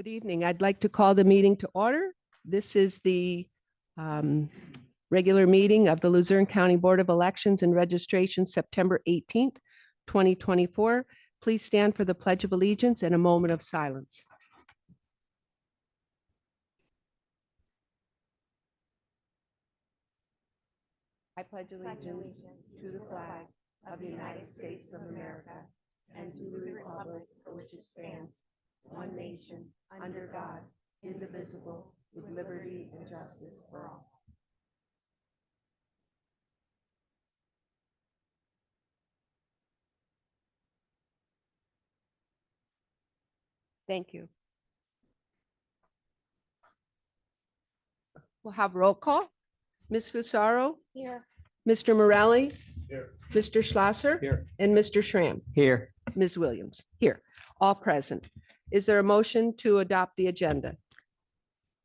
Good evening. I'd like to call the meeting to order. This is the regular meeting of the Luzerne County Board of Elections and Registration, September 18th, 2024. Please stand for the Pledge of Allegiance and a moment of silence. I pledge allegiance to the flag of the United States of America and to the republic for which it stands, one nation, under God, indivisible, with liberty and justice for all. Thank you. We'll have roll call. Ms. Fusaro? Here. Mr. Morelli? Here. Mr. Schlosser? Here. And Mr. Schramm? Here. Ms. Williams? Here. All present. Is there a motion to adopt the agenda?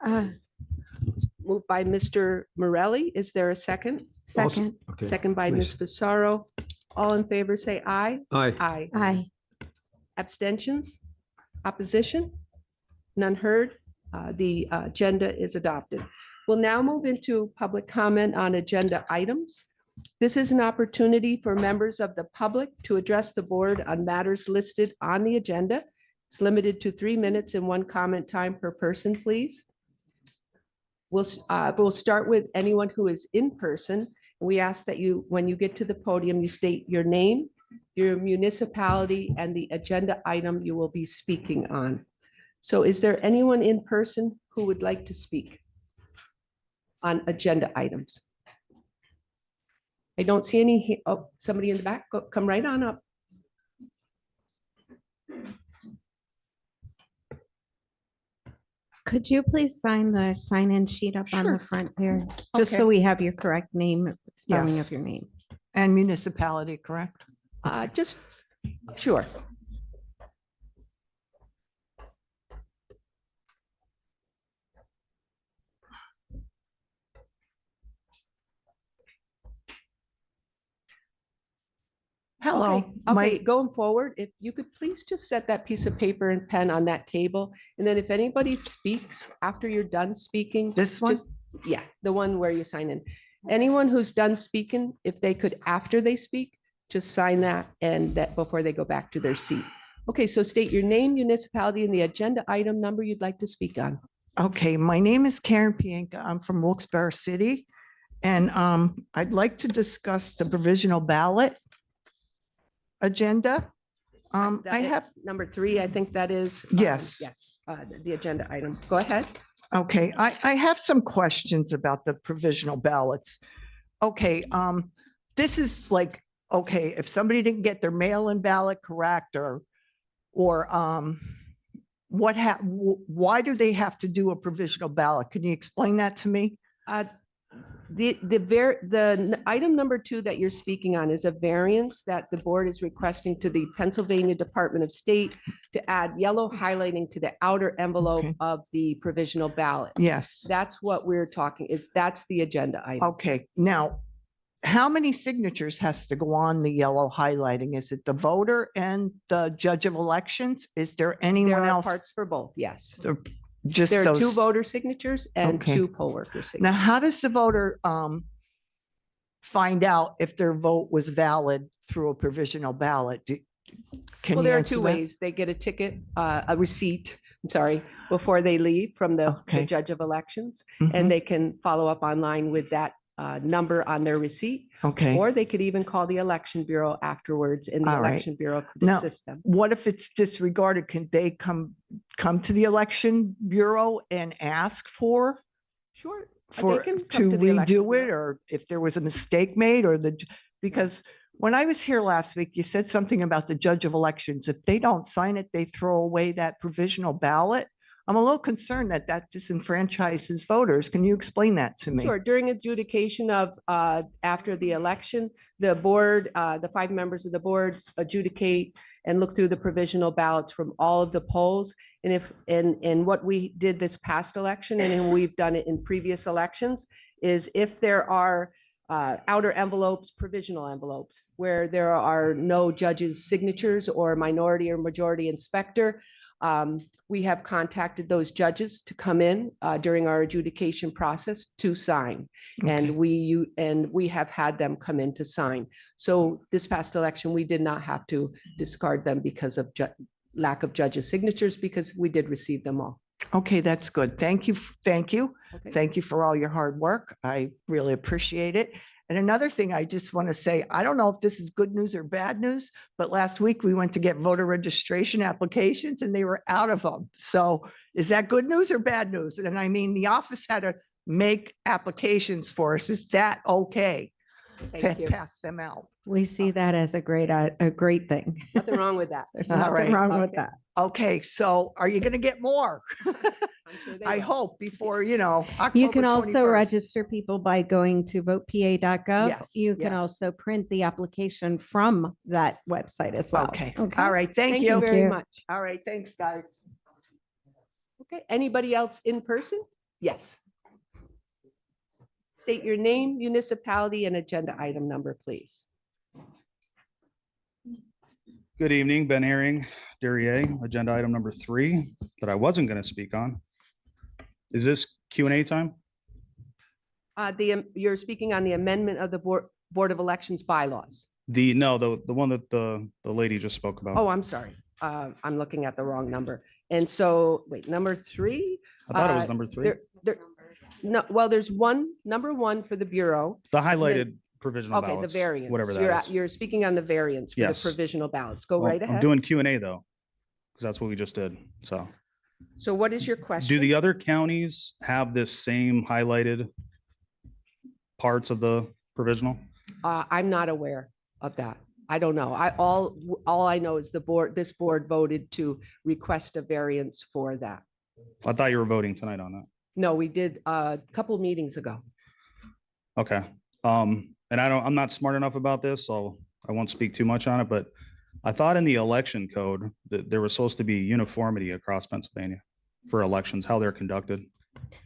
Moved by Mr. Morelli. Is there a second? Second. Okay. Second by Ms. Fusaro. All in favor, say aye. Aye. Aye. Aye. Abstentions? Opposition? None heard. The agenda is adopted. We'll now move into public comment on agenda items. This is an opportunity for members of the public to address the board on matters listed on the agenda. It's limited to 3 minutes and 1 comment time per person, please. We'll start with anyone who is in person. We ask that you, when you get to the podium, you state your name, your municipality, and the agenda item you will be speaking on. So is there anyone in person who would like to speak on agenda items? I don't see any. Oh, somebody in the back. Come right on up. Could you please sign the sign-in sheet up on Sure. the front there? Just Okay. so we have your correct name, spelling Yes. of your name. And municipality, correct? Just, sure. Hello. Okay, going forward, if you could please just set that piece of paper and pen on that table. And then if anybody speaks after you're done speaking. This one? just- Yeah, the one where you sign in. Anyone who's done speaking, if they could, after they speak, just sign that and that before they go back to their seat. Okay, so state your name, municipality, and the agenda item number you'd like to speak on. Okay, my name is Karen Pienka. I'm from Wilkes-Barre City. And I'd like to discuss the provisional ballot agenda. I That- have, Number 3, I think that is. Yes. Yes, the agenda item. Go ahead. okay, I have some questions about the provisional ballots. Okay, this is like, okay, if somebody didn't get their mail-in ballot correct or why do they have to do a provisional ballot? Can you explain that to me? The item number 2 that you're speaking on is a variance that the board is requesting to the Pennsylvania Department of State to add yellow highlighting to the outer envelope Okay. of the provisional ballot. Yes. That's what we're talking is, that's the agenda item. Okay, now, how many signatures has to go on the yellow highlighting? Is it the voter and the judge of elections? Is there There anyone are else? parts for both, yes. Just There are 2 those? voter signatures and Okay. 2 poll worker Now, signatures. how does the voter find out if their vote was valid through a provisional ballot? Can Well, you there are answer 2 that? ways. They get a ticket, a receipt, I'm sorry, before they leave from the Okay. judge of elections. Mhm. And they can follow up online with that number on their receipt, Okay, or they could even call the election bureau afterwards and the All right. election bureau could Now- assist them. what if it's disregarded? Can they come to the election bureau and ask for? Sure. For, can come to to the election redo it, bureau. or if there was a mistake made, or because when I was here last week, you said something about the judge of elections. If they don't sign it, they throw away that provisional ballot. I'm a little concerned that that disenfranchises voters. Can you explain that to me? Sure. During adjudication of, after the election, the board, the 5 members of the board adjudicate and look through the provisional ballots from all of the polls. And and what we did this past election, and we've done it in previous elections, is if there are outer envelopes, provisional envelopes, where there are no judges' signatures or minority or majority inspector, We have contacted those judges to come in during our adjudication process to sign. Okay. And we have had them come in to sign. So this past election, we did not have to discard them because of lack of judges' signatures, because we did receive them all. Okay, that's good. Thank you. Thank you. Okay. Thank you for all your hard work. I really appreciate it. And another thing I just want to say, I don't know if this is good news or bad news, but last week we went to get voter registration applications and they were out of them. So is that good news or bad news? And I mean, the office had to make applications for us. Is that okay Thank to you. pass them out? We see that as a great thing. Nothing wrong with that. There's All nothing right. wrong with Okay. that. Okay, so are you going to get more? I'm sure they I will. hope before, you know, You October can also 21st. register people by going to votepa.gov. Yes, You can yes. also print the application from that website as well. Okay. All right. Thank Thank you you. very you. much. All right. Thanks, guys. Okay, anybody else in person? Yes. State your name, municipality, and agenda item number, please. Good evening, Ben Herring, Derriere, agenda item number 3 that I wasn't going to speak on. Is this Q&A time? You're speaking on the amendment of the Board of Elections bylaws. No, the one that the lady just spoke about. Oh, I'm sorry. I'm looking at the wrong number. And so, wait, number 3? I thought it was uh, number 3. No, well, there's number 1 for the Bureau. The highlighted provisional Okay, the ballots, variance. whatever that is. You're speaking on the variance for the Yes. provisional ballots. Go Well, right I'm ahead. doing Q&A though, because that's what we just did. So So what is your question? do the other counties have this same highlighted parts of the provisional? I'm not aware of that. I don't know. All I know is this board voted to request a variance for that. I thought you were voting tonight on that. No, we did a couple meetings ago. Okay. And I'm not smart enough about this, so I won't speak too much on it, but I thought in the election code that there was supposed to be uniformity across Pennsylvania for elections, how they're conducted.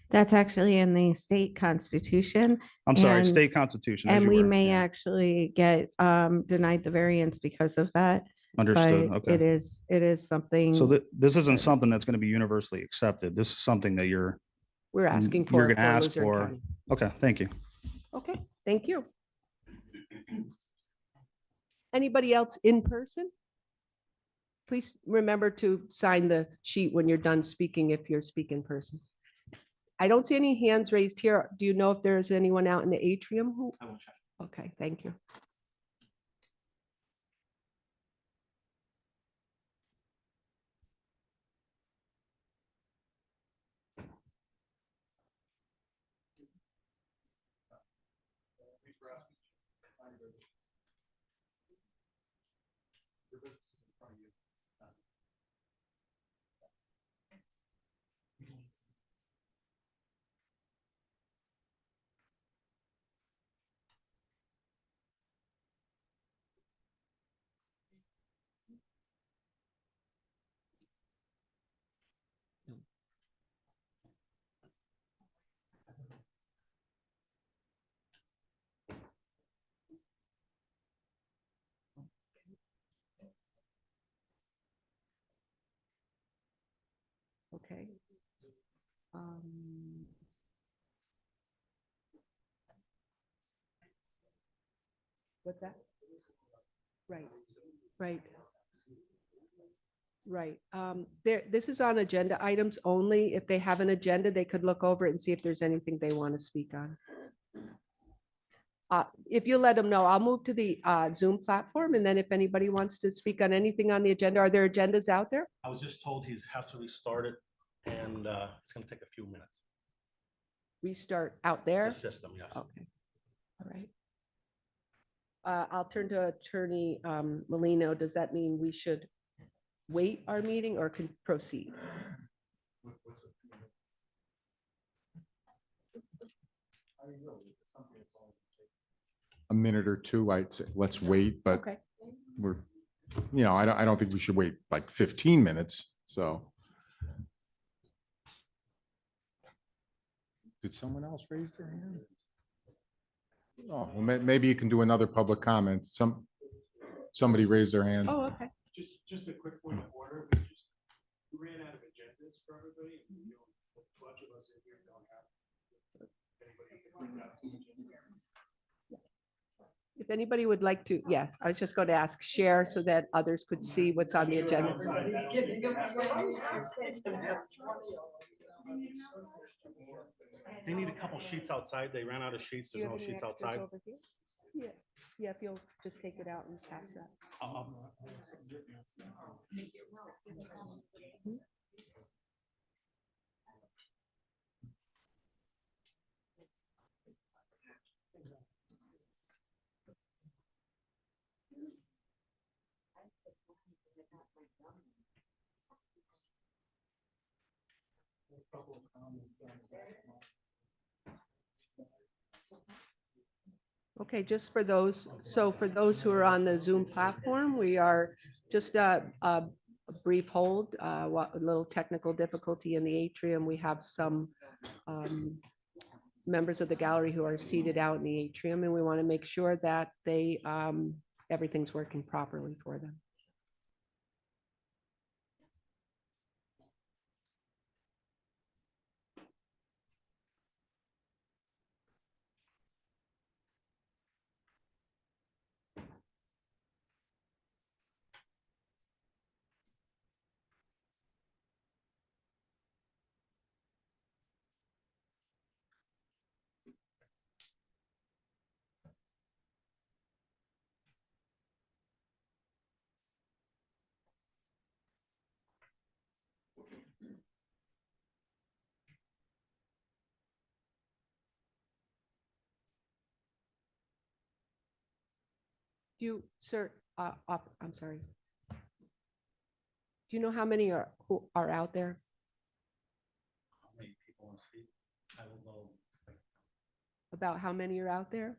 That's actually in the state constitution. I'm sorry, And- state constitution. as And you we were, may yeah. actually get denied the variance because of that. Understood. But Okay. it is something. So this isn't something that's going to be universally accepted. This is something that We're asking You're for. gonna ask Luzerne for- County. okay, thank you. Okay, thank you. Anybody else in person? Please remember to sign the sheet when you're done speaking if you're speaking in person. I don't see any hands raised here. Do you know if there's anyone out in the atrium who? I will check. Okay, thank you. Okay. What's that? Right, right. Right. This is on agenda items only. If they have an agenda, they could look over it and see if there's anything they want to speak on. If you let them know, I'll move to the Zoom platform, and then if anybody wants to speak on anything on the agenda, are there agendas out there? I was just told he has to restart it and it's gonna take a few minutes. Restart out there? The system, yes. Okay, all right. I'll turn to Attorney Molino. Does that mean we should wait our meeting or can proceed? A minute or two, I'd say, let's wait, but Okay, we're, I don't think we should wait like 15 minutes, so. Did someone else raise their hand? Oh, well, maybe you can do another public comment. Somebody raised their hand. oh, okay. Just a quick point of order. We ran If anybody would like to, yeah, I was just going to ask, share so that others could see what's on the agenda. They need a couple sheets outside. They ran out of sheets. Do you There's have no any sheets extras outside. over here? Yeah, yeah, if you'll just take it out and pass that. Okay, just for those, so for those who are on the Zoom platform, we are just a brief hold, a little technical difficulty in the atrium. We have some members of the gallery who are seated out in the atrium, and we want to make sure that they, everything's working properly for them. You, sir, I'm sorry. Do you know how many are, who are out there? How many people on speed? I don't know. About how many are out there?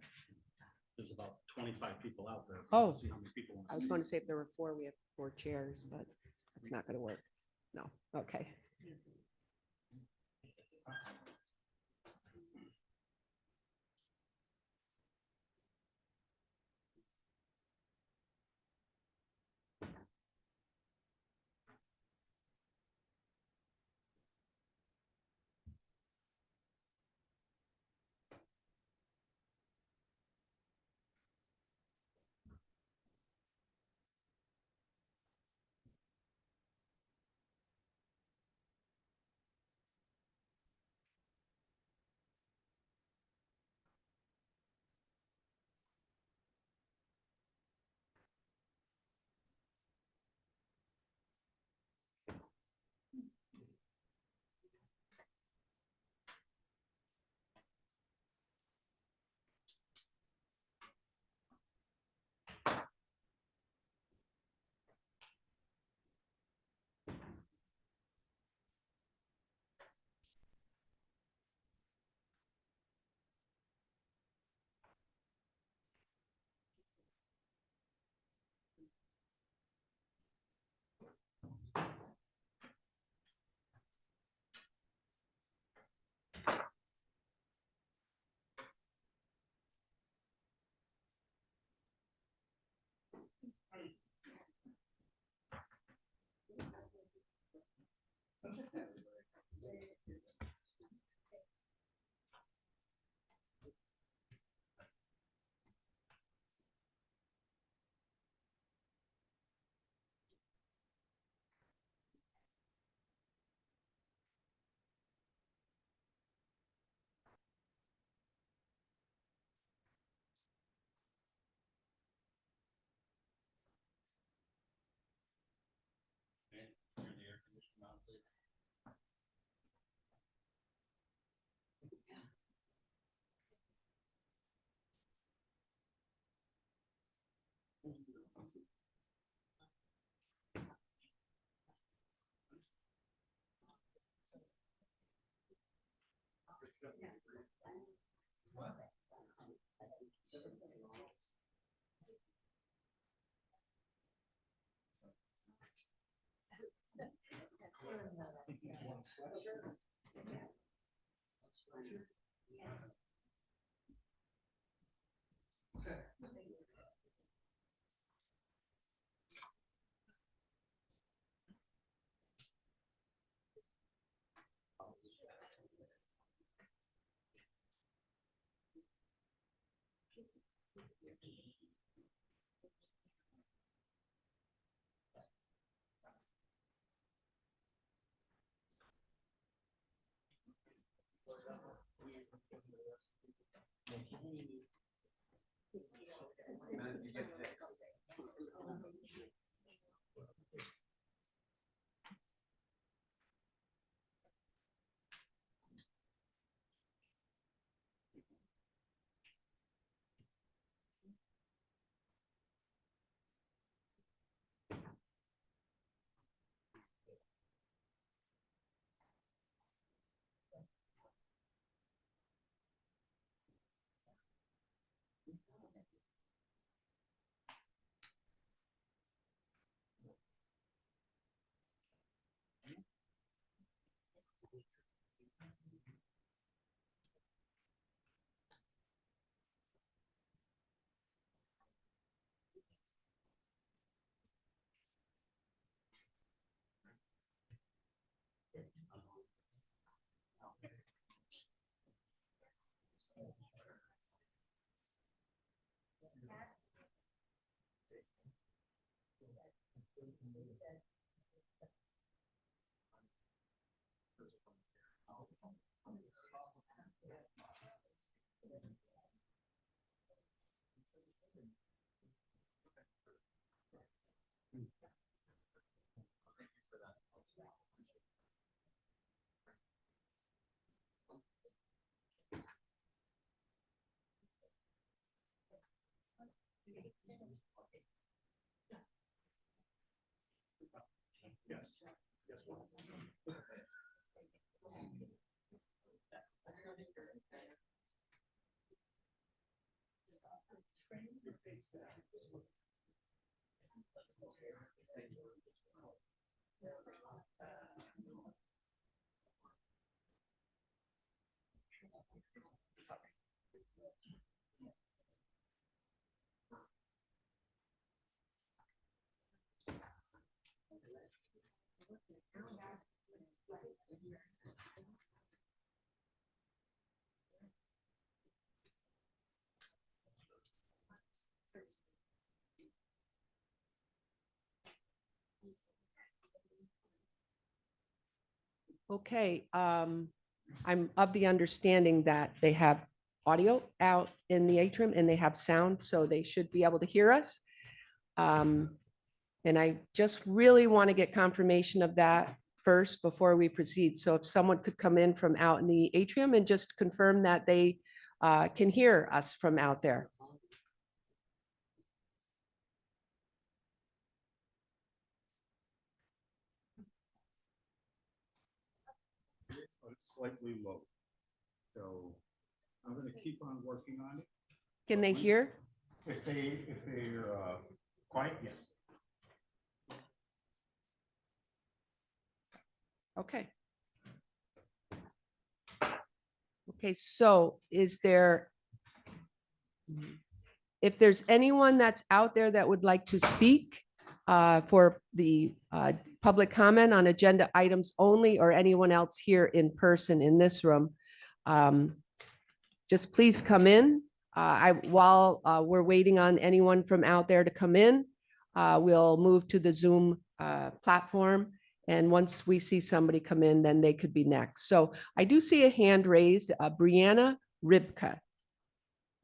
There's about 25 people out there. Oh. Let's see how many people want to I was speak. going to say if there were four, we have 4 chairs, but it's not going to work. No, okay. Okay, I'm of the understanding that they have audio out in the atrium and they have sound, so they should be able to hear us. And I just really want to get confirmation of that first before we proceed. So if someone could come in from out in the atrium and just confirm that they can hear us from out there. It's slightly low. So I'm gonna keep on working on it. Can they hear? If they're quiet, yes. Okay. Okay, so is there, if there's anyone that's out there that would like to speak for the public comment on agenda items only, or anyone else here in person in this room, just please come in. While we're waiting on anyone from out there to come in, we'll move to the Zoom platform. And once we see somebody come in, then they could be next. So I do see a hand raised, Brianna Ribka.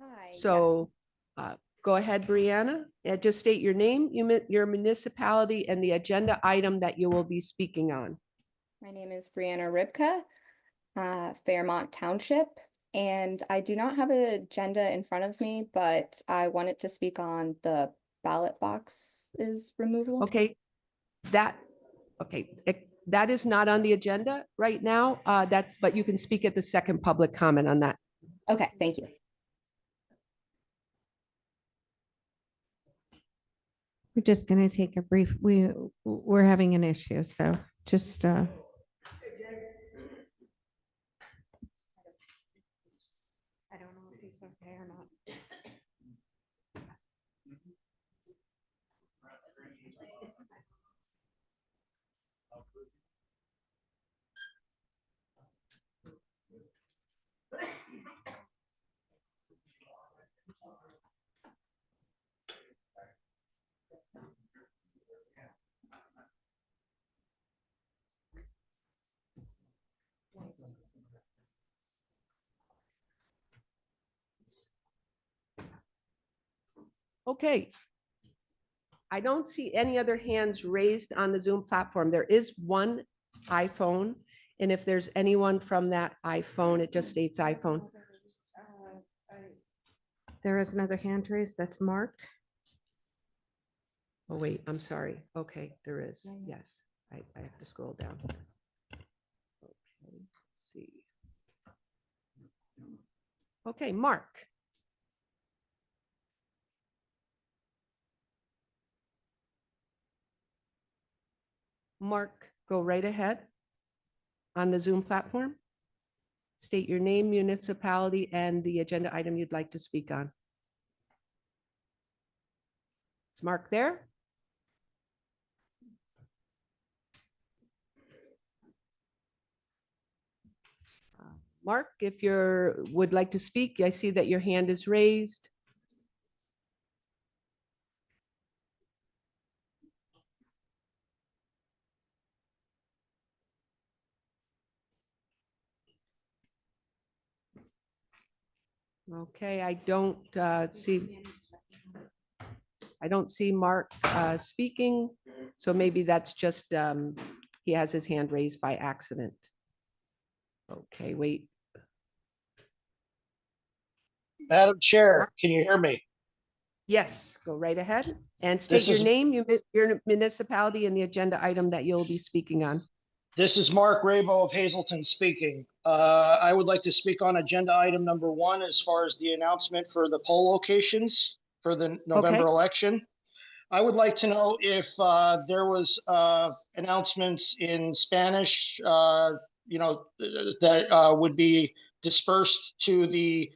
Hi. So go ahead, Brianna, and just state your name, your municipality, and the agenda item that you will be speaking on. My name is Brianna Ribka, Fairmont Township, and I do not have an agenda in front of me, but I wanted to speak on the ballot boxes removal. Okay, that is not on the agenda right now. But you can speak at the second public comment on that. Okay, thank you. We're just going to take a brief, we're having an issue, so just, I don't know if he's okay or not. Okay. I don't see any other hands raised on the Zoom platform. There is one iPhone. And if there's anyone from that iPhone, it just states iPhone. There is another hand raised that's marked. Oh, wait, I'm sorry. Okay, there is. Yes, I have to scroll down. Okay, let's see. Okay, Mark. Mark, go right ahead on the Zoom platform. State your name, municipality, and the agenda item you'd like to speak on. Is Mark there? Mark, if would like to speak, I see that your hand is raised. Okay, I don't see Mark speaking, so maybe that's just he has his hand raised by accident. Okay, wait. Madam Chair, can you hear me? Yes, go right ahead and state This your is- name, your municipality, and the agenda item that you'll be speaking on. This is Mark Rabo of Hazelton speaking. I would like to speak on agenda item number 1 as far as the announcement for the poll locations for the November Okay. election. I would like to know if there was announcements in Spanish, that would be dispersed to the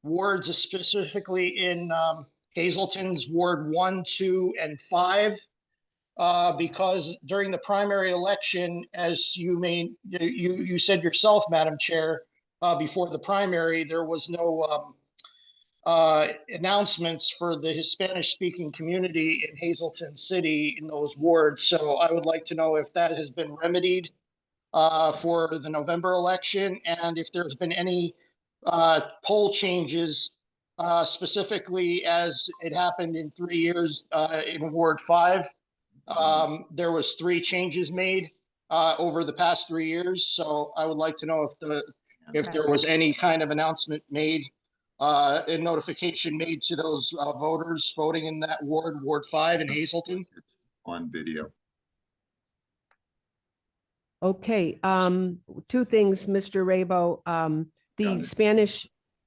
wards, specifically in Hazelton's Ward 1, 2, and 5. Because during the primary election, as you said yourself, Madam Chair, before the primary, there was no announcements for the Hispanic-speaking community in Hazelton City in those wards. So I would like to know if that has been remedied for the November election, and if there's been any poll changes, specifically as it happened in 3 years in Ward 5. There was 3 changes made over the past 3 years. So I would like to know if there was any kind of announcement made and notification made to those voters voting in that ward, Ward 5 in Hazelton. On video. Okay, 2 things, Mr. Rabo. Got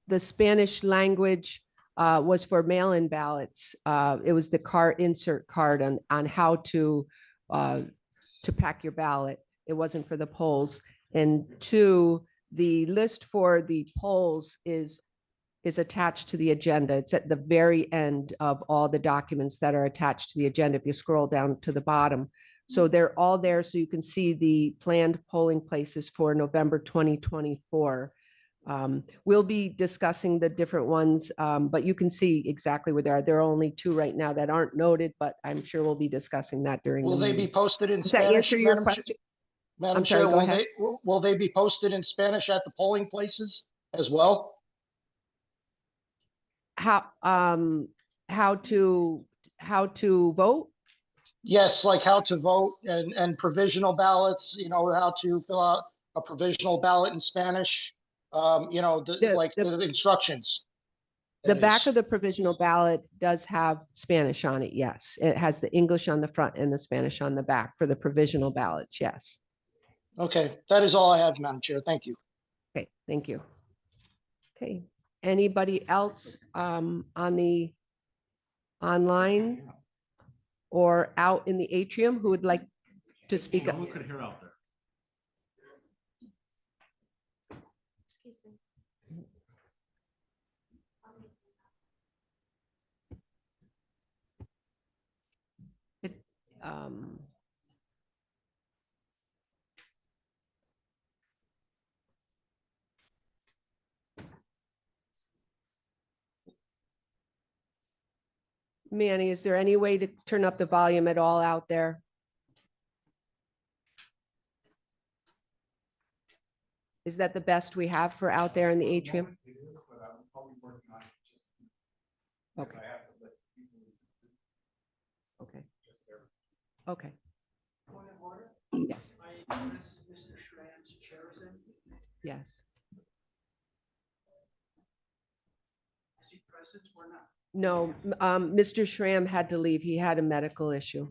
The Spanish language was for mail-in ballots. It was the insert card on how to pack your ballot. It wasn't for the polls. And 2, the list for the polls is attached to the agenda. It's at the very end of all the documents that are attached to the agenda. If you scroll down to the bottom. So they're all there, so you can see the planned polling places for November 2024. We'll be discussing the different ones, but you can see exactly where they are. There are only 2 right now that aren't noted, but I'm sure we'll be discussing that during the Will they be meeting. posted in Does that Spanish? answer your Madam question? Madam I'm sorry, Chair, go ahead. will they be posted in Spanish at the polling places as well? How to vote? Yes, like how to vote and provisional ballots, how to fill out a provisional ballot in Spanish. The instructions. The that back is. of the provisional ballot does have Spanish on it, yes. It has the English on the front and the Spanish on the back for the provisional ballots, yes. Okay, that is all I have, Madam Chair. Thank you. Okay, thank you. Okay, anybody else on the online or out in the atrium who would like to speak up? Who could hear out there? Um, Manny, is there any way to turn up the volume at all out there? Is that the best we have for out there in the atrium? Okay. Okay. Yes. Yes. No, Mr. Schramm had to leave. He had a medical issue.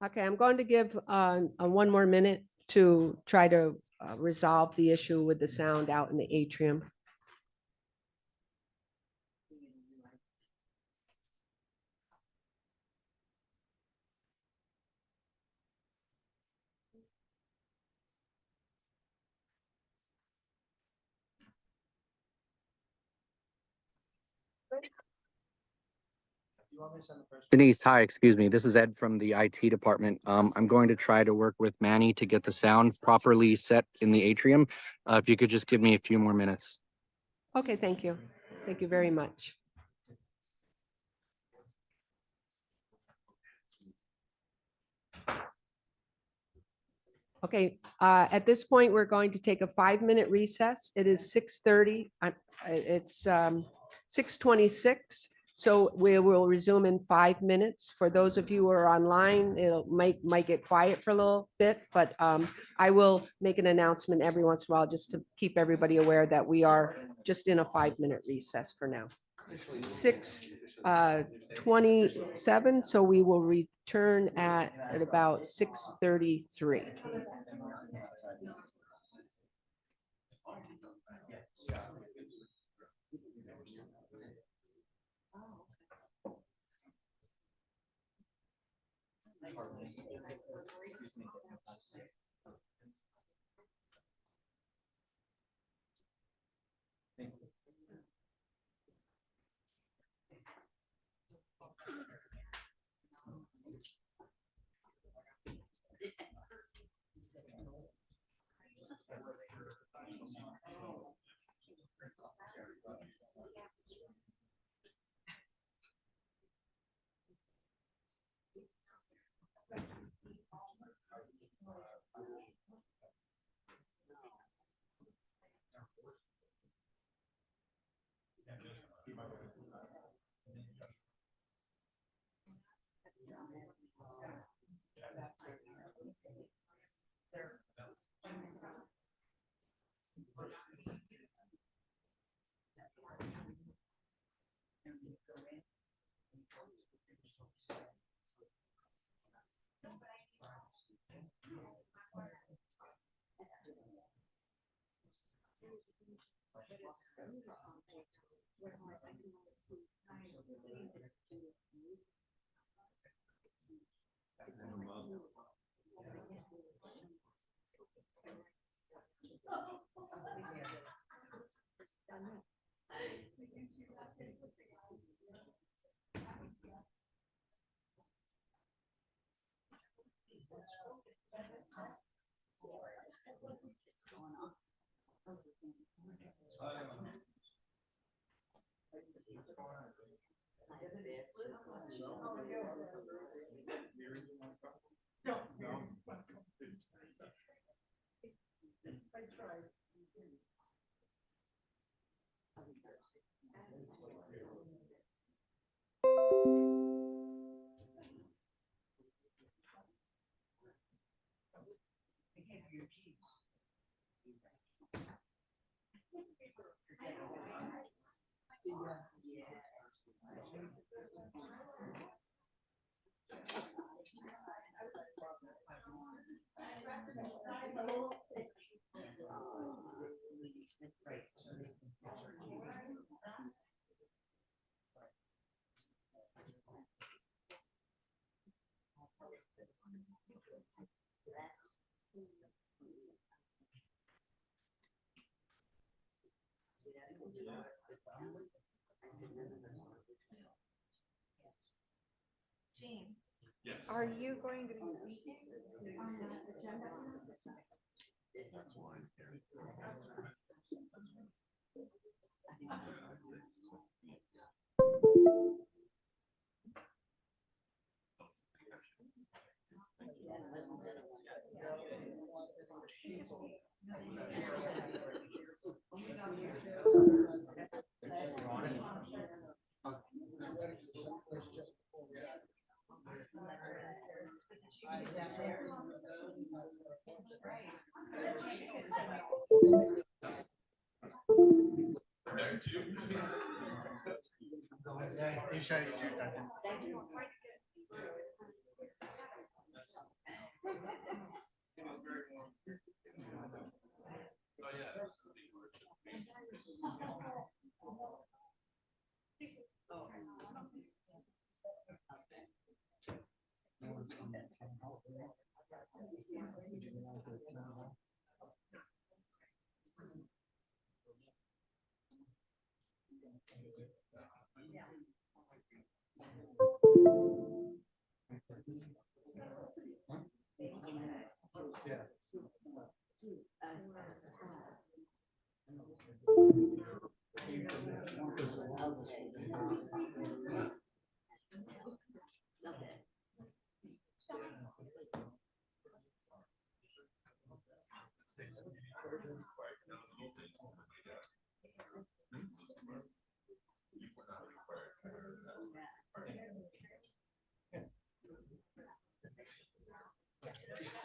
Okay, I'm going to give one more minute to try to resolve the issue with the sound out in the atrium. Denise, hi, excuse me. This is Ed from the IT department. I'm going to try to work with Manny to get the sound properly set in the atrium. If you could just give me a few more minutes. Okay, thank you. Thank you very much. Okay, at this point, we're going to take a 5-minute recess. It is 6:30. It's 6:26. So we will resume in 5 minutes. For those of you who are online, it'll might get quiet for a little bit, but I will make an announcement every once in a while just to keep everybody aware that we are just in a 5-minute recess for now. 6:27, so we will return at about 6:33. Are you going to be speaking on that agenda?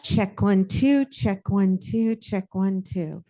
Check 1, 2, check 1, 2, check 1, 2.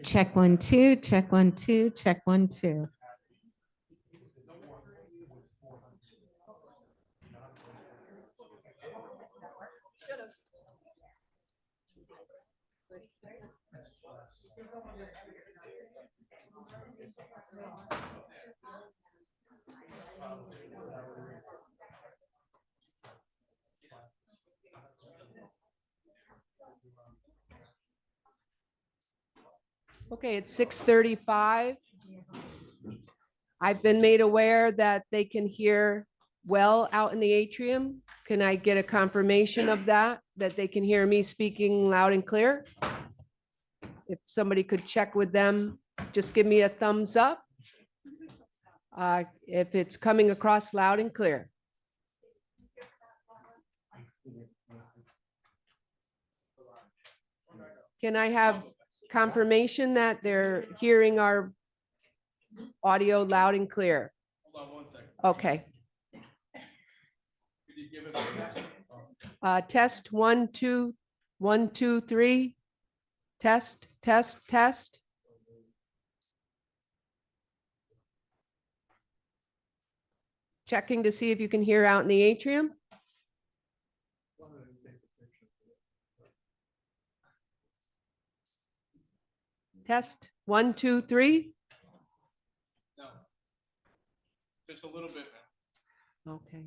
Check 1, 2, check 1, 2, check 1, 2. Okay, it's 6:35. I've been made aware that they can hear well out in the atrium. Can I get a confirmation of that they can hear me speaking loud and clear? If somebody could check with them, just give me a thumbs up. If it's coming across loud and clear. Can I have confirmation that they're hearing our audio loud and clear? Hold on one second. Okay. Could you give us a test? Test 1, 2, 1, 2, 3. Test, test, test. Checking to see if you can hear out in the atrium. Test 1, 2, 3. No. Just a little bit now. Okay.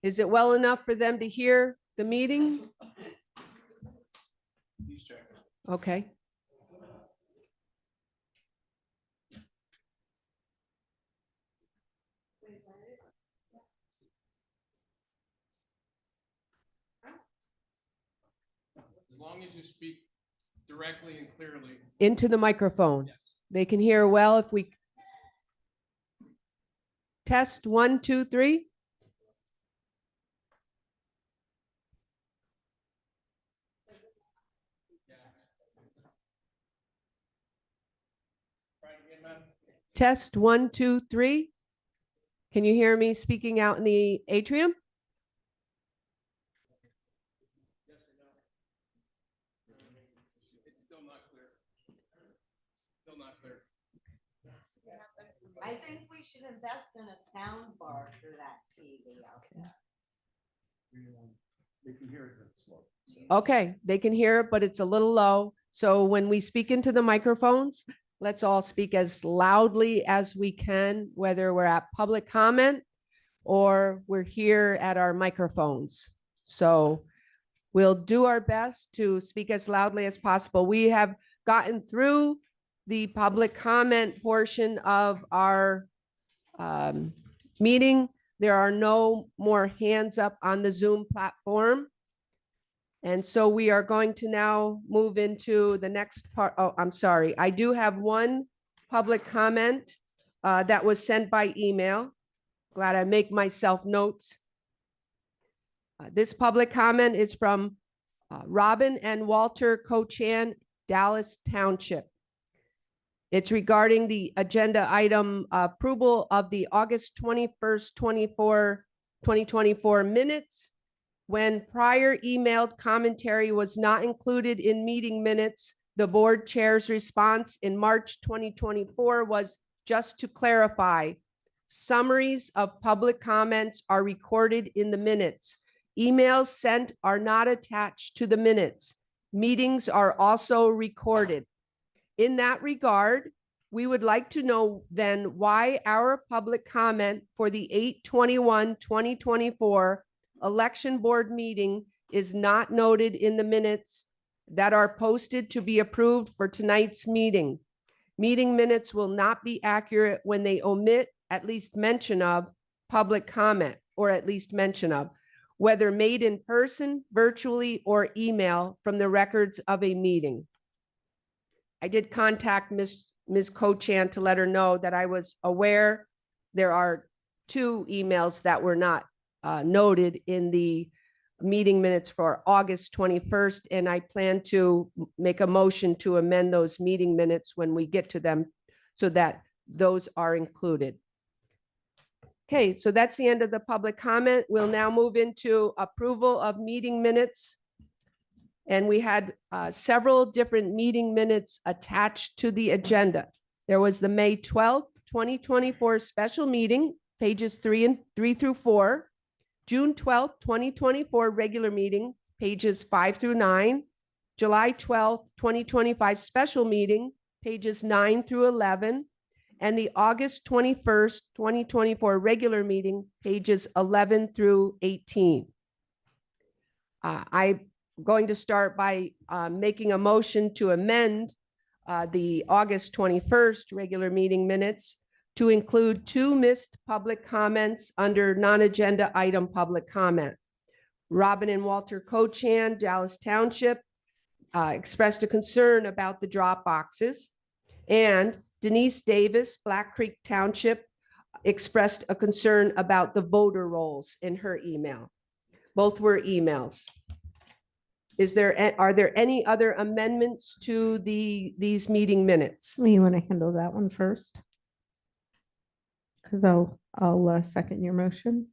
Is it well enough for them to hear the meeting? Please check. Okay. As long as you speak directly and clearly. Into the microphone. Yes. They can hear well if we test 1, 2, 3. Try it again, ma'am. Test 1, 2, 3. Can you hear me speaking out in the atrium? Yes or no? It's still not clear. Still not clear. I think we should invest in a sound bar for that TV out there. They can hear it slow. Okay, they can hear it, but it's a little low. So when we speak into the microphones, let's all speak as loudly as we can, whether we're at public comment or we're here at our microphones. So we'll do our best to speak as loudly as possible. We have gotten through the public comment portion of our meeting. There are no more hands up on the Zoom platform. And so we are going to now move into the next part. Oh, I'm sorry. I do have one public comment that was sent by email. Glad I make myself notes. This public comment is from Robin and Walter Cochan, Dallas Township. It's regarding the agenda item approval of the August 21st, 2024 minutes. When prior emailed commentary was not included in meeting minutes, the board chair's response in March 2024 was just to clarify. Summaries of public comments are recorded in the minutes. Emails sent are not attached to the minutes. Meetings are also recorded. In that regard, we would like to know then why our public comment for the 8/21/2024 election board meeting is not noted in the minutes that are posted to be approved for tonight's meeting. Meeting minutes will not be accurate when they omit at least mention of public comment, or at least mention of, whether made in person, virtually, or email from the records of a meeting. I did contact Ms. Cochan to let her know that I was aware there are 2 emails that were not noted in the meeting minutes for August 21st, and I plan to make a motion to amend those meeting minutes when we get to them so that those are included. Okay, so that's the end of the public comment. We'll now move into approval of meeting minutes. And we had several different meeting minutes attached to the agenda. There was the May 12th, 2024 special meeting, pages 3 through 4. June 12th, 2024 regular meeting, pages 5 through 9. July 12th, 2025 special meeting, pages 9 through 11. And the August 21st, 2024 regular meeting, pages 11 through 18. I'm going to start by making a motion to amend the August 21st regular meeting minutes to include 2 missed public comments under non-agenda item public comment. Robin and Walter Cochan, Dallas Township, expressed a concern about the drop boxes, and Denise Davis, Black Creek Township, expressed a concern about the voter rolls in her email. Both were emails. Are there any other amendments to these meeting minutes? You want to handle that one first? Because I'll second your motion.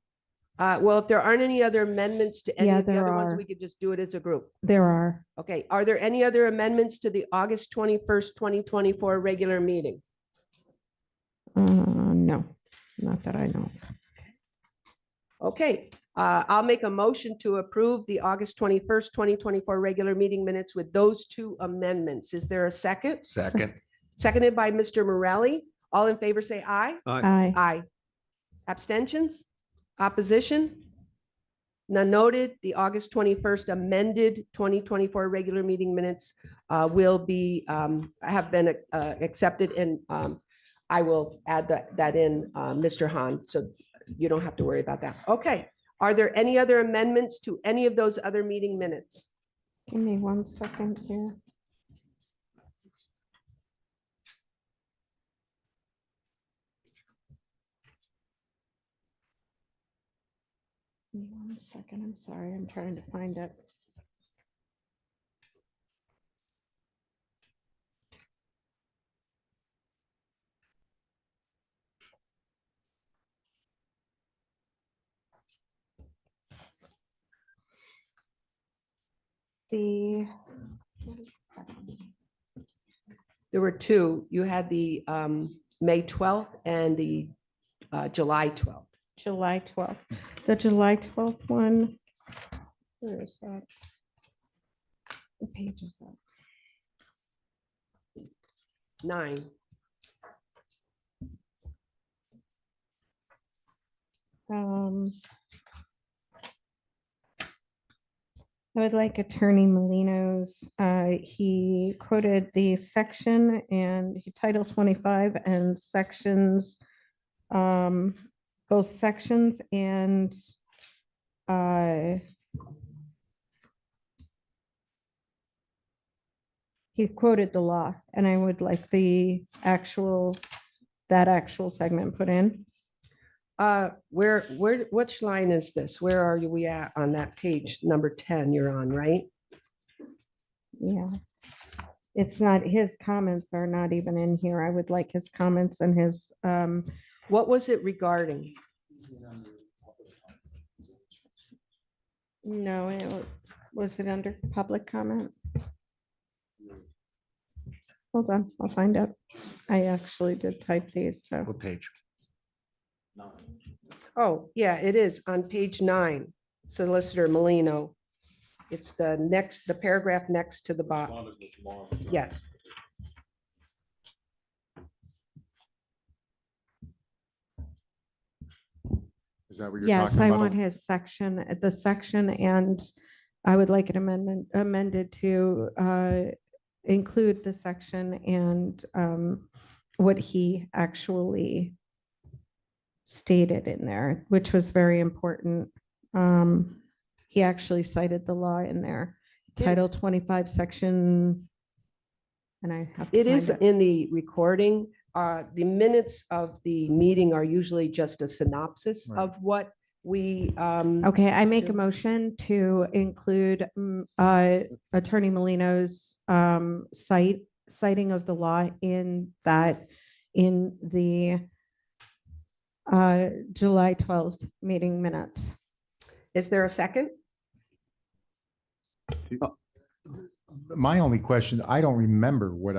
Well, if there aren't any other amendments to any Yeah, of the there other ones, are. we could just do it as a group. There are. Okay, are there any other amendments to the August 21st, 2024 regular meeting? No, not that I know. Okay, I'll make a motion to approve the August 21st, 2024 regular meeting minutes with those two amendments. Is there a second? Second. Seconded by Mr. Morelli. All in favor, say aye. Aye. Aye. Abstentions? Opposition? None noted. The August 21st amended 2024 regular meeting minutes will be, have been accepted, and I will add that in, Mr. Hahn, so you don't have to worry about that. Okay. Are there any other amendments to any of those other meeting minutes? Give me 1 second here. Give me 1 second. I'm sorry. I'm trying to find it. The There were two. You had the May 12th and the July 12th. July 12th. The July 12th one. Where is that? What page is that? 9. I would like Attorney Molino's, he quoted the section and Title 25 and sections, both sections and he quoted the law, and I would like that actual segment put in. Which line is this? Where are we at on that page? Number 10 you're on, right? Yeah. It's not, his comments are not even in here. I would like his comments and his, What was it regarding? no, was it under public comment? Hold on, I'll find out. I actually did type these, so. What page? Oh, yeah, it is on page 9, Solicitor Molino. It's the paragraph next to the bottom. Yes. Is that what you're Yes, talking I about? want his section, the section, and I would like it amended to include the section and what he actually stated in there, which was very important. He actually cited the law in there, Title 25, section, and I have to It find is in the recording. The minutes of the meeting are usually just a synopsis Right. of what we. Okay, I make a do. motion to include Attorney Molino's citing of the law in the July 12th meeting minutes. Is there a second? My only question, I don't remember what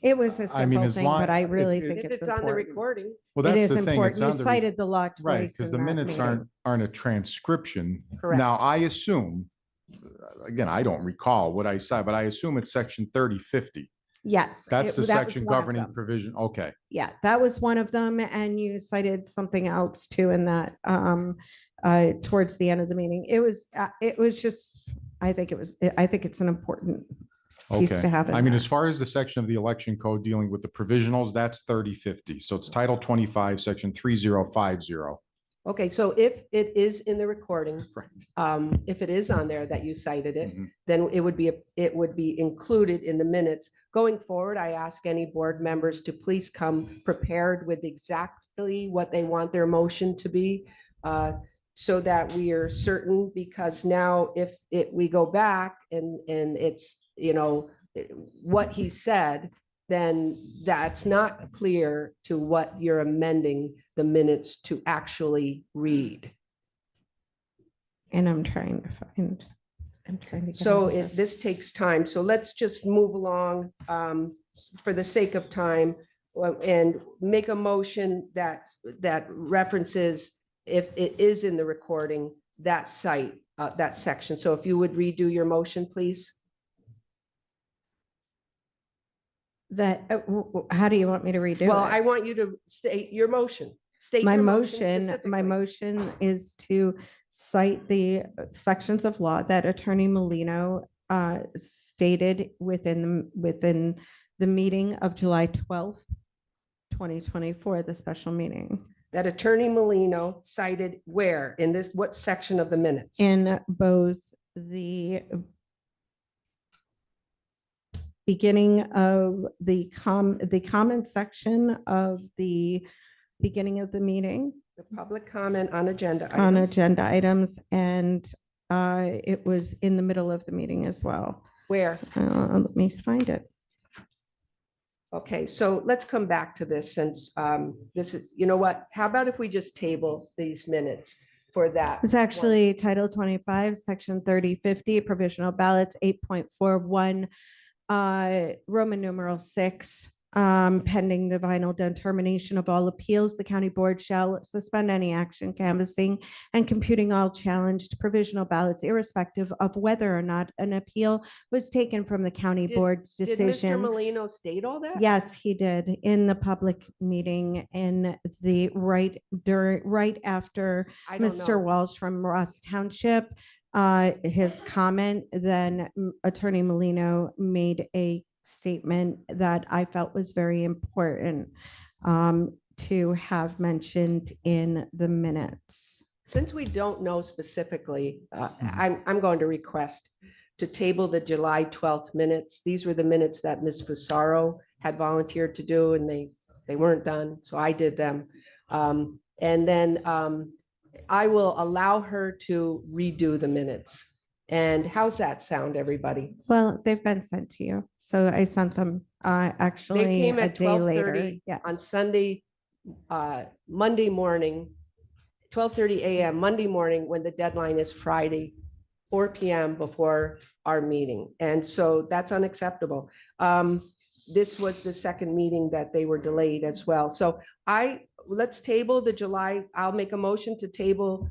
It was a I mean, simple as thing, long- but I really if think If it's it's on the important. recording. well, It that's is the thing. important. It's You on the cited the law right, twice. because in the that minutes meeting. aren't a transcription. Correct. Now, I assume, again, I don't recall what I said, but I assume it's section 3050. Yes. That's the that was section one of governing them. provision. Okay. Yeah, that was one of them, and you cited something else too in that towards the end of the meeting. It was just, I think it's an important piece Okay. to have in I mean, there. as far as the section of the election code dealing with the provisionals, that's 3050. So it's Title 25, section 3050. Okay, so if it is in the recording, Right. if it is on there that you cited it, Mhm. then it would be included in the minutes. Going forward, I ask any board members to please come prepared with exactly what they want their motion to be, so that we are certain, because now if we go back and it's, what he said, then that's not clear to what you're amending the minutes to actually read. And I'm trying to find, get So out of this. this takes time. So let's just move along for the sake of time, and make a motion that references, if it is in the recording, that site, that section. So if you would redo your motion, please. That, how do you want me to redo it? Well, I want you to state your motion. State My your motion, specifically. is to cite the sections of law that Attorney Molino stated within the meeting of July 12th, 2024, the special meeting, That Attorney Molino cited where in this, what section of the minutes? in both the beginning of the comment section of the beginning of the meeting The public comment on agenda on items. agenda items, and it was in the middle of the meeting as well. Where? Let me find it. Okay, so let's come back to this, since this is, you know what? How about if we just table these minutes for that? It's actually Title 25, Section 3050, provisional ballots, 8.41, Roman numeral 6. Pending the final determination of all appeals, the county board shall suspend any action canvassing and computing all challenged provisional ballots, irrespective of whether or not an appeal was taken from the county Did- board's Did Mr. decision. Molino state all that? Yes, he did, in the public meeting in the right after I don't Mr. know. Walsh from Ross Township, his comment, then Attorney Molino made a statement that I felt was very important to have mentioned in the minutes. Since we don't know specifically, I'm going to request to table the July 12th minutes. These were the minutes that Ms. Fusaro had volunteered to do, and they weren't done, so I did them. And then I will allow her to redo the minutes. And how's that sound, everybody? Well, they've been sent to you, so I sent them They actually came a at day later. 12:30 Yeah, on Sunday, Monday morning, 12:30 a.m. Monday morning, when the deadline is Friday, 4 p.m. before our meeting. And so that's unacceptable. This was the second meeting that they were delayed as well. So let's table the July, I'll make a motion to table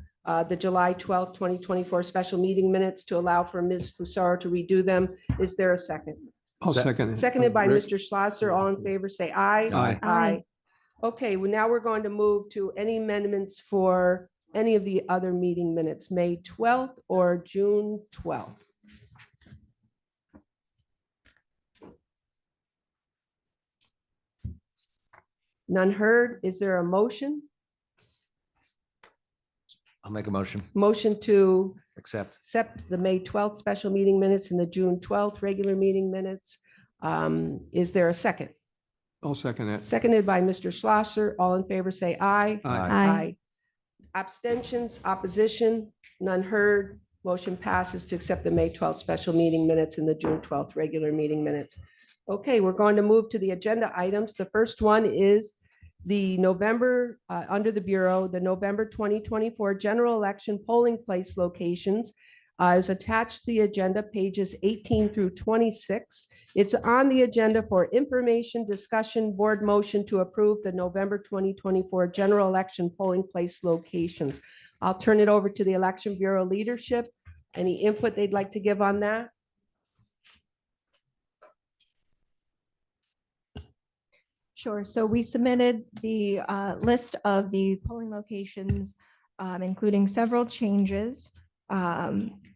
the July 12th, 2024 special meeting minutes to allow for Ms. Fusaro to redo them. Is there a second? I'll second it. Seconded by Rick? Mr. Schlosser. All in favor, say aye. Aye. Aye. Okay, well, now we're going to move to any amendments for any of the other meeting minutes, May 12th or June 12th. None heard. Is there a motion? I'll make a motion. Motion to Accept. accept the May 12th special meeting minutes and the June 12th regular meeting minutes. Is there a second? I'll second it. Seconded by Mr. Schlosser. All in favor, say aye. Aye. Aye. Abstentions, opposition, none heard. Motion passes to accept the May 12th special meeting minutes and the June 12th regular meeting minutes. Okay, we're going to move to the agenda items. The first one is the November, under the Bureau, the November 2024 general election polling place locations is attached to the agenda, pages 18 through 26. It's on the agenda for information, discussion, board motion to approve the November 2024 general election polling place locations. I'll turn it over to the Election Bureau leadership. Any input they'd like to give on that? Sure. So we submitted the list of the polling locations, including several changes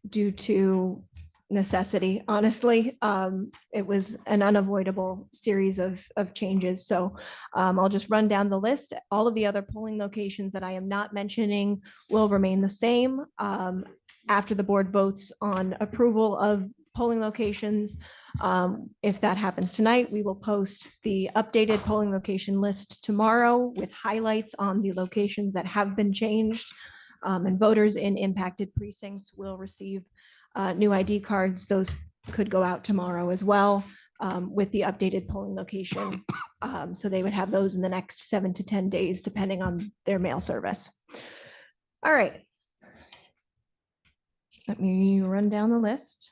due to necessity. Honestly, it was an unavoidable series of changes. So I'll just run down the list. All of the other polling locations that I am not mentioning will remain the same. After the board votes on approval of polling locations, if that happens tonight, we will post the updated polling location list tomorrow with highlights on the locations that have been changed. And voters in impacted precincts will receive new ID cards. Those could go out tomorrow as well with the updated polling location. So they would have those in the next 7 to 10 days, depending on their mail service. All right. Let me run down the list.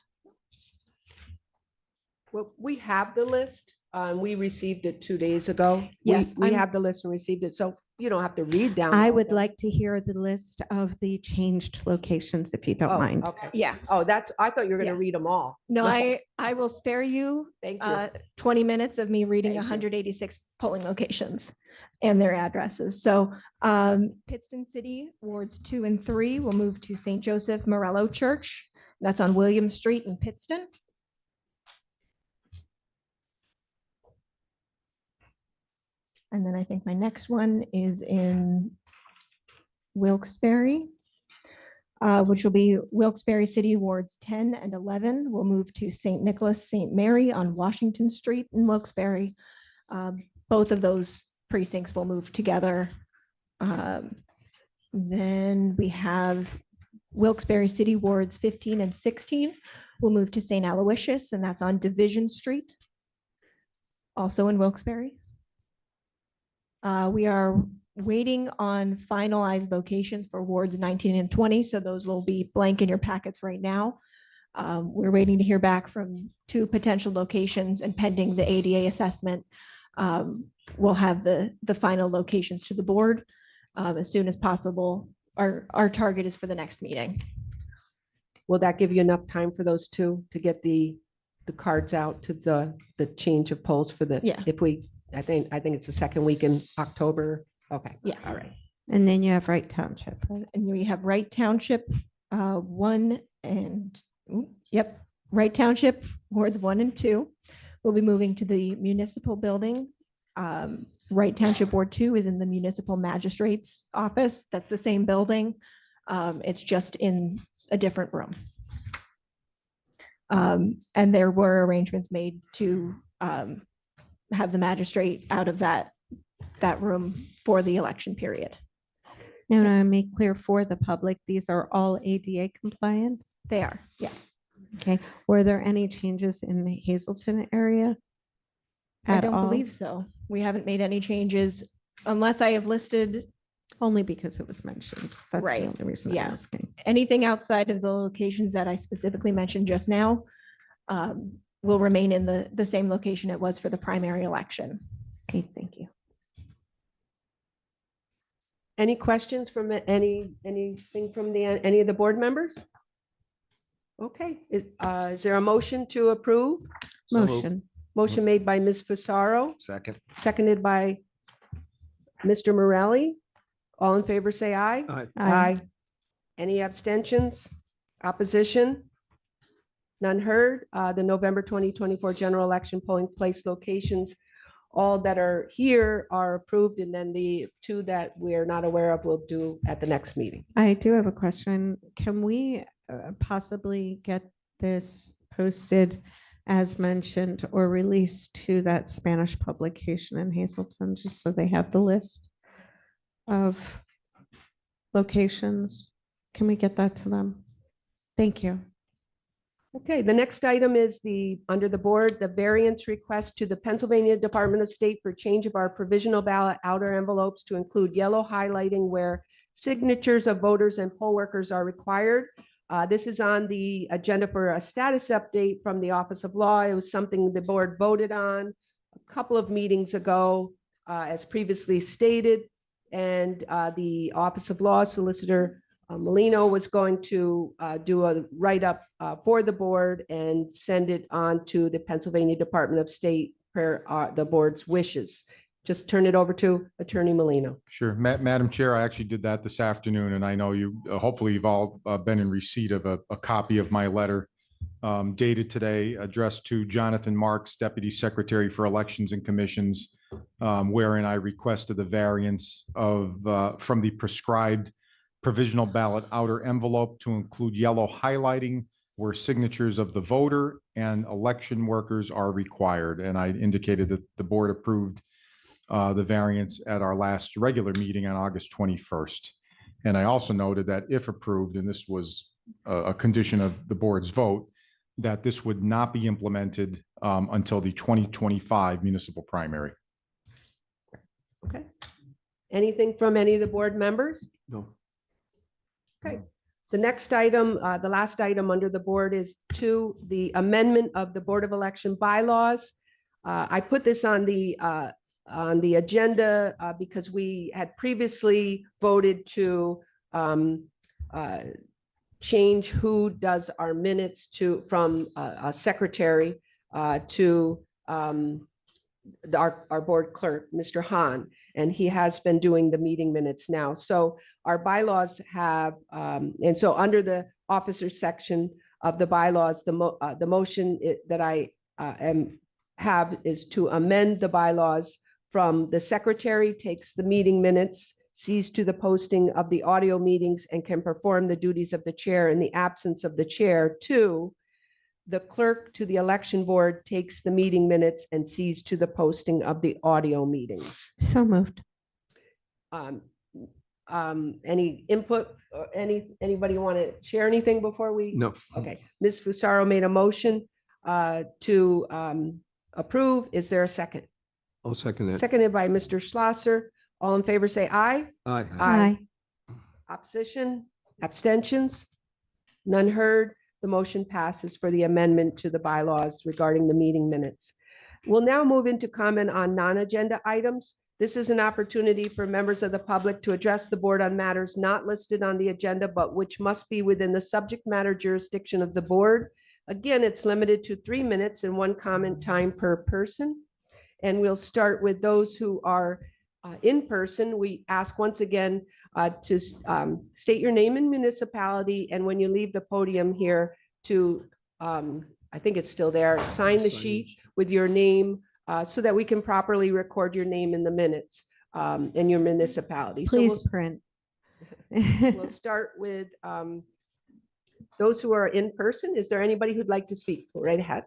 Well, we have the list. We received it 2 days ago. Yes, We I'm- have the list and received it, so you don't have to read down. I all would of them. like to hear the list of the changed locations, if you don't Oh, mind. okay. Yeah. Oh, I thought you were Yeah. gonna read them all. No, I will spare you Thank you. 20 minutes of me reading Thank you. 186 polling locations and their addresses. So Pittston City, wards 2 and 3 will move to St. Joseph Morello Church. That's on William Street in Pittston. And then I think my next one is in Wilkes-Barre, which will be Wilkes-Barre City wards 10 and 11 will move to St. Nicholas, St. Mary on Washington Street in Wilkes-Barre. Both of those precincts will move together. Then we have Wilkes-Barre City wards 15 and 16 will move to St. Aloysius, and that's on Division Street, also in Wilkes-Barre. We are waiting on finalized locations for wards 19 and 20, so those will be blank in your packets right now. We're waiting to hear back from 2 potential locations, and pending the ADA assessment, we'll have the final locations to the board as soon as possible. Our target is for the next meeting. Will that give you enough time for those 2 to get the cards out to the change of polls for the? Yeah. I think it's the second week in October. Okay. Yeah. All right. And then you have Wright Township. Right? And we have Wright Township, 1 and, yep, Wright Township, wards 1 and 2 will be moving to the municipal building. Wright Township Ward 2 is in the municipal magistrate's office. That's the same building. It's just in a different room. And there were arrangements made to have the magistrate out of that room for the election period. Now, to make clear for the public, these are all ADA compliant. They are, yes. Okay. Were there any changes in the Hazelton area? I at don't all? believe so. We haven't made any changes unless I have listed Only because it was mentioned. That's Right. the only reason Yeah. I'm asking. anything outside of the locations that I specifically mentioned just now will remain in the same location it was for the primary election. Okay, thank you. Any questions from anything from any of the board members? Okay, is there a motion to approve? Motion. Motion made by Ms. Fasaro, Second. seconded by Mr. Morelli. All in favor, say aye. Aye. Any abstentions? Opposition? None heard. The November 2024 general election polling place locations, all that are here are approved, and then the 2 that we're not aware of will do at the next meeting. I do have a question. Can we possibly get this posted as mentioned or released to that Spanish publication in Hazelton, just so they have the list of locations? Can we get that to them? Thank you. Okay, the next item is under the board, the variance request to the Pennsylvania Department of State for change of our provisional ballot outer envelopes to include yellow highlighting where signatures of voters and poll workers are required. This is on the agenda for a status update from the Office of Law. It was something the board voted on a couple of meetings ago, as previously stated. And the Office of Law Solicitor Molino was going to do a write-up for the board and send it on to the Pennsylvania Department of State per the board's wishes. Just turn it over to Attorney Molino. Sure. Madam Chair, I actually did that this afternoon, and I know you, hopefully you've all been in receipt of a copy of my letter dated today, addressed to Jonathan Marks, Deputy Secretary for Elections and Commissions, wherein I requested the variance from the prescribed provisional ballot outer envelope to include yellow highlighting where signatures of the voter and election workers are required. And I indicated that the board approved the variance at our last regular meeting on August 21st. And I also noted that if approved, and this was a condition of the board's vote, that this would not be implemented until the 2025 municipal primary. Okay. Anything from any of the board members? No. Okay. The next item, the last item under the board is the amendment of the Board of Election bylaws. I put this on the agenda because we had previously voted to change who does our minutes from a secretary to our board clerk, Mr. Hahn, and he has been doing the meeting minutes now. So our bylaws have, and so under the officer section of the bylaws, the motion that I have is to amend the bylaws from the secretary takes the meeting minutes, sees to the posting of the audio meetings, and can perform the duties of the chair in the absence of the chair, to the clerk to the election board takes the meeting minutes and sees to the posting of the audio meetings. So moved. Any input or anybody want to share anything before we? No. Okay, Ms. Fusaro made a motion to approve. Is there a second? I'll second that. Seconded by Mr. Schlosser. All in favor, say aye. Aye. Aye. Opposition, abstentions? None heard. The motion passes for the amendment to the bylaws regarding the meeting minutes. We'll now move into comment on non-agenda items. This is an opportunity for members of the public to address the board on matters not listed on the agenda, but which must be within the subject matter jurisdiction of the board. Again, it's limited to 3 minutes and 1 comment time per person. And we'll start with those who are in person. We ask once again to state your name and municipality, and when you leave the podium here to, I think it's still there, sign the sheet with your name so that we can properly record your name in the minutes and your municipality. Please print. We'll start with those who are in person. Is there anybody who'd like to speak? Go right ahead.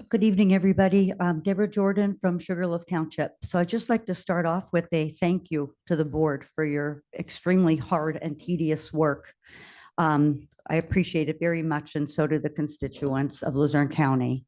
Good evening, everybody. Deborah Jordan from Sugarloaf Township. So I'd just like to start off with a thank you to the board for your extremely hard and tedious work. I appreciate it very much, and so do the constituents of Luzerne County.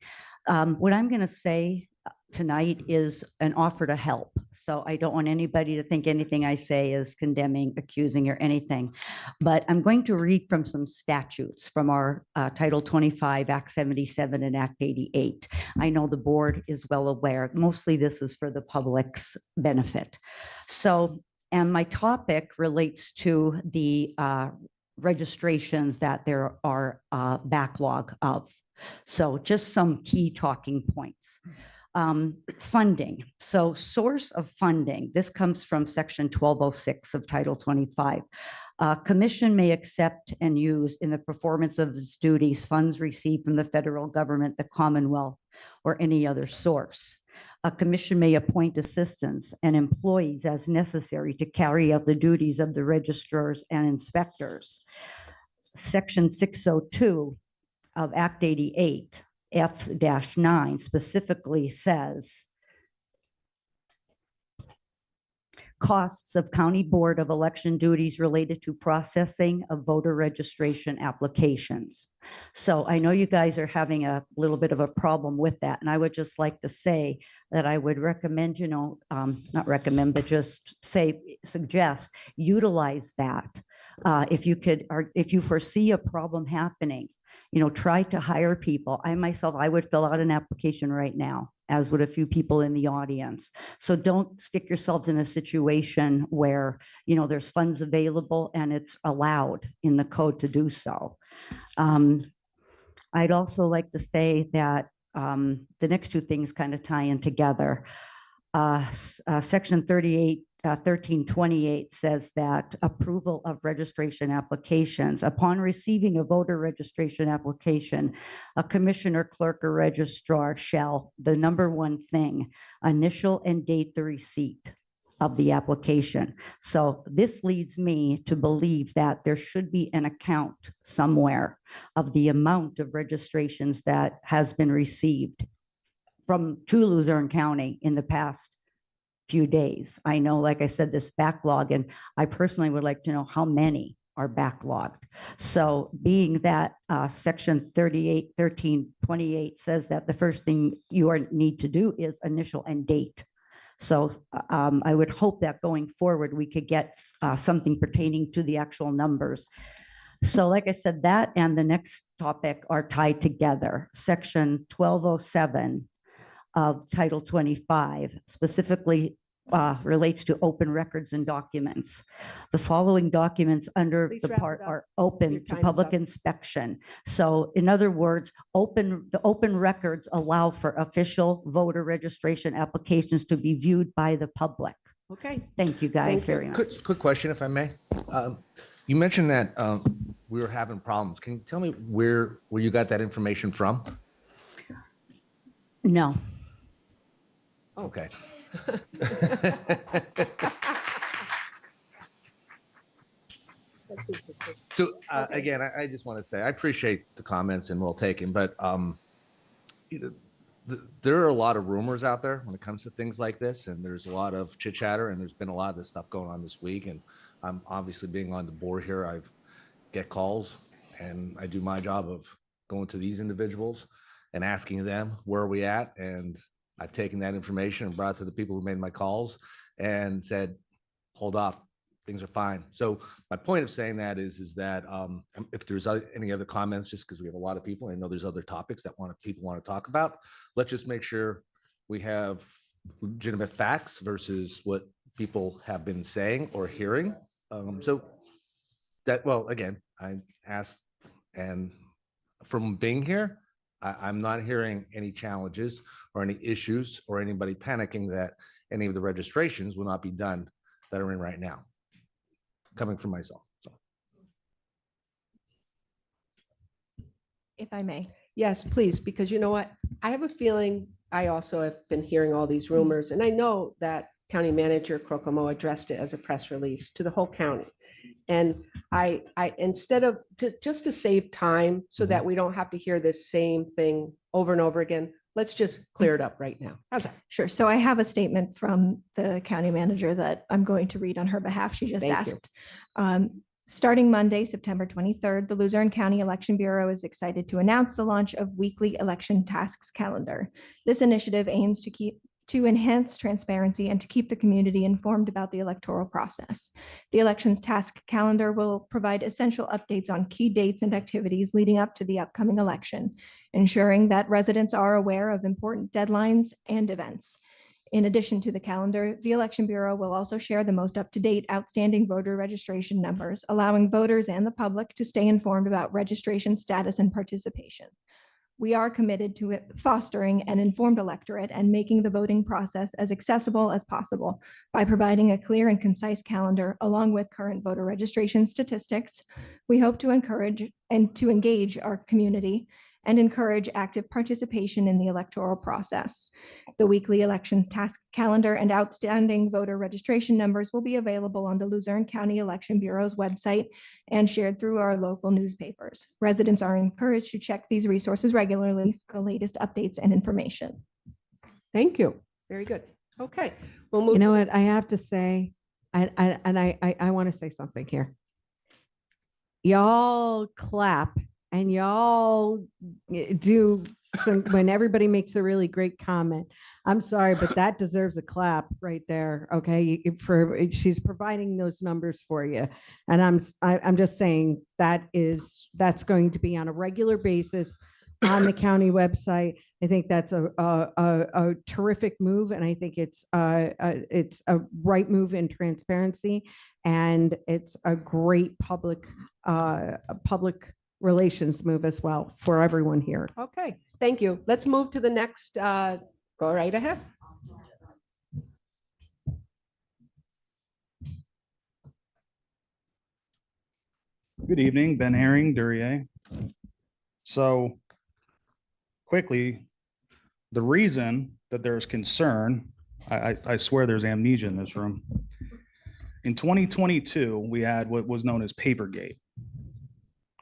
What I'm going to say tonight is an offer to help. So I don't want anybody to think anything I say is condemning, accusing, or anything. But I'm going to read from some statutes from our Title 25, Act 77, and Act 88. I know the board is well aware. Mostly this is for the public's benefit. So, and my topic relates to the registrations that there are backlog of. So just some key talking points. Funding. So source of funding, this comes from section 1206 of Title 25. Commission may accept and use in the performance of its duties funds received from the federal government, the Commonwealth, or any other source. A commission may appoint assistants and employees as necessary to carry out the duties of the registrars and inspectors. Section 602 of Act 88 F-9 specifically says costs of County Board of Election duties related to processing of voter registration applications. So I know you guys are having a little bit of a problem with that. And I would just like to say that I would recommend, not recommend, but just suggest, utilize that. If you could, or if you foresee a problem happening, try to hire people. I myself, I would fill out an application right now, as would a few people in the audience. So don't stick yourselves in a situation where, there's funds available and it's allowed in the code to do so. I'd also like to say that the next two things kind of tie in together. Section 1328 says that approval of registration applications. Upon receiving a voter registration application, a commissioner, clerk, or registrar shall, the number one thing, initial and date the receipt of the application. So this leads me to believe that there should be an account somewhere of the amount of registrations that has been received to Luzerne County in the past few days. I know, like I said, this backlog, and I personally would like to know how many are backlogged. So being that section 381328 says that the first thing you need to do is initial and date. So I would hope that going forward, we could get something pertaining to the actual numbers. So like I said, that and the next topic are tied together. Section 1207 of Title 25 specifically relates to open records and documents. The following documents under Please the wrap part it up. are Your open to time is public up. inspection. So in other words, the open records allow for official voter registration applications to be viewed by the public. Okay. Thank you guys Thank you. very much. Quick question, if I may. You mentioned that we were having problems. Can you tell me where you got that information from? No. Okay. So again, I just want to say I appreciate the comments and well taken, but there are a lot of rumors out there when it comes to things like this, and there's a lot of chit chatter, and there's been a lot of this stuff going on this week. And I'm obviously being on the board here. I get calls, and I do my job of going to these individuals and asking them where are we at, and I've taken that information and brought it to the people who made my calls and said, hold off, things are fine. So my point of saying that is that if there's any other comments, just because we have a lot of people, I know there's other topics that people want to talk about, let's just make sure we have legitimate facts versus what people have been saying or hearing. So that, well, again, I asked, and from being here, I'm not hearing any challenges or any issues or anybody panicking that any of the registrations will not be done that are in right now, coming from myself. So. If I may. Yes, please, because you know what? I have a feeling I also have been hearing all these rumors, and I know that County Manager Crocomo addressed it as a press release to the whole county. And I instead of just to save time so that we don't have to hear this same thing over and over again, let's just clear it up right now. How's that? Sure. So I have a statement from the county manager that I'm going to read on her behalf. She just Thank you. asked. Starting Monday, September 23rd, the Luzerne County Election Bureau is excited to announce the launch of weekly election tasks calendar. This initiative aims to enhance transparency and to keep the community informed about the electoral process. The elections task calendar will provide essential updates on key dates and activities leading up to the upcoming election, ensuring that residents are aware of important deadlines and events. In addition to the calendar, the Election Bureau will also share the most up-to-date outstanding voter registration numbers, allowing voters and the public to stay informed about registration status and participation. We are committed to fostering an informed electorate and making the voting process as accessible as possible by providing a clear and concise calendar along with current voter registration statistics. We hope to encourage and to engage our community and encourage active participation in the electoral process. The weekly elections task calendar and outstanding voter registration numbers will be available on the Luzerne County Election Bureau's website and shared through our local newspapers. Residents are encouraged to check these resources regularly for the latest updates and information. Thank you. Very good. Okay. We'll move. You know what, I have to say, I want to say something here. Y'all clap and y'all do some, when everybody makes a really great comment. I'm sorry, but that deserves a clap right there. Okay, she's providing those numbers for you, and I'm just saying that's going to be on a regular basis on the county website. I think that's a terrific move, and I think it's a right move in transparency, and it's a great public relations move as well for everyone here. Okay, thank you. Let's move to the next. Go right ahead. Good evening, Ben Herring, Duryea. So quickly, the reason that there's concern, I swear there's amnesia in this room. In 2022, we had what was known as Papergate.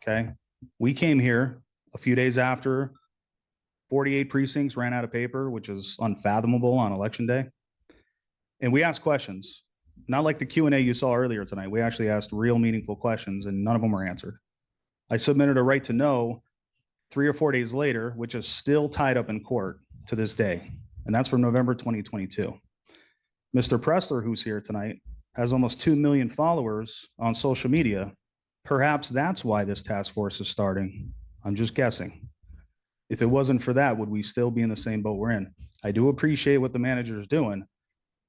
Okay, we came here a few days after 48 precincts ran out of paper, which is unfathomable on election day. And we asked questions, not like the Q&A you saw earlier tonight. We actually asked real meaningful questions and none of them were answered. I submitted a right to know 3 or 4 days later, which is still tied up in court to this day. And that's from November 2022. Mr. Pressler, who's here tonight, has almost 2 million followers on social media. Perhaps that's why this task force is starting. I'm just guessing. If it wasn't for that, would we still be in the same boat we're in? I do appreciate what the manager is doing,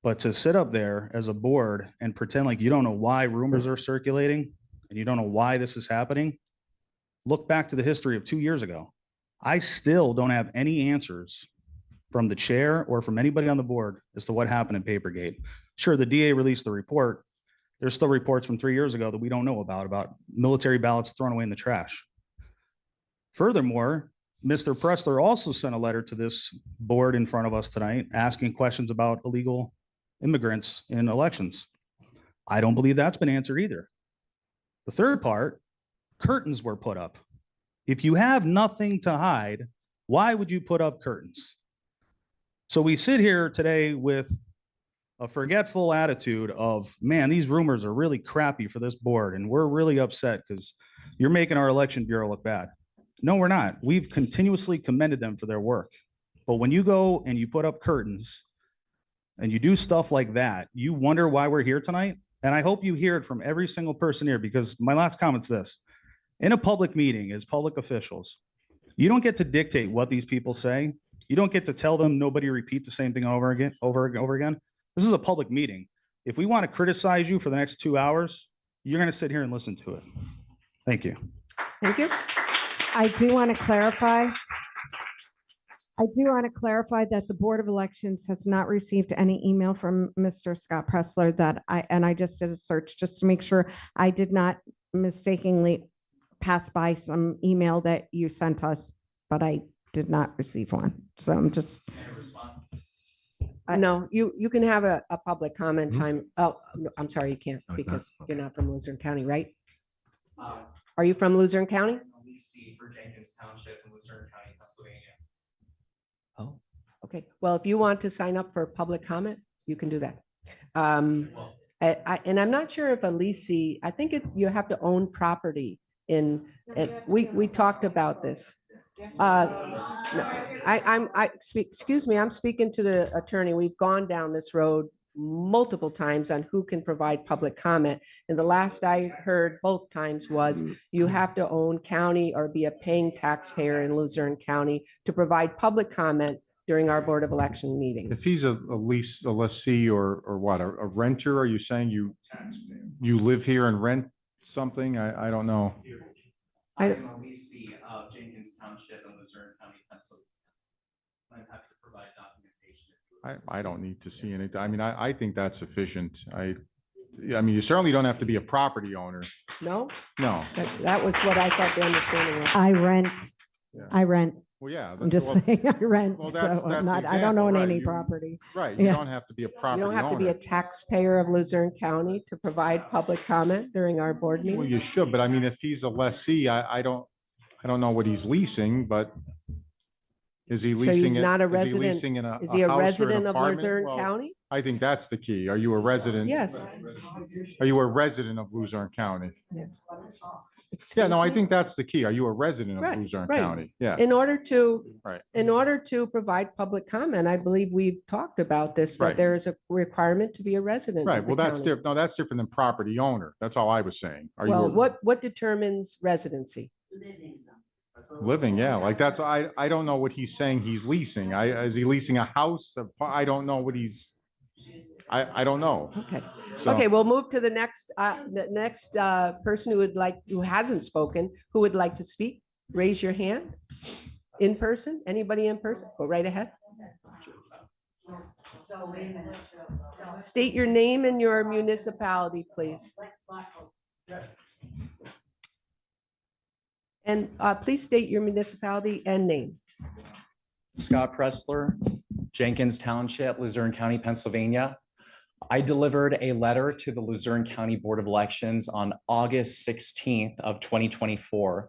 but to sit up there as a board and pretend like you don't know why rumors are circulating and you don't know why this is happening, look back to the history of 2 years ago. I still don't have any answers from the chair or from anybody on the board as to what happened in Papergate. Sure, the DA released the report. There's still reports from 3 years ago that we don't know about military ballots thrown away in the trash. Furthermore, Mr. Pressler also sent a letter to this board in front of us tonight asking questions about illegal immigrants in elections. I don't believe that's been answered either. The third part, curtains were put up. If you have nothing to hide, why would you put up curtains? So we sit here today with a forgetful attitude of, man, these rumors are really crappy for this board and we're really upset because you're making our election bureau look bad. No, we're not. We've continuously commended them for their work. But when you go and you put up curtains and you do stuff like that, you wonder why we're here tonight. And I hope you hear it from every single person here, because my last comment's this. In a public meeting as public officials, you don't get to dictate what these people say. You don't get to tell them nobody repeat the same thing over and over again. This is a public meeting. If we want to criticize you for the next 2 hours, you're going to sit here and listen to it. Thank you. Thank you. I do want to clarify. That the Board of Elections has not received any email from Mr. Scott Pressler that I just did a search just to make sure I did not mistakenly pass by some email that you sent us, but I did not receive one. So I'm just. No, you can have a public comment time. Oh, no, I'm sorry, you can't because you're not from Luzerne County, right? Are you from Luzerne County? For Jenkins Township in Luzerne County, Pennsylvania. Oh, okay. Well, if you want to sign up for public comment, you can do that. And I'm not sure if a leasing, I think you have to own property in, we talked about this. Excuse me, I'm speaking to the attorney. We've gone down this road multiple times on who can provide public comment. And the last I heard both times was you have to own county or be a paying taxpayer in Luzerne County to provide public comment during our Board of Election meetings. If he's a lessee or what, a renter, are you saying you live here and rent something? I don't know. I am a leasee of Jenkins Township in Luzerne County, Pennsylvania. I'm happy to provide documentation. I don't need to see anything. I mean, I think that's sufficient. I mean, you certainly don't have to be a property owner. No? No. That was what I thought the understanding was. I rent. Well, yeah. I'm just saying I rent. Well, So that's I'm the not, I don't own example, any right? property. Right. You Yeah. don't have to be a You property don't have to be a owner. taxpayer of Luzerne County to provide public comment during our board Well, meeting. you should, but I mean, if he's a lessee, I don't know what he's leasing, but is he So leasing he's it? not a Is he resident. leasing in Is he a house or an resident of apartment? Luzerne Well, County? I think that's the key. Are you a resident? Yes. Are you a resident of Luzerne County? Yes. Yeah, no, I Excuse me? think that's the key. Are you a resident of Right, Luzerne right. County? Yeah, In order to right. provide public comment, I believe we've talked about this, that Right. there is a requirement to be a resident. Right. of the Well, that's county. different. No, that's different than property owner. That's all I was saying. Are you Well, a- what determines residency? living? Yeah, like that's, I don't know what he's saying he's leasing. Is he leasing a house? I don't know what he's, I don't know. Okay. So- Okay, we'll move to the next person who hasn't spoken, who would like to speak. Raise your hand. In person? Anybody in person? Go right ahead. State your name and your municipality, please. And please state your municipality and name. Scott Pressler, Jenkins Township, Luzerne County, Pennsylvania. I delivered a letter to the Luzerne County Board of Elections on August 16th of 2024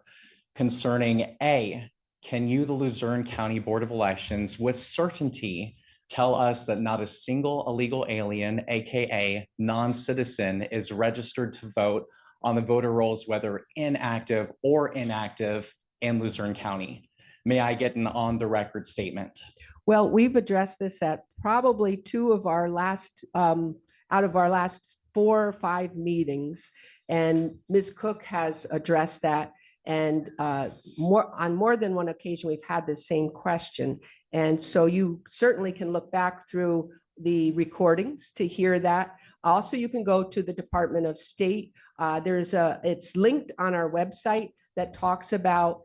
concerning A, can you, the Luzerne County Board of Elections, with certainty tell us that not a single illegal alien, AKA non-citizen, is registered to vote on the voter rolls, whether inactive or inactive in Luzerne County? May I get an on-the-record statement? Well, we've addressed this at probably two of our last, out of our last 4 or 5 meetings. And Ms. Cook has addressed that. And on more than one occasion, we've had the same question. And so you certainly can look back through the recordings to hear that. Also, you can go to the Department of State. It's linked on our website that talks about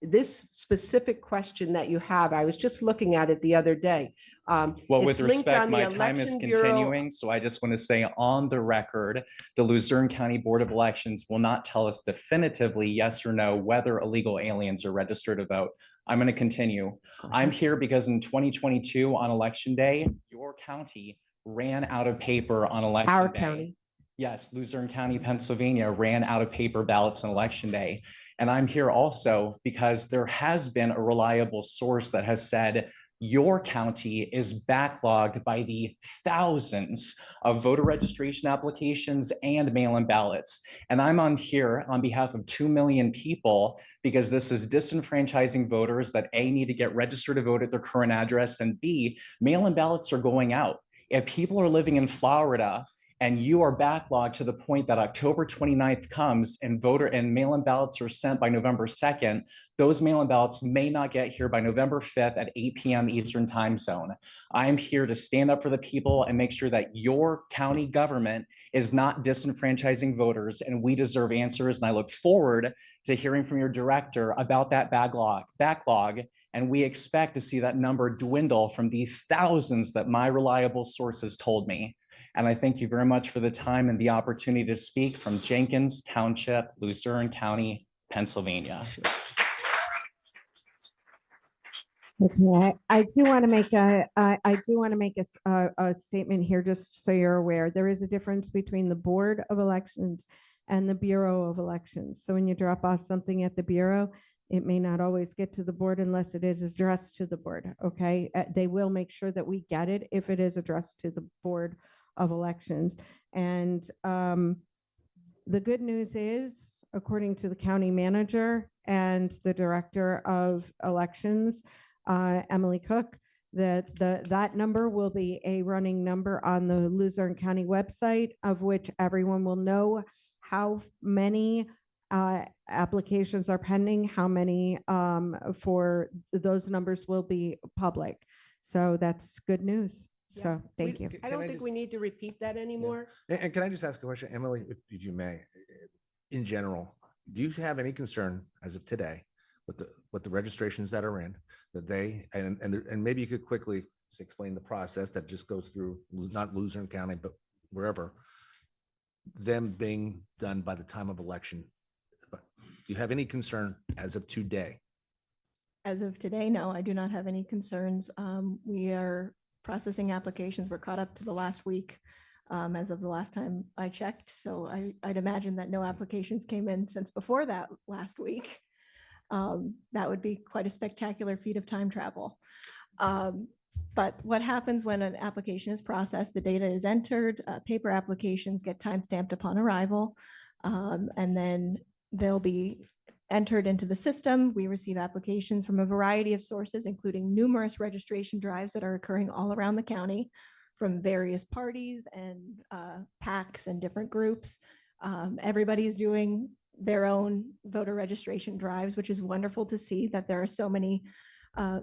this specific question that you have. I was just looking at it the other day. Well, with It's linked respect, on the my time is Election Bureau. continuing, so I just want to say on the record, the Luzerne County Board of Elections will not tell us definitively yes or no whether illegal aliens are registered to vote. I'm going to continue. I'm here because in 2022 on Election Day, your county ran out of paper on Election Our Day. county. Yes, Luzerne County, Pennsylvania ran out of paper ballots on Election Day. And I'm here also because there has been a reliable source that has said your county is backlogged by the thousands of voter registration applications and mail-in ballots. And I'm on here on behalf of 2 million people because this is disenfranchising voters that A, need to get registered to vote at their current address, and B, mail-in ballots are going out. If people are living in Florida and you are backlogged to the point that October 29th comes and mail-in ballots are sent by November 2nd, those mail-in ballots may not get here by November 5th at 8 p.m. Eastern time zone. I'm here to stand up for the people and make sure that your county government is not disenfranchising voters, and we deserve answers. And I look forward to hearing from your director about that backlog. And we expect to see that number dwindle from the thousands that my reliable sources told me. And I thank you very much for the time and the opportunity to speak from Jenkins Township, Luzerne County, Pennsylvania. Okay, I do want to make a statement here, just so you're aware. There is a difference between the Board of Elections and the Bureau of Elections. So when you drop off something at the Bureau, it may not always get to the board unless it is addressed to the board, okay? They will make sure that we get it if it is addressed to the Board of Elections. And the good news is, according to the county manager and the director of elections, Emily Cook, that number will be a running number on the Luzerne County website, of which everyone will know how many applications are pending, how many for those numbers will be public. So that's good news. Yeah. So thank you. I don't think we need to repeat that anymore. And can I just ask a question, Emily, if you may, in general, do you have any concern as of today with the registrations that are in, that they, and maybe you could quickly just explain the process that just goes through, not Luzerne County, but wherever, them being done by the time of election? But do you have any concern as of today? As of today, no, I do not have any concerns. We are processing applications. We're caught up to the last week as of the last time I checked. So I'd imagine that no applications came in since before that last week. That would be quite a spectacular feat of time travel. But what happens when an application is processed, the data is entered, paper applications get timestamped upon arrival, and then they'll be entered into the system. We receive applications from a variety of sources, including numerous registration drives that are occurring all around the county from various parties and PACs and different groups. Everybody's doing their own voter registration drives, which is wonderful to see that there are so many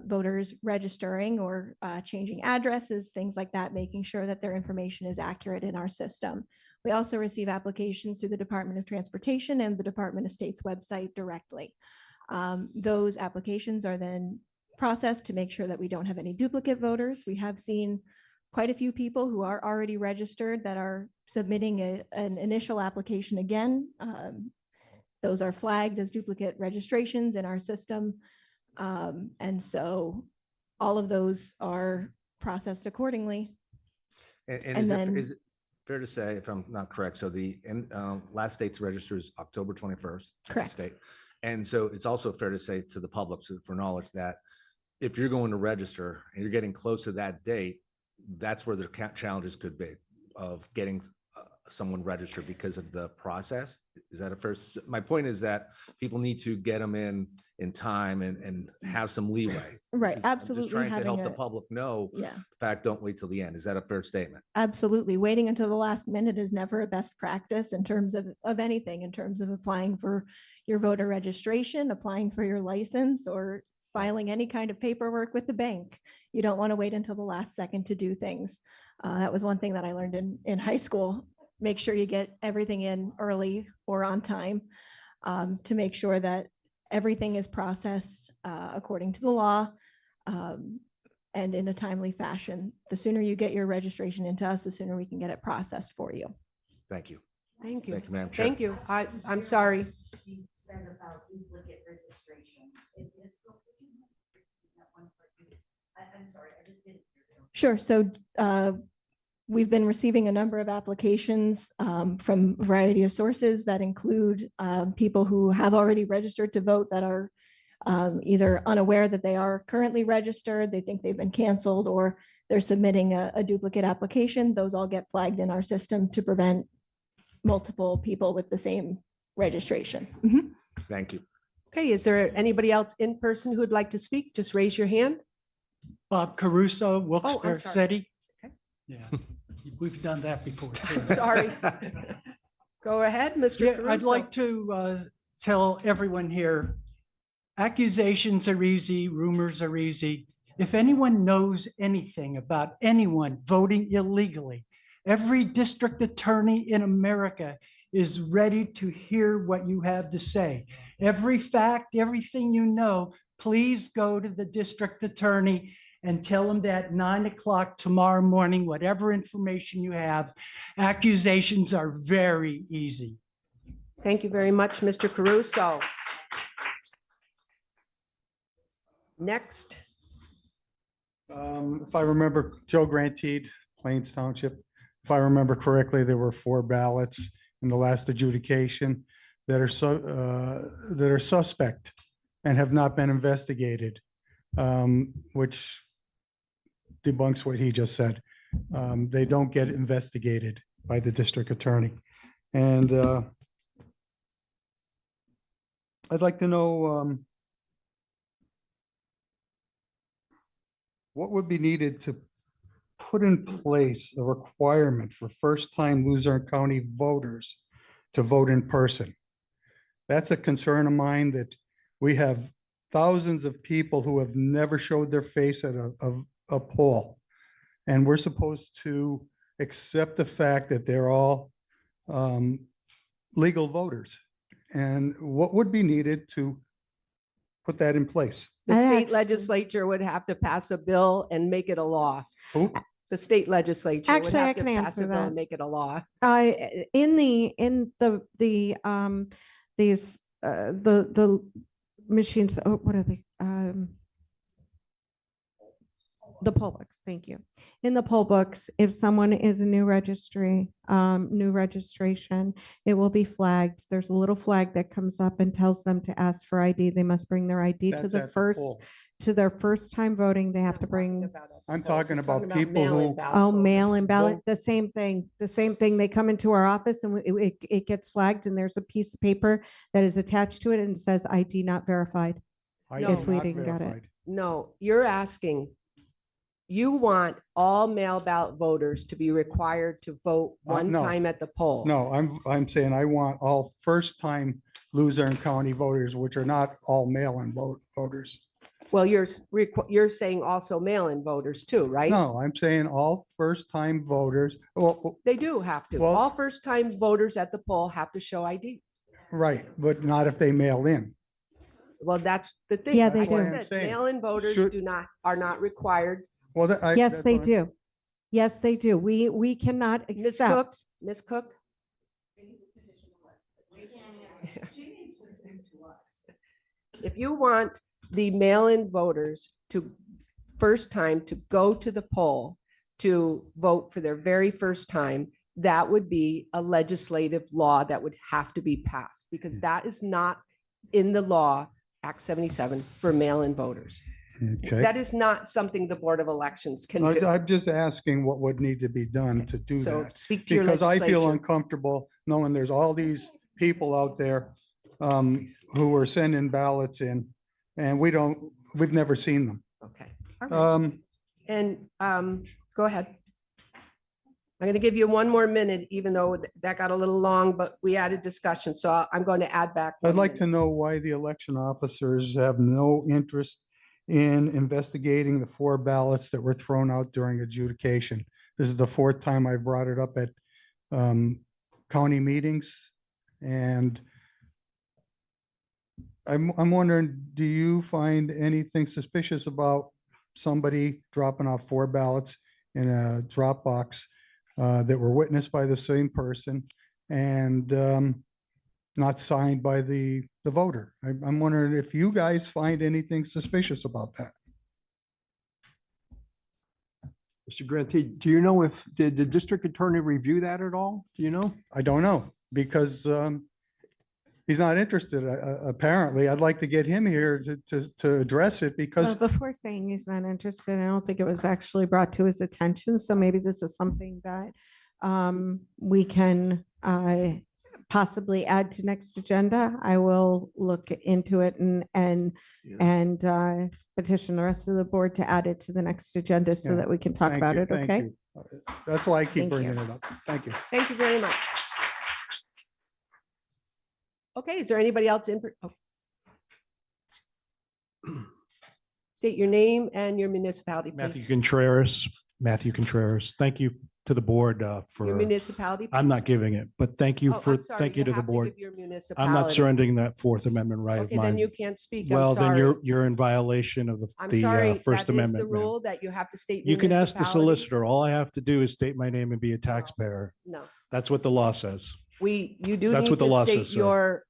voters registering or changing addresses, things like that, making sure that their information is accurate in our system. We also receive applications through the Department of Transportation and the Department of State's website directly. Those applications are then processed to make sure that we don't have any duplicate voters. We have seen quite a few people who are already registered that are submitting an initial application again. Those are flagged as duplicate registrations in our system. And so all of those are processed accordingly. And is it fair to say, if I'm not correct, so the last date to register is October 21st? Correct. State. And so it's also fair to say to the public, so for knowledge, that if you're going to register and you're getting close to that date, that's where the challenges could be of getting someone registered because of the process. Is that a first? My point is that people need to get them in time and have some leeway. Right, Because I'm absolutely. just trying to help the having a- public know, Yeah. in fact, don't wait till the end. Is that a fair statement? Absolutely. Waiting until the last minute is never a best practice in terms of anything, in terms of applying for your voter registration, applying for your license, or filing any kind of paperwork with the bank. You don't want to wait until the last second to do things. That was one thing that I learned in high school. Make sure you get everything in early or on time to make sure that everything is processed according to the law. And in a timely fashion. The sooner you get your registration into us, the sooner we can get it processed for you. Thank you. Thank you. Thank you, Madam Chair. Thank you. I'm sorry. You said about duplicate registration. It is still- that one part. I'm sorry, I just didn't hear you. Sure. So we've been receiving a number of applications from a variety of sources that include people who have already registered to vote that are either unaware that they are currently registered, they think they've been canceled, or they're submitting a duplicate application. Those all get flagged in our system to prevent multiple people with the same registration. Mhm. Thank you. Okay, is there anybody else in person who would like to speak? Just raise your hand. Bob Caruso, I'm Wilkes-Barre sorry. City. Okay. Yeah, we've done that before. too. Sorry. Go ahead, Mr. Yeah, Caruso. I'd like to tell everyone here, accusations are easy, rumors are easy. If anyone knows anything about anyone voting illegally, every district attorney in America is ready to hear what you have to say. Every fact, everything you know, please go to the district attorney and tell him that 9 o'clock tomorrow morning, whatever information you have. Accusations are very easy. Thank you very much, Mr. Caruso. Next. If I remember, Joe Grantede, Plains Township. If I remember correctly, there were 4 ballots in the last adjudication that are suspect and have not been investigated, which debunks what he just said. They don't get investigated by the district attorney. And I'd like to know what would be needed to put in place a requirement for first-time Luzerne County voters to vote in person. That's a concern of mine, that we have thousands of people who have never showed their face at a poll. And we're supposed to accept the fact that they're all legal voters. And what would be needed to put that in place? The state legislature would have to pass a bill and make it a law. Who? The state legislature would Actually, I have to can pass a answer bill and that. make it a law. In the machines, oh, what are they? The poll books, thank you. In the poll books, if someone is a new registration, it will be flagged. There's a little flag that comes up and tells them to ask for ID. They must bring their ID to That's the at the first, poll. to their first time voting. They have to bring, I'm talking about people who, oh, mail-in ballot, the same thing. They come into our office and it gets flagged and there's a piece of paper that is attached to it and it says ID not verified. If we didn't get it. No, you're asking, you want all mail ballot voters to be required to vote one no. time at the poll. no, I'm saying I want all first-time Luzerne County voters, which are not all mail-in voters. Well, you're saying also mail-in voters too, right? No, I'm saying all first-time voters. Well, They do have to. Well- All first-time voters at the poll have to show ID. right, but not if they mail in. Well, that's the thing. Yeah, they Like I do. said, saying. mail-in voters Should- are not required. Well, Yes, that's they what I'm- do. Yes, they do. We cannot Ms. Cook, accept. Ms. Cook? If you want the mail-in voters to first time to go to the poll to vote for their very first time, that would be a legislative law that would have to be passed because that is not in the law, Act 77, for mail-in voters. Okay. That is not something the Board of Elections can do. I'm just asking what would need to be done to do So that. speak to your Because I feel legislature. uncomfortable knowing there's all these people out there who are sending ballots in, and we've never seen them. Okay. All right. And go ahead. I'm going to give you one more minute, even though that got a little long, but we added discussion. So I'm going to add back. I'd like to know why the election officers have no interest in investigating the 4 ballots that were thrown out during adjudication. This is the 4th time I brought it up at county meetings. And I'm wondering, do you find anything suspicious about somebody dropping off 4 ballots in a drop box that were witnessed by the same person and not signed by the voter? I'm wondering if you guys find anything suspicious about that. Mr. Grantee, do you know if, did the district attorney review that at all? Do you know? I don't know, because he's not interested, apparently. I'd like to get him here to address it, because Before saying he's not interested, I don't think it was actually brought to his attention. So maybe this is something that we can possibly add to next agenda. I will look into it and petition the rest of the board to add it to the next agenda so Yeah. that we can talk Thank about you, it, thank okay? you. That's why I keep Thank bringing you. it up. Thank you. Thank you very much. Okay, is there anybody else in? State your name and your municipality, Matthew please. Contreras, Thank you to the board Your for, municipality. I'm not please. giving it, but thank you Oh, for, I'm sorry, thank you to the have board. give your I'm not municipality. surrendering that Fourth Amendment right of Okay, then mine. you can't speak. I'm Well, then sorry. you're in violation of I'm the sorry. First That is the Amendment, ma'am. rule that you have to state. You can ask the municipality. solicitor. All I have to do is state my name and be a taxpayer. No, That's what the law says. you do That's need what the to law state says, sir. your,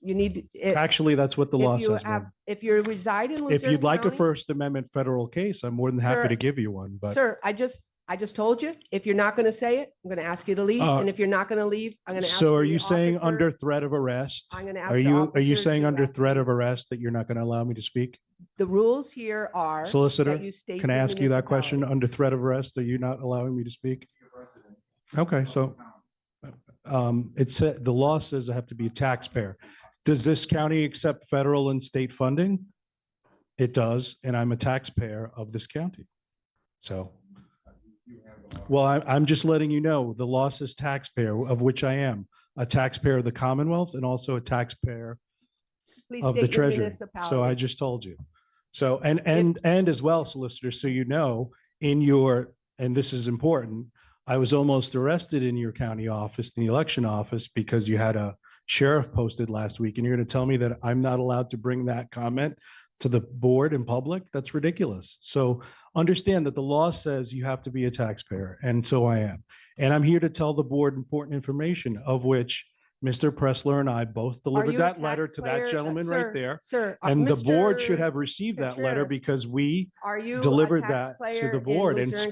you need. Actually, that's what the law If you says, have, ma'am. if you reside in Luzerne If you'd like a County- First Amendment federal case, I'm more than happy Sir, to give you one, but. Sir, I just told you, if you're not going to say it, I'm going to ask you to leave. And if you're not going to leave, I'm going to ask. So are the you saying officer- under threat of arrest? I'm going to ask. Are the you officer saying to under ask threat me. of arrest that you're not going to allow me to speak? The rules here are. that Solicitor, you state can I your ask you that question? municipality. Under threat of arrest, are you not allowing me to speak? Okay, so it said, the law says I have to be a taxpayer. Does this county accept federal and state funding? It does, and I'm a taxpayer of this county. So. Well, I'm just letting you know, the law says taxpayer, of which I am, a taxpayer of the Commonwealth and also a taxpayer Please of the state your treasury. municipality. So I just told you. So, and as well, solicitor, so you know, in your, and this is important, I was almost arrested in your county office, in the election office, because you had a sheriff posted last week, and you're going to tell me that I'm not allowed to bring that comment to the board in public? That's ridiculous. So understand that the law says you have to be a taxpayer, and so I am. And I'm here to tell the board important information, of which Mr. Pressler and I both delivered you a that letter to taxpayer? that gentleman Sir, right there. Sir. And the board should Mr. have received that letter Contreras, because we Are you a delivered that to taxpayer the in board and Luzerne County?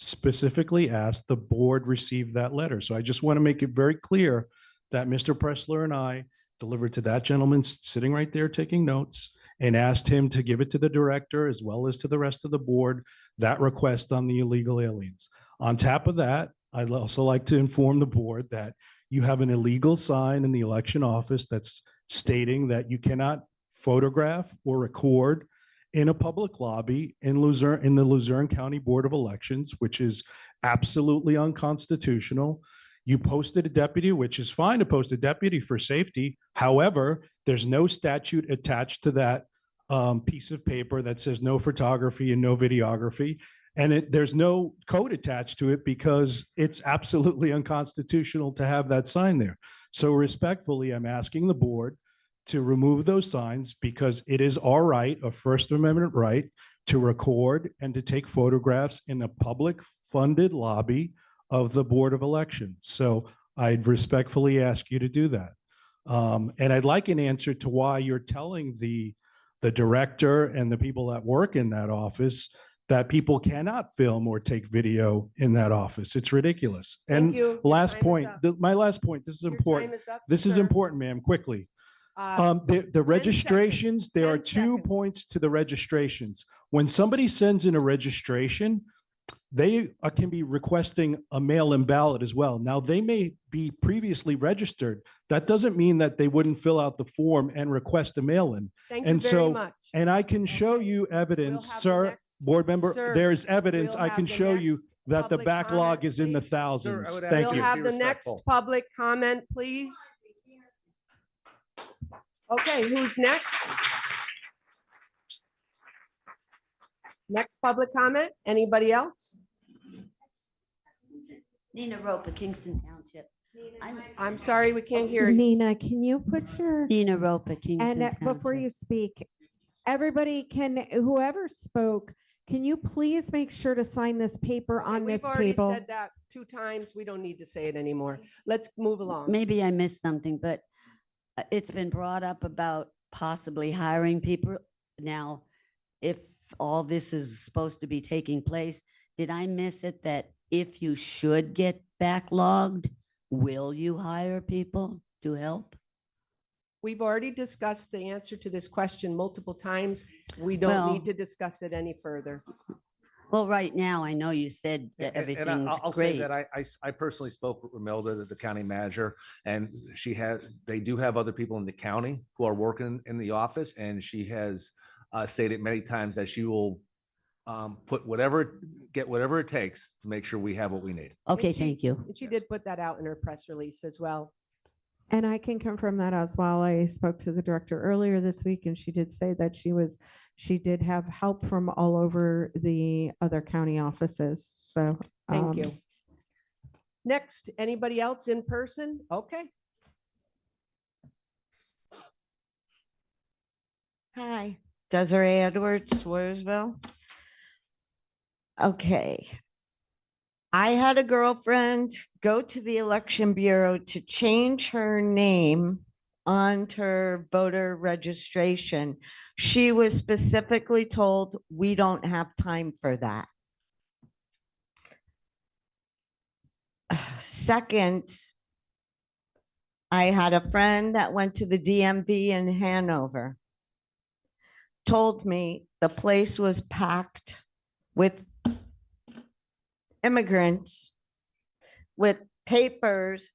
specifically asked the board receive that letter. So I just want to make it very clear that Mr. Pressler and I delivered to that gentleman sitting right there taking notes and asked him to give it to the director as well as to the rest of the board, that request on the illegal aliens. On top of that, I'd also like to inform the board that you have an illegal sign in the election office that's stating that you cannot photograph or record in a public lobby in Luzerne, in the Luzerne County Board of Elections, which is absolutely unconstitutional. You posted a deputy, which is fine to post a deputy for safety. However, there's no statute attached to that piece of paper that says no photography and no videography. And there's no code attached to it because it's absolutely unconstitutional to have that sign there. So respectfully, I'm asking the board to remove those signs because it is our right, a First Amendment right, to record and to take photographs in a public funded lobby of the Board of Elections. So I'd respectfully ask you to do that. And I'd like an answer to why you're telling the director and the people that work in that office that people cannot film or take video in that office. It's ridiculous. Thank And you. Your last time is point, up. my last point, this is Your time important. is up, This is sir. important, ma'am, quickly. The registrations, there are 10 2 seconds. points to the registrations. When somebody sends in a registration, they can be requesting a mail-in ballot as well. Now, they may be previously registered. That doesn't mean that they wouldn't fill out the form and request a mail-in. Thank you And very so, much. and I can show you evidence, have the sir, next- board member, Sir, there's evidence. we'll I have can the show you next that the public backlog comment, is in the please. thousands. would Thank We'll you. have the next respectful. public comment, please. Okay, who's next? Next public comment? Anybody else? Nina Roper, Kingston Township. I'm sorry, we can't hear you. Nina, can you put your, Nina Roper, Kingston and before Township. you speak, everybody can, whoever spoke, can you please make sure to sign this paper Okay, on this we've already table? said that 2 times. We don't need to say it anymore. Let's move along. Maybe I missed something, but it's been brought up about possibly hiring people. Now, if all this is supposed to be taking place, did I miss it that if you should get backlogged, will you hire people to help? We've already discussed the answer to this question multiple times. We don't Well- need to discuss it any further. Well, right now, I know you said that And everything's I'll say great. that I personally spoke with Romelda, the county manager, and they do have other people in the county who are working in the office, and she has stated many times that she will get whatever it takes to make sure we have what we need. Okay, And she- thank you. And she did put that out in her press release as well. And I can confirm that as well. I spoke to the director earlier this week and she did say that she did have help from all over the other county offices. So. Thank you. Next, anybody else in person? Okay. Hi, Desiree Edwards, Swearsville. Okay. I had a girlfriend go to the election bureau to change her name on her voter registration. She was specifically told, we don't have time for that. Second, I had a friend that went to the DMV in Hanover, told me the place was packed with immigrants, with papers,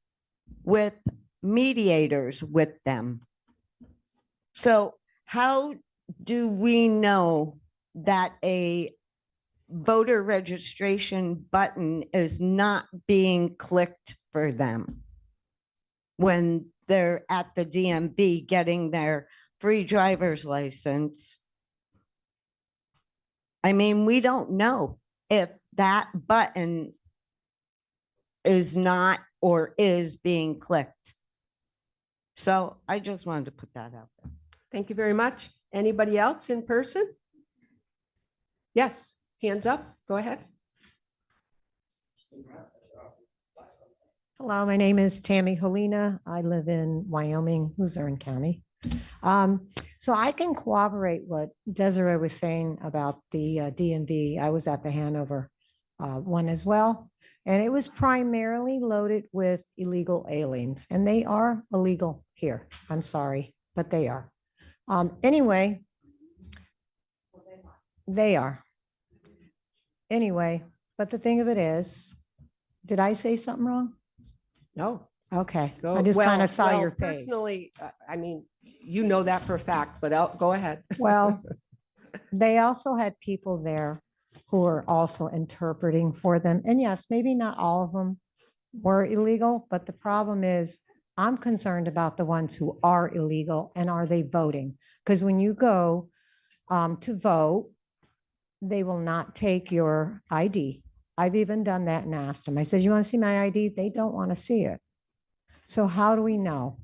with mediators with them. So how do we know that a voter registration button is not being clicked for them when they're at the DMV getting their free driver's license? I mean, we don't know if that button is not or is being clicked. So I just wanted to put that out there. Thank you very much. Anybody else in person? Yes, hands up. Go ahead. Hello, my name is Tammy Helena. I live in Wyoming, Luzerne County. So I can corroborate what Desiree was saying about the DMV. I was at the Hanover one as well, and it was primarily loaded with illegal aliens, and they are illegal here. I'm sorry, but they are. Anyway, they are. Anyway, but the thing of it is, did I say something wrong? No. Okay, Go. I just kind Well- of saw well, your face. Personally, I mean, you know that for a fact, but go ahead. Well, they also had people there who were also interpreting for them. And yes, maybe not all of them were illegal, but the problem is I'm concerned about the ones who are illegal and are they voting? Because when you go to vote, they will not take your ID. I've even done that and asked them. I said, you want to see my ID? They don't want to see it. So how do we know?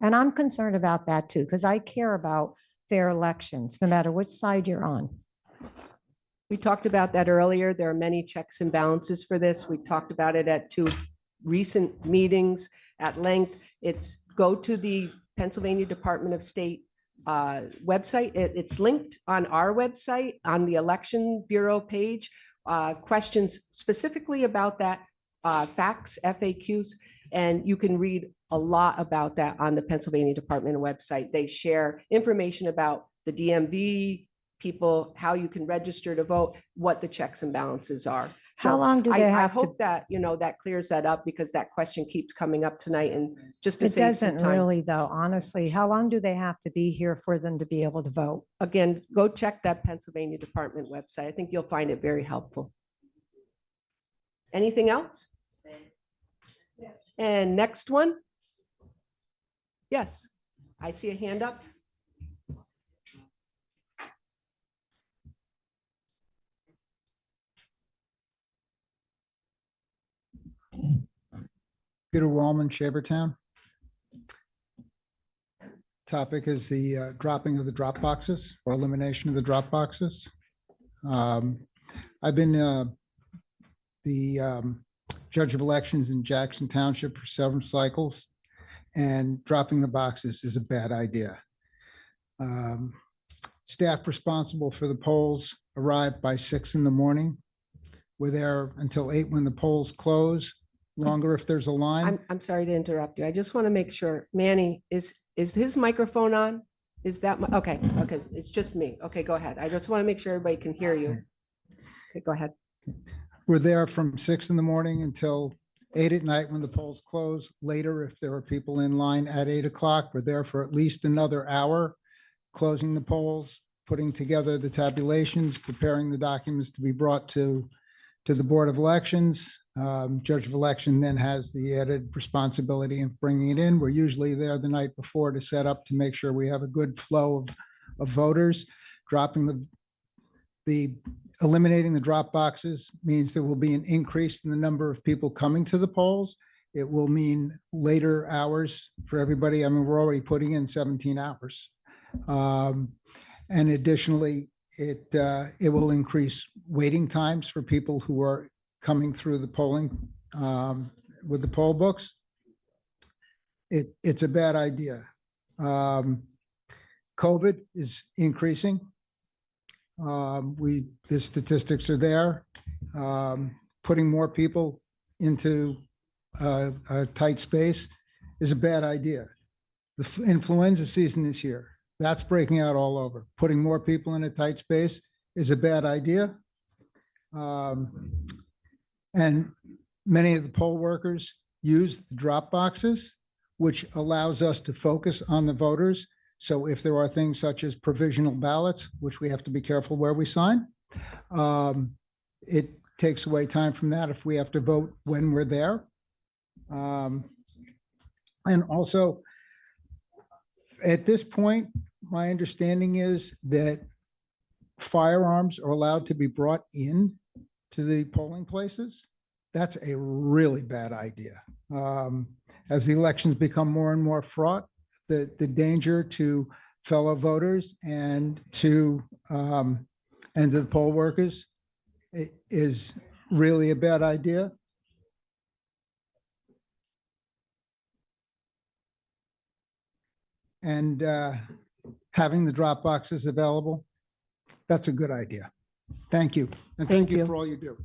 And I'm concerned about that too, because I care about fair elections, no matter which side you're on. We talked about that earlier. There are many checks and balances for this. We talked about it at 2 recent meetings at length. It's go to the Pennsylvania Department of State website. It's linked on our website on the Election Bureau page. Questions specifically about that, facts, FAQs. And you can read a lot about that on the Pennsylvania Department website. They share information about the DMV, people, how you can register to vote, what the checks and balances are. How So long do they I have to? hope that, that clears that up, because that question keeps coming up tonight, and just to It save some doesn't time. really though, honestly. How long do they have to be here for them to be able to vote? Again, go check that Pennsylvania Department website. I think you'll find it very helpful. Anything else? And next one? Yes, I see a hand up. Peter Wallman, Shavertown. Topic is the dropping of the drop boxes or elimination of the drop boxes. I've been the judge of elections in Jackson Township for several cycles, and dropping the boxes is a bad idea. Staff responsible for the polls arrive by 6 in the morning. We're there until 8 when the polls close. Longer if there's a line. I'm sorry to interrupt you. I just want to make sure, Manny, is his microphone on? Is that, okay, it's just me. Okay, go ahead. I just want to make sure everybody can hear you. Okay, go ahead. We're there from 6 in the morning until 8 at night when the polls close. Later, if there are people in line at 8 o'clock, we're there for at least another hour, closing the polls, putting together the tabulations, preparing the documents to be brought to the Board of Elections. Judge of Election then has the added responsibility of bringing it in. We're usually there the night before to set up to make sure we have a good flow of voters. Dropping eliminating the drop boxes means there will be an increase in the number of people coming to the polls. It will mean later hours for everybody. I mean, we're already putting in 17 hours. And additionally, it will increase waiting times for people who are coming through the polling with the poll books. It's a bad idea. COVID is increasing. The statistics are there. Putting more people into a tight space is a bad idea. The influenza season is here. That's breaking out all over. Putting more people in a tight space is a bad idea. And many of the poll workers use the drop boxes, which allows us to focus on the voters. So if there are things such as provisional ballots, which we have to be careful where we sign, it takes away time from that if we have to vote when we're there. And also, at this point, my understanding is that firearms are allowed to be brought in to the polling places. That's a really bad idea. As the elections become more and more fraught, the danger to fellow voters and to the poll workers is really a bad idea. And having the drop boxes available, that's a good idea. Thank you. And thank you for all you do.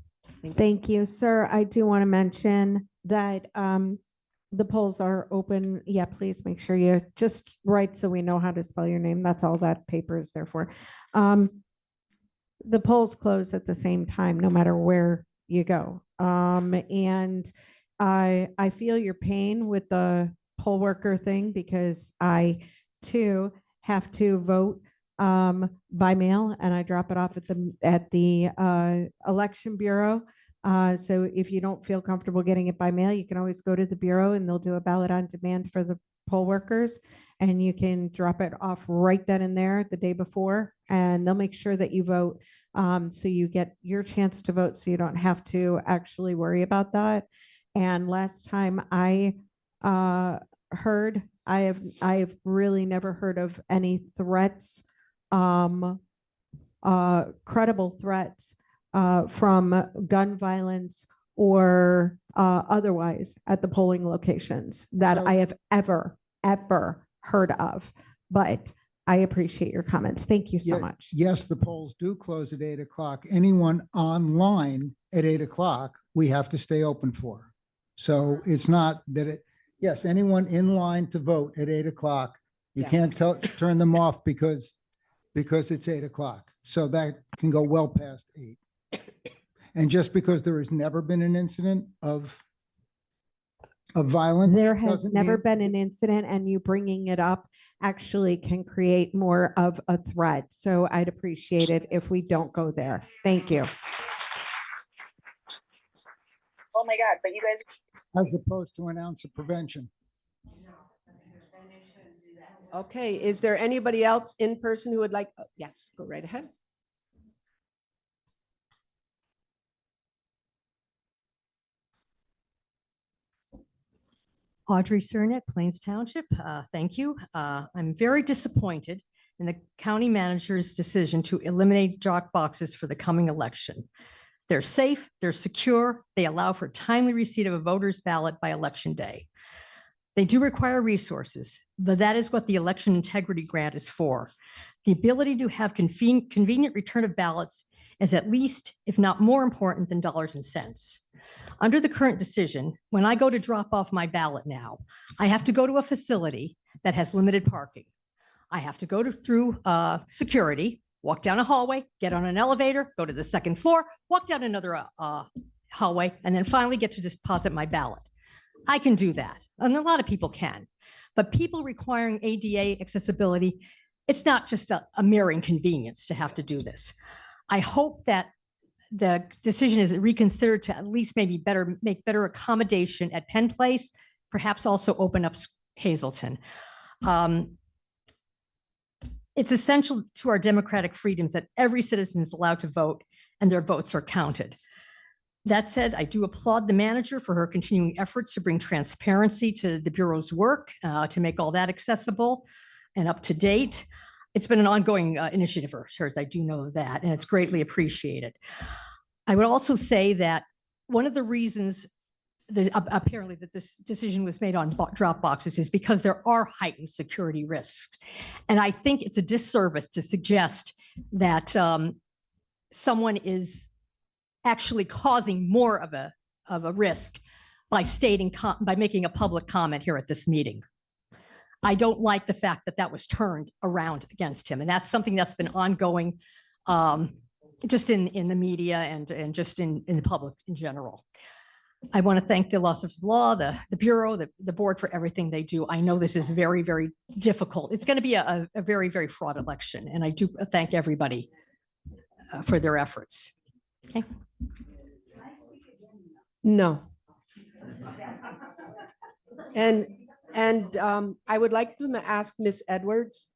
Thank you, sir. I do want to mention that the polls are open. Yeah, please make sure you just write so we know how to spell your name. That's all that paper is there for. The polls close at the same time, no matter where you go. And I feel your pain with the poll worker thing, because I too have to vote by mail, and I drop it off at the election bureau. So if you don't feel comfortable getting it by mail, you can always go to the bureau and they'll do a ballot on demand for the poll workers, and you can drop it off right then and there the day before, and they'll make sure that you vote. So you get your chance to vote, so you don't have to actually worry about that. And last time I heard, I have really never heard of any threats, credible threats from gun violence or otherwise at the polling locations that I have ever heard of. But I appreciate your comments. Thank you so much. Yes, the polls do close at 8 o'clock. Anyone online at 8 o'clock, we have to stay open for. So it's not that it, yes, anyone in line to vote at 8 o'clock, you Yes. can't turn them off because it's 8 o'clock. So that can go well past 8. And just because there has never been an incident of violence. There has doesn't never mean- been an incident, and you bringing it up actually can create more of a threat. So I'd appreciate it if we don't go there. Thank you. Oh my God, but you guys. As opposed to an ounce of prevention. Okay, is there anybody else in person who would like, yes, go right ahead. Audrey Cernet, Plains Township. Thank you. I'm very disappointed in the county manager's decision to eliminate drop boxes for the coming election. They're safe, they're secure, they allow for timely receipt of a voter's ballot by election day. They do require resources, but that is what the election integrity grant is for. The ability to have convenient return of ballots is at least, if not more important than dollars and cents. Under the current decision, when I go to drop off my ballot now, I have to go to a facility that has limited parking. I have to go through security, walk down a hallway, get on an elevator, go to the second floor, walk down another hallway, and then finally get to deposit my ballot. I can do that, and a lot of people can. But people requiring ADA accessibility, it's not just a mere inconvenience to have to do this. I hope that the decision is reconsidered to at least maybe make better accommodation at Penn Place, perhaps also open up Hazelton. It's essential to our democratic freedoms that every citizen is allowed to vote and their votes are counted. That said, I do applaud the manager for her continuing efforts to bring transparency to the Bureau's work, to make all that accessible and up to date. It's been an ongoing initiative of hers, I do know that, and it's greatly appreciated. I would also say that one of the reasons that apparently that this decision was made on drop boxes is because there are heightened security risks. And I think it's a disservice to suggest that someone is actually causing more of a risk by making a public comment here at this meeting. I don't like the fact that that was turned around against him. And that's something that's been ongoing just in the media and just in the public in general. I want to thank the Law Office of Law, the Bureau, the board for everything they do. I know this is very, very difficult. It's going to be a very, very fraught election. And I do thank everybody for their efforts. Okay. No. And I would like to ask Ms. Edwards,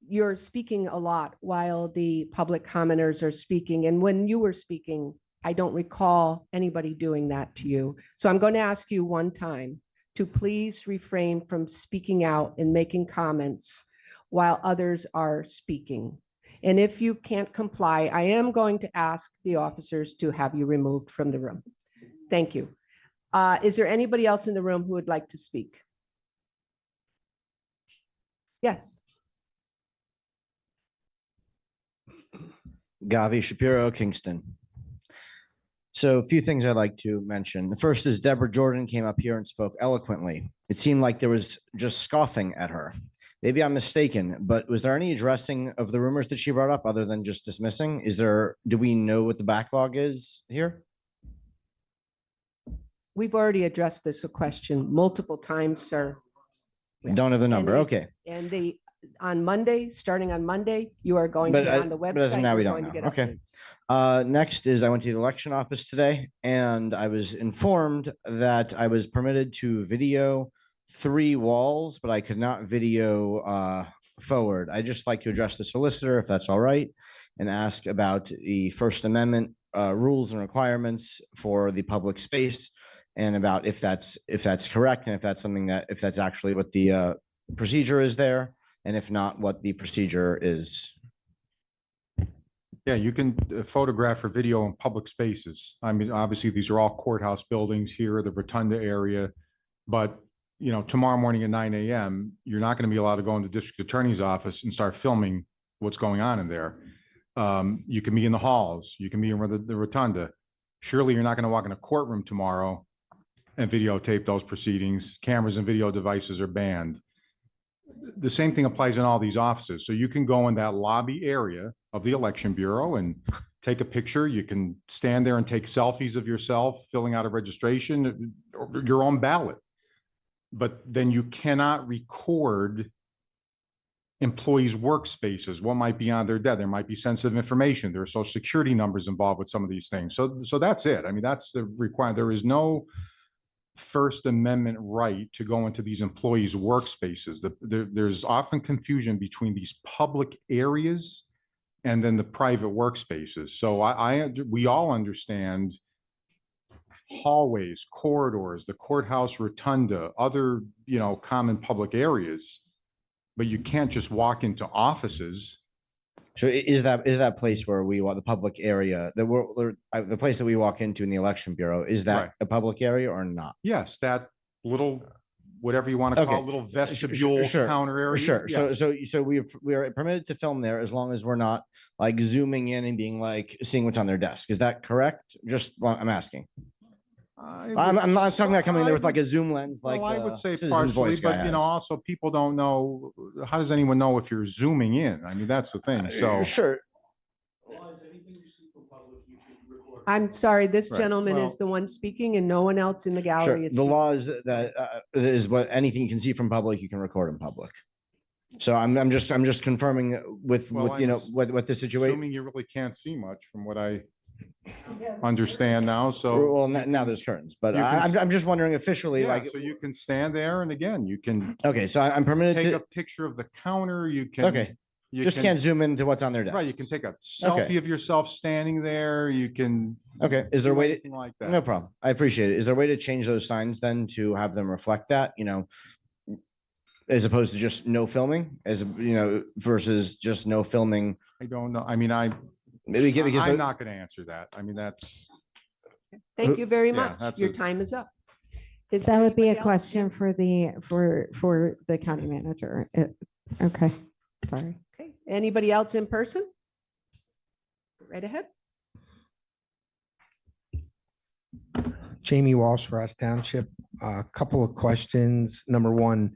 you're speaking a lot while the public commenters are speaking. And when you were speaking, I don't recall anybody doing that to you. So I'm going to ask you one time to please refrain from speaking out and making comments while others are speaking. And if you can't comply, I am going to ask the officers to have you removed from the room. Thank you. Is there anybody else in the room who would like to speak? Yes. Gavi Shapiro, Kingston. So a few things I'd like to mention. The first is Deborah Jordan came up here and spoke eloquently. It seemed like there was just scoffing at her. Maybe I'm mistaken, but was there any addressing of the rumors that she brought up other than just dismissing? Do we know what the backlog is here? We've already addressed this question multiple times, sir. Don't have the number. Okay. And on Monday, starting on Monday, you are going to be on the But as of website. now, we you're don't going to know. get Okay. updates. Next is I went to the election office today and I was informed that I was permitted to video 3 walls, but I could not video forward. I just like to address the solicitor, if that's all right, and ask about the First Amendment rules and requirements for the public space, and about if that's correct, and if that's something if that's actually what the procedure is there, and if not, what the procedure is. Yeah, you can photograph or video in public spaces. I mean, obviously, these are all courthouse buildings here, the Rotunda area. But, you know, tomorrow morning at 9 a.m., you're not going to be allowed to go in the district attorney's office and start filming what's going on in there. You can be in the halls. You can be in the Rotunda. Surely you're not going to walk in a courtroom tomorrow and videotape those proceedings. Cameras and video devices are banned. The same thing applies in all these offices. So you can go in that lobby area of the Election Bureau and take a picture. You can stand there and take selfies of yourself filling out a registration or your own ballot. But then you cannot record employees' workspaces, what might be on their desk. There might be sensitive information. There are social security numbers involved with some of these things. So that's it. I mean, that's the requirement. There is no First Amendment right to go into these employees' workspaces. There's often confusion between these public areas and then the private workspaces. So we all understand hallways, corridors, the courthouse rotunda, other, common public areas, but you can't just walk into offices. So is that place where we want the public area, the place that we walk into in the Election Bureau, is that Right. a public area or not? Yes, that little, whatever you want to call Okay. it, little vestibule counter area. Sure. Yes. So we are permitted to film there as long as we're not like zooming in and being like seeing what's on their desk. Is that correct? I'm asking. I'm not talking about coming there with like a zoom lens, like I would say Citizen partially, Voice guy but has. also people don't know, how does anyone know if you're zooming in? I mean, that's the thing. So. Sure. I'm sorry, this Right. gentleman is Well- the one speaking and no one else in the Sure. gallery is. The speaking. law is that is what anything you can see from public, you can record in public. So I'm just confirming with Well, what the situation. Assuming you really can't see much from what I understand now, so. Well, now there's curtains, but You can I'm just wondering officially, Yeah, like, so you can stand there and again, you can okay, so I'm permitted take to, a picture of the counter, you can. okay, you just can- can't zoom into what's on their desk. Right, you can take a selfie of yourself standing there, you can. Okay, is there a do way to, anything like that. no problem. I appreciate it. Is there a way to change those signs then to have them reflect that, as opposed to just no filming, versus just no filming? I don't know. I mean, Maybe because I'm not going to answer that. I mean, that's. Thank you very Yeah, much. that's Your it. time is up. Is That there would be a anybody else? question for the county manager. Okay, sorry. Okay, anybody else in person? Right ahead. Jamie Walsh, Ross Township. A couple of questions. Number one,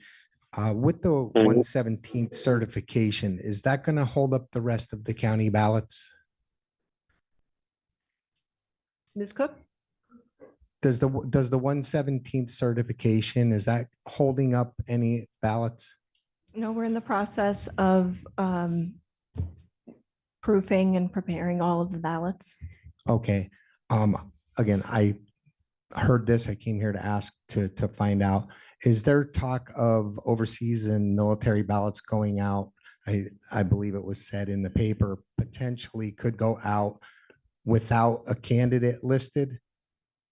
with the 117th certification, is that going to hold up the rest of the county ballots? Ms. Cook? Does the 117th certification, is that holding up any ballots? No, we're in the process of proofing and preparing all of the ballots. Okay. Again, I heard this. I came here to ask to find out. Is there talk of overseas and military ballots going out? I believe it was said in the paper, potentially could go out without a candidate listed.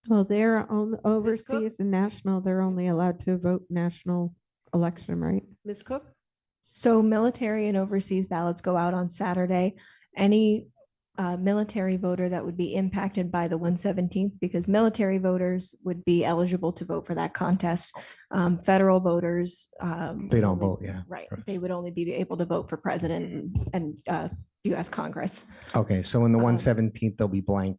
Well, they're on overseas and national, they're only allowed to vote national election, right? Ms. Cook? So military and overseas ballots go out on Saturday. Any military voter that would be impacted by the 117th, because military voters would be eligible to vote for that contest. Federal voters. They don't only- vote, yeah. Right. They would only be able to vote for president and US Congress. Okay, so in the 117th, they'll be blank.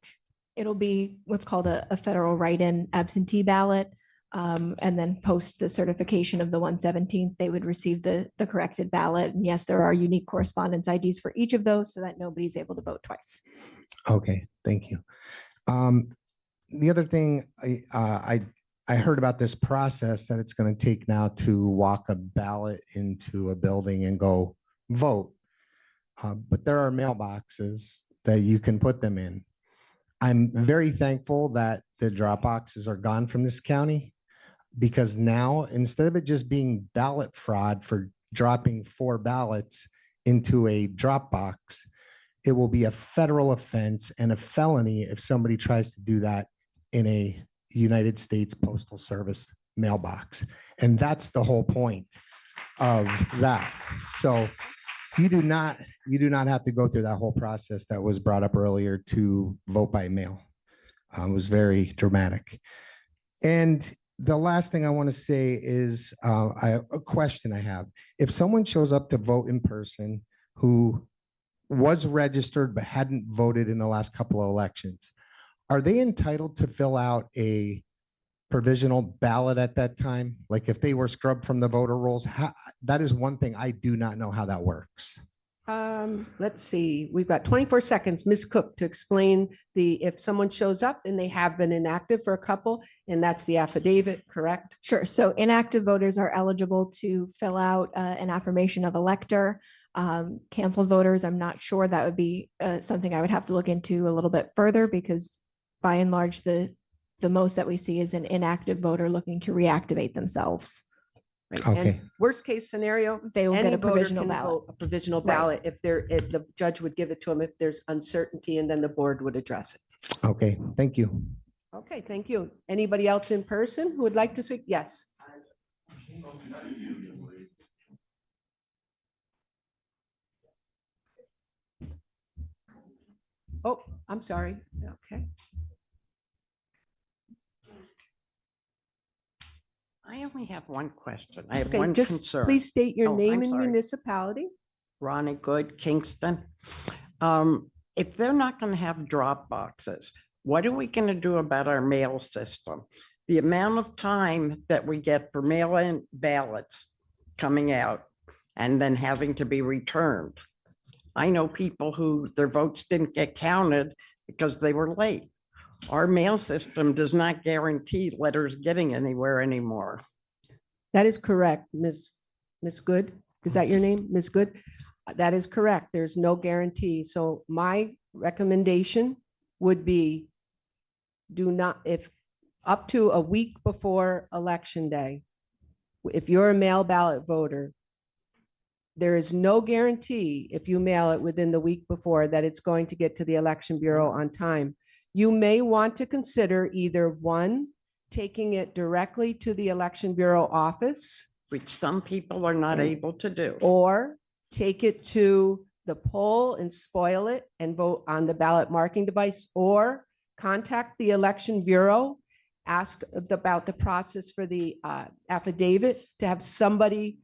It'll be what's called a federal write-in absentee ballot. And then post the certification of the 117th, they would receive the corrected ballot. And yes, there are unique correspondence IDs for each of those so that nobody's able to vote twice. Okay, thank you. The other thing, I heard about this process that it's going to take now to walk a ballot into a building and go vote. But there are mailboxes that you can put them in. I'm very thankful that the drop boxes are gone from this county, because now instead of it just being ballot fraud for dropping 4 ballots into a drop box, it will be a federal offense and a felony if somebody tries to do that in a United States Postal Service mailbox. And that's the whole point of that. So you do not have to go through that whole process that was brought up earlier to vote by mail. It was very dramatic. And the last thing I want to say is a question I have. If someone shows up to vote in person who was registered but hadn't voted in the last couple of elections, are they entitled to fill out a provisional ballot at that time? Like if they were scrubbed from the voter rolls, that is one thing I do not know how that works. Let's see, we've got 24 seconds, Ms. Cook, to explain if someone shows up and they have been inactive for a couple, and that's the affidavit, correct? Sure. So inactive voters are eligible to fill out an affirmation of elector. Canceled voters, I'm not sure. That would be something I would have to look into a little bit further, because by and large, the most that we see is an inactive voter looking to reactivate themselves. Right. Okay. And worst case scenario, They will get any a voter provisional can ballot. vote a provisional Right. ballot if the judge would give it to them if there's uncertainty, and then the board would address it. Okay, thank you. Okay, thank you. Anybody else in person who would like to speak? Yes. Oh, I'm sorry. Okay. I only have one question. I have Okay, one just concern. please state your Oh, name I'm and sorry. municipality. Ronnie Good, Kingston. If they're not going to have drop boxes, what are we going to do about our mail system? The amount of time that we get for mail-in ballots coming out and then having to be returned. I know people who their votes didn't get counted because they were late. Our mail system does not guarantee letters getting anywhere anymore. That is correct, Ms. Good. Is that your name, Ms. Good? That is correct. There's no guarantee. So my recommendation would be do not, if up to a week before election day, if you're a mail ballot voter, there is no guarantee if you mail it within the week before that it's going to get to the Election Bureau on time. You may want to consider either one, taking it directly to the Election Bureau office, which some people are not able to do, or take it to the poll and spoil it and vote on the ballot marking device, or contact the Election Bureau, ask about the process for the affidavit to have somebody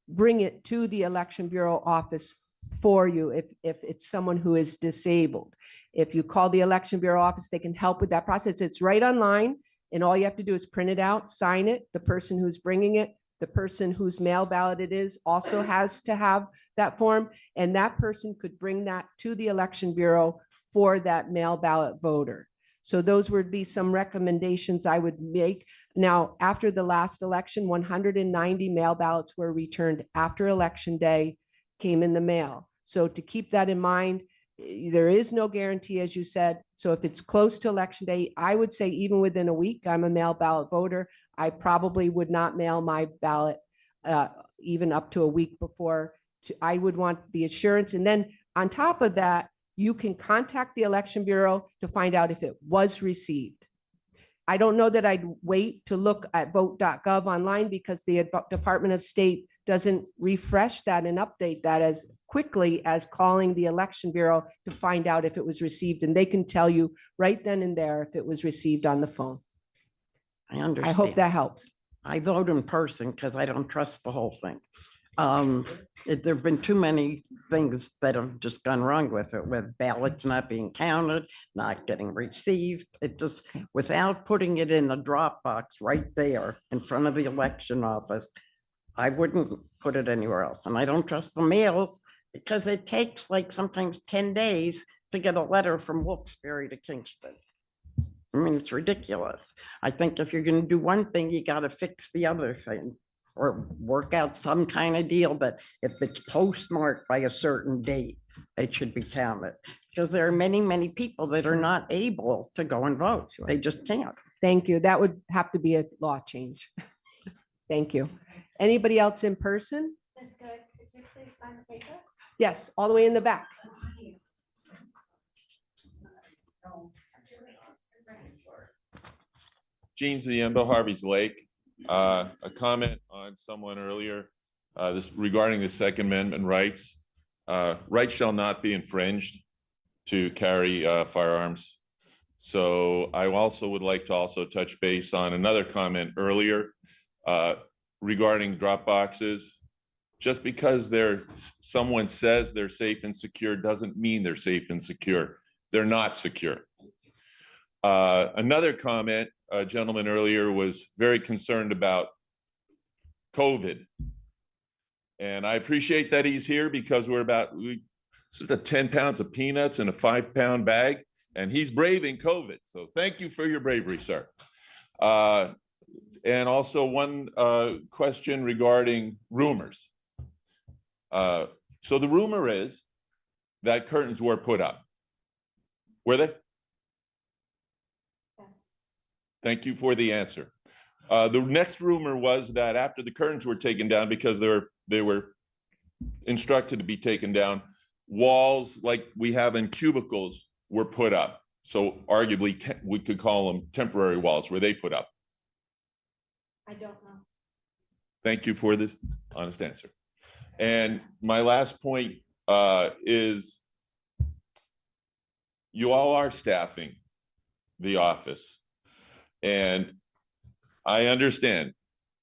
bring it to the Election Bureau office for you if it's someone who is disabled. If you call the Election Bureau office, they can help with that process. It's right online, and all you have to do is print it out, sign it. The person who's bringing it, the person whose mail ballot it is, also has to have that form, and that person could bring that to the Election Bureau for that mail ballot voter. So those would be some recommendations I would make. Now, after the last election, 190 mail ballots were returned after Election Day, came in the mail. So to keep that in mind, there is no guarantee, as you said. So if it's close to Election Day, I would say even within a week, I'm a mail ballot voter, I probably would not mail my ballot even up to a week before. I would want the assurance. And then on top of that, you can contact the Election Bureau to find out if it was received. I don't know that I'd wait to look at vote.gov online, because the Department of State doesn't refresh that and update that as quickly as calling the Election Bureau to find out if it was received. And they can tell you right then and there if it was received on the phone. I understand. I hope that helps. I vote in person because I don't trust the whole thing. There've been too many things that have just gone wrong with it, with ballots not being counted, not getting received. It just, without putting it in a drop box right there in front of the election office, I wouldn't put it anywhere else. And I don't trust the mails, because it takes like sometimes 10 days to get a letter from Wilkes-Barre to Kingston. I mean, it's ridiculous. I think if you're going to do one thing, you got to fix the other thing, or work out some kind of deal that if it's postmarked by a certain date, it should be counted. Because there are many, many people that are not able to go and vote. They just can't. Thank you. That would have to be a law change. Thank you. Anybody else in person? Ms. Good, could you please sign the paper? Yes, all the way in the back. Gene Ziemba, Harvey's Lake. A comment on someone earlier, this regarding the Second Amendment rights. Rights shall not be infringed to carry firearms. So I also would like to also touch base on another comment earlier regarding drop boxes. Just because someone says they're safe and secure doesn't mean they're safe and secure. They're not secure. Another comment, gentleman earlier was very concerned about COVID. And I appreciate that he's here because this is 10 pounds of peanuts in a 5-pound bag, and he's braving COVID. So thank you for your bravery, sir. And also one question regarding rumors. So the rumor is that curtains were put up. Were they? Yes. Thank you for the answer. The next rumor was that after the curtains were taken down, because they were instructed to be taken down, walls like we have in cubicles were put up. So arguably we could call them temporary walls. Were they put up? I don't know. Thank you for this honest answer. And my last point is you all are staffing the office. And I understand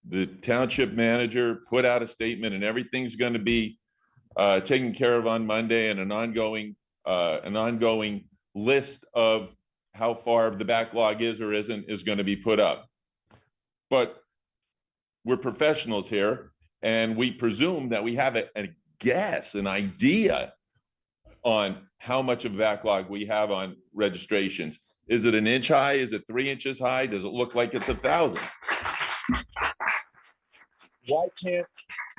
the township manager put out a statement and everything's going to be taken care of on Monday, and an ongoing list of how far the backlog is or isn't is going to be put up. But we're professionals here, and we presume that we have a guess, an idea on how much of backlog we have on registrations. Is it an inch high? Is it 3 inches high? Does it look like it's 1,000?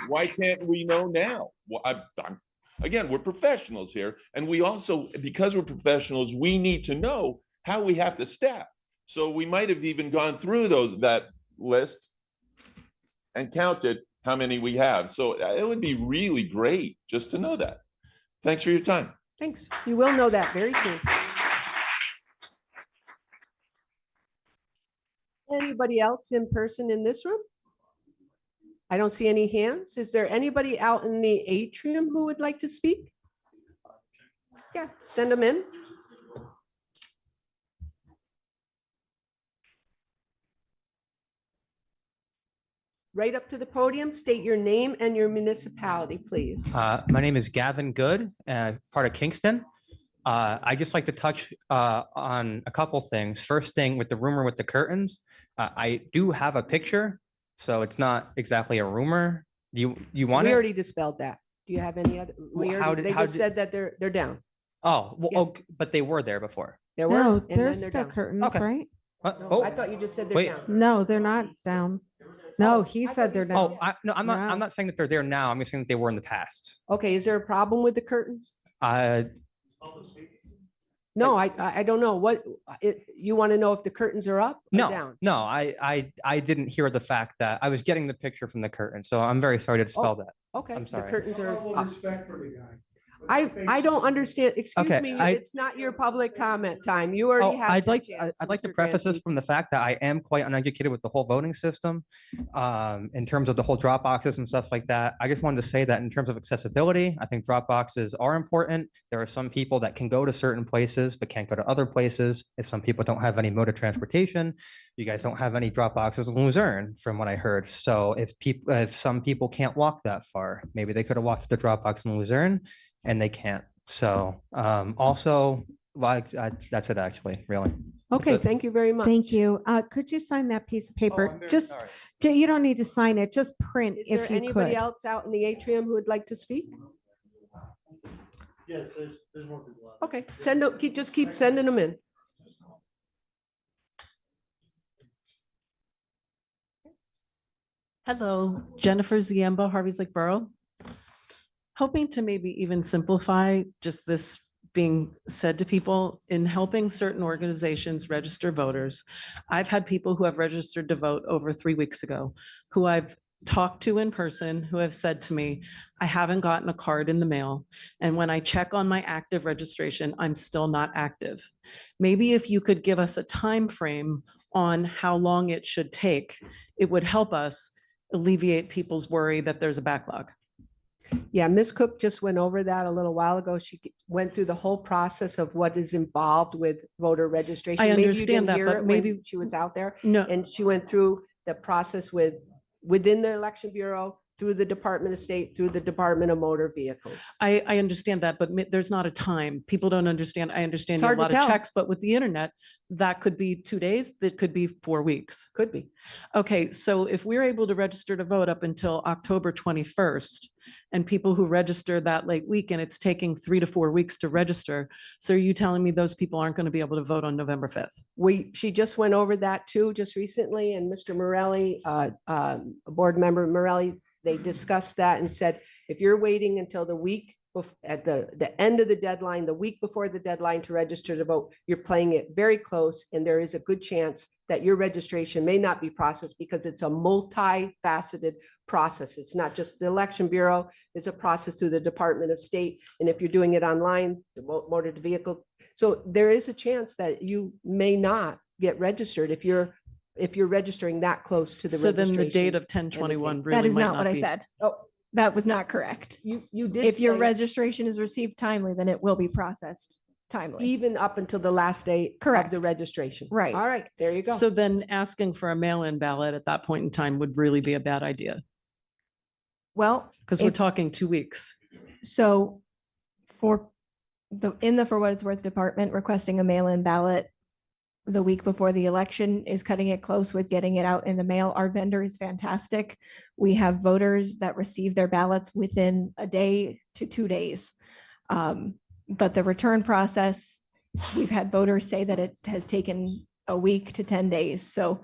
Why can't we know now? Well, again, we're professionals here, and we also, because we're professionals, we need to know how we have to staff. So we might have even gone through that list and counted how many we have. So it would be really great just to know that. Thanks for your time. Thanks. You will know that very soon. Anybody else in person in this room? I don't see any hands. Is there anybody out in the atrium who would like to speak? Yeah, send them in. Right up to the podium, state your name and your municipality, please. My name is Gavin Good, part of Kingston. I just like to touch on a couple things. First thing, with the rumor with the curtains, I do have a picture, so it's not exactly a rumor. You want We it? already dispelled that. Do you have any other? They just said that they're down. Oh, well, Yeah. oh, but they were there before. There were. No, and then there's they're still down. curtains, Okay. right? No, I thought you just said they're Wait. down. No, they're not down. No, he said they're Oh, down. no, I'm not. No. I'm not saying that they're there now. I'm just saying that they were in the past. Okay, is there a problem with the curtains? No, I don't know. You want to know if the curtains are up or No, down? no, I didn't hear the fact that I was getting the picture from the curtain, so I'm very sorry to dispel that. Okay, I'm the sorry. curtains are up. Respect for the guy. I don't understand. Excuse Okay, me, I- it's not your public comment time. You already have. I'd your like chance, I'd like to Mr. preface this Grantee. from the fact that I am quite uneducated with the whole voting system, in terms of the whole drop boxes and stuff like that. I just wanted to say that in terms of accessibility, I think drop boxes are important. There are some people that can go to certain places but can't go to other places. If some people don't have any mode of transportation, you guys don't have any drop boxes in Luzerne, from what I heard. So if some people can't walk that far, maybe they could have walked to the drop box in Luzerne, and they can't. So also, like, that's it actually, really. Okay, That's it. thank you very much. Thank you. Could you sign that piece of paper? Just, you don't need to sign it, just print Is there if you anybody could. else out in the atrium who would like to speak? Yes, there's more people. Okay, send them, just keep sending them in. Hello, Jennifer Ziemba, Harvey's Lake Borough. Hoping to maybe even simplify just this being said to people in helping certain organizations register voters. I've had people who have registered to vote over 3 weeks ago, who I've talked to in person, who have said to me, I haven't gotten a card in the mail. And when I check on my active registration, I'm still not active. Maybe if you could give us a time frame on how long it should take, it would help us alleviate people's worry that there's a backlog. Yeah, Ms. Cook just went over that a little while ago. She went through the whole process of what is involved with voter registration. I Maybe you understand didn't that, hear but it when maybe- she was out there. No. And she went through the process within the election bureau through the Department of State, through the Department of Motor Vehicles. I understand that, but there's not a time. People don't understand. I understand It's you have hard a to lot of tell. checks, but with the internet, that could be 2 days, that could be 4 weeks. Could be. Okay, so if we're able to register to vote up until October 21st, and people who register that late week, and it's taking 3 to 4 weeks to register, so are you telling me those people aren't going to be able to vote on November 5th? She just went over that too, just recently, and Mr. Morelli, Board Member Morelli, they discussed that and said, if you're waiting until the week at the end of the deadline, the week before the deadline to register to vote, you're playing it very close, and there is a good chance that your registration may not be processed because it's a multifaceted process. It's not just the Election Bureau, it's a process through the Department of State. And if you're doing it online, the motor vehicle. So there is a chance that you may not get registered if you're registering that close to the So then registration. the date of 10/21 really That is might not what I be- said. Oh, That was not correct. you did. If your say registration is received timely, then it will be processed timely. even up until the last day of Correct. the registration. Right. All right, there you go. So then asking for a mail-in ballot at that point in time would really be a bad idea, Well, because we're if- talking 2 weeks. So for for what it's worth department, requesting a mail-in ballot the week before the election is cutting it close with getting it out in the mail. Our vendor is fantastic. We have voters that receive their ballots within a day to 2 days. But the return process, we've had voters say that it has taken a week to 10 days. So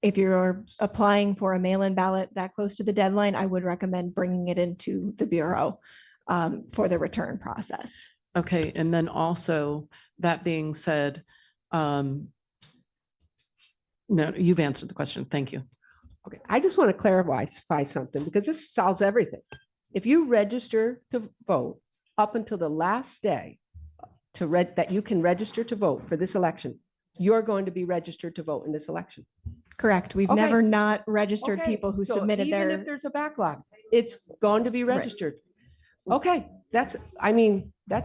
if you're applying for a mail-in ballot that close to the deadline, I would recommend bringing it into the Bureau for the return process. Okay, and then also, that being said, no, you've answered the question. Thank you. Okay, I just want to clarify something because this solves everything. If you register to vote up until the last day that you can register to vote for this election, you're going to be registered to vote in this election. Correct. We've Okay. never not registered Okay, people who so submitted even their. if there's a backlog, it's going to be Right. registered. Okay, that's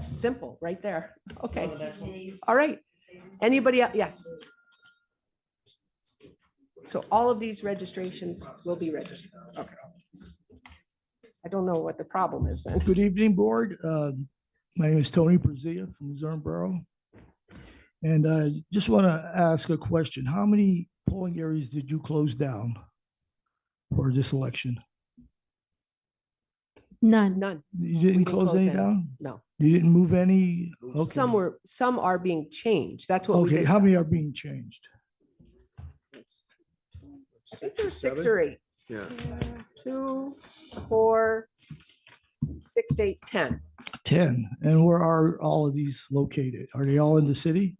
simple right there. Okay. All right. Anybody else? Yes. So all of these registrations will be registered. Okay. I don't know what the problem is then. Good evening, board. My name is Tony Brazia from Luzerne Borough. And I just want to ask a question. How many polling areas did you close down for this election? None. None. You didn't close any down? No. You didn't move any? Okay. Some are being changed. That's what we Okay, how discussed. many are being changed? I think there's 6 or 8. Yeah. 2, 4, 6, 8, 10. 10. And where are all of these located? Are they all in the city?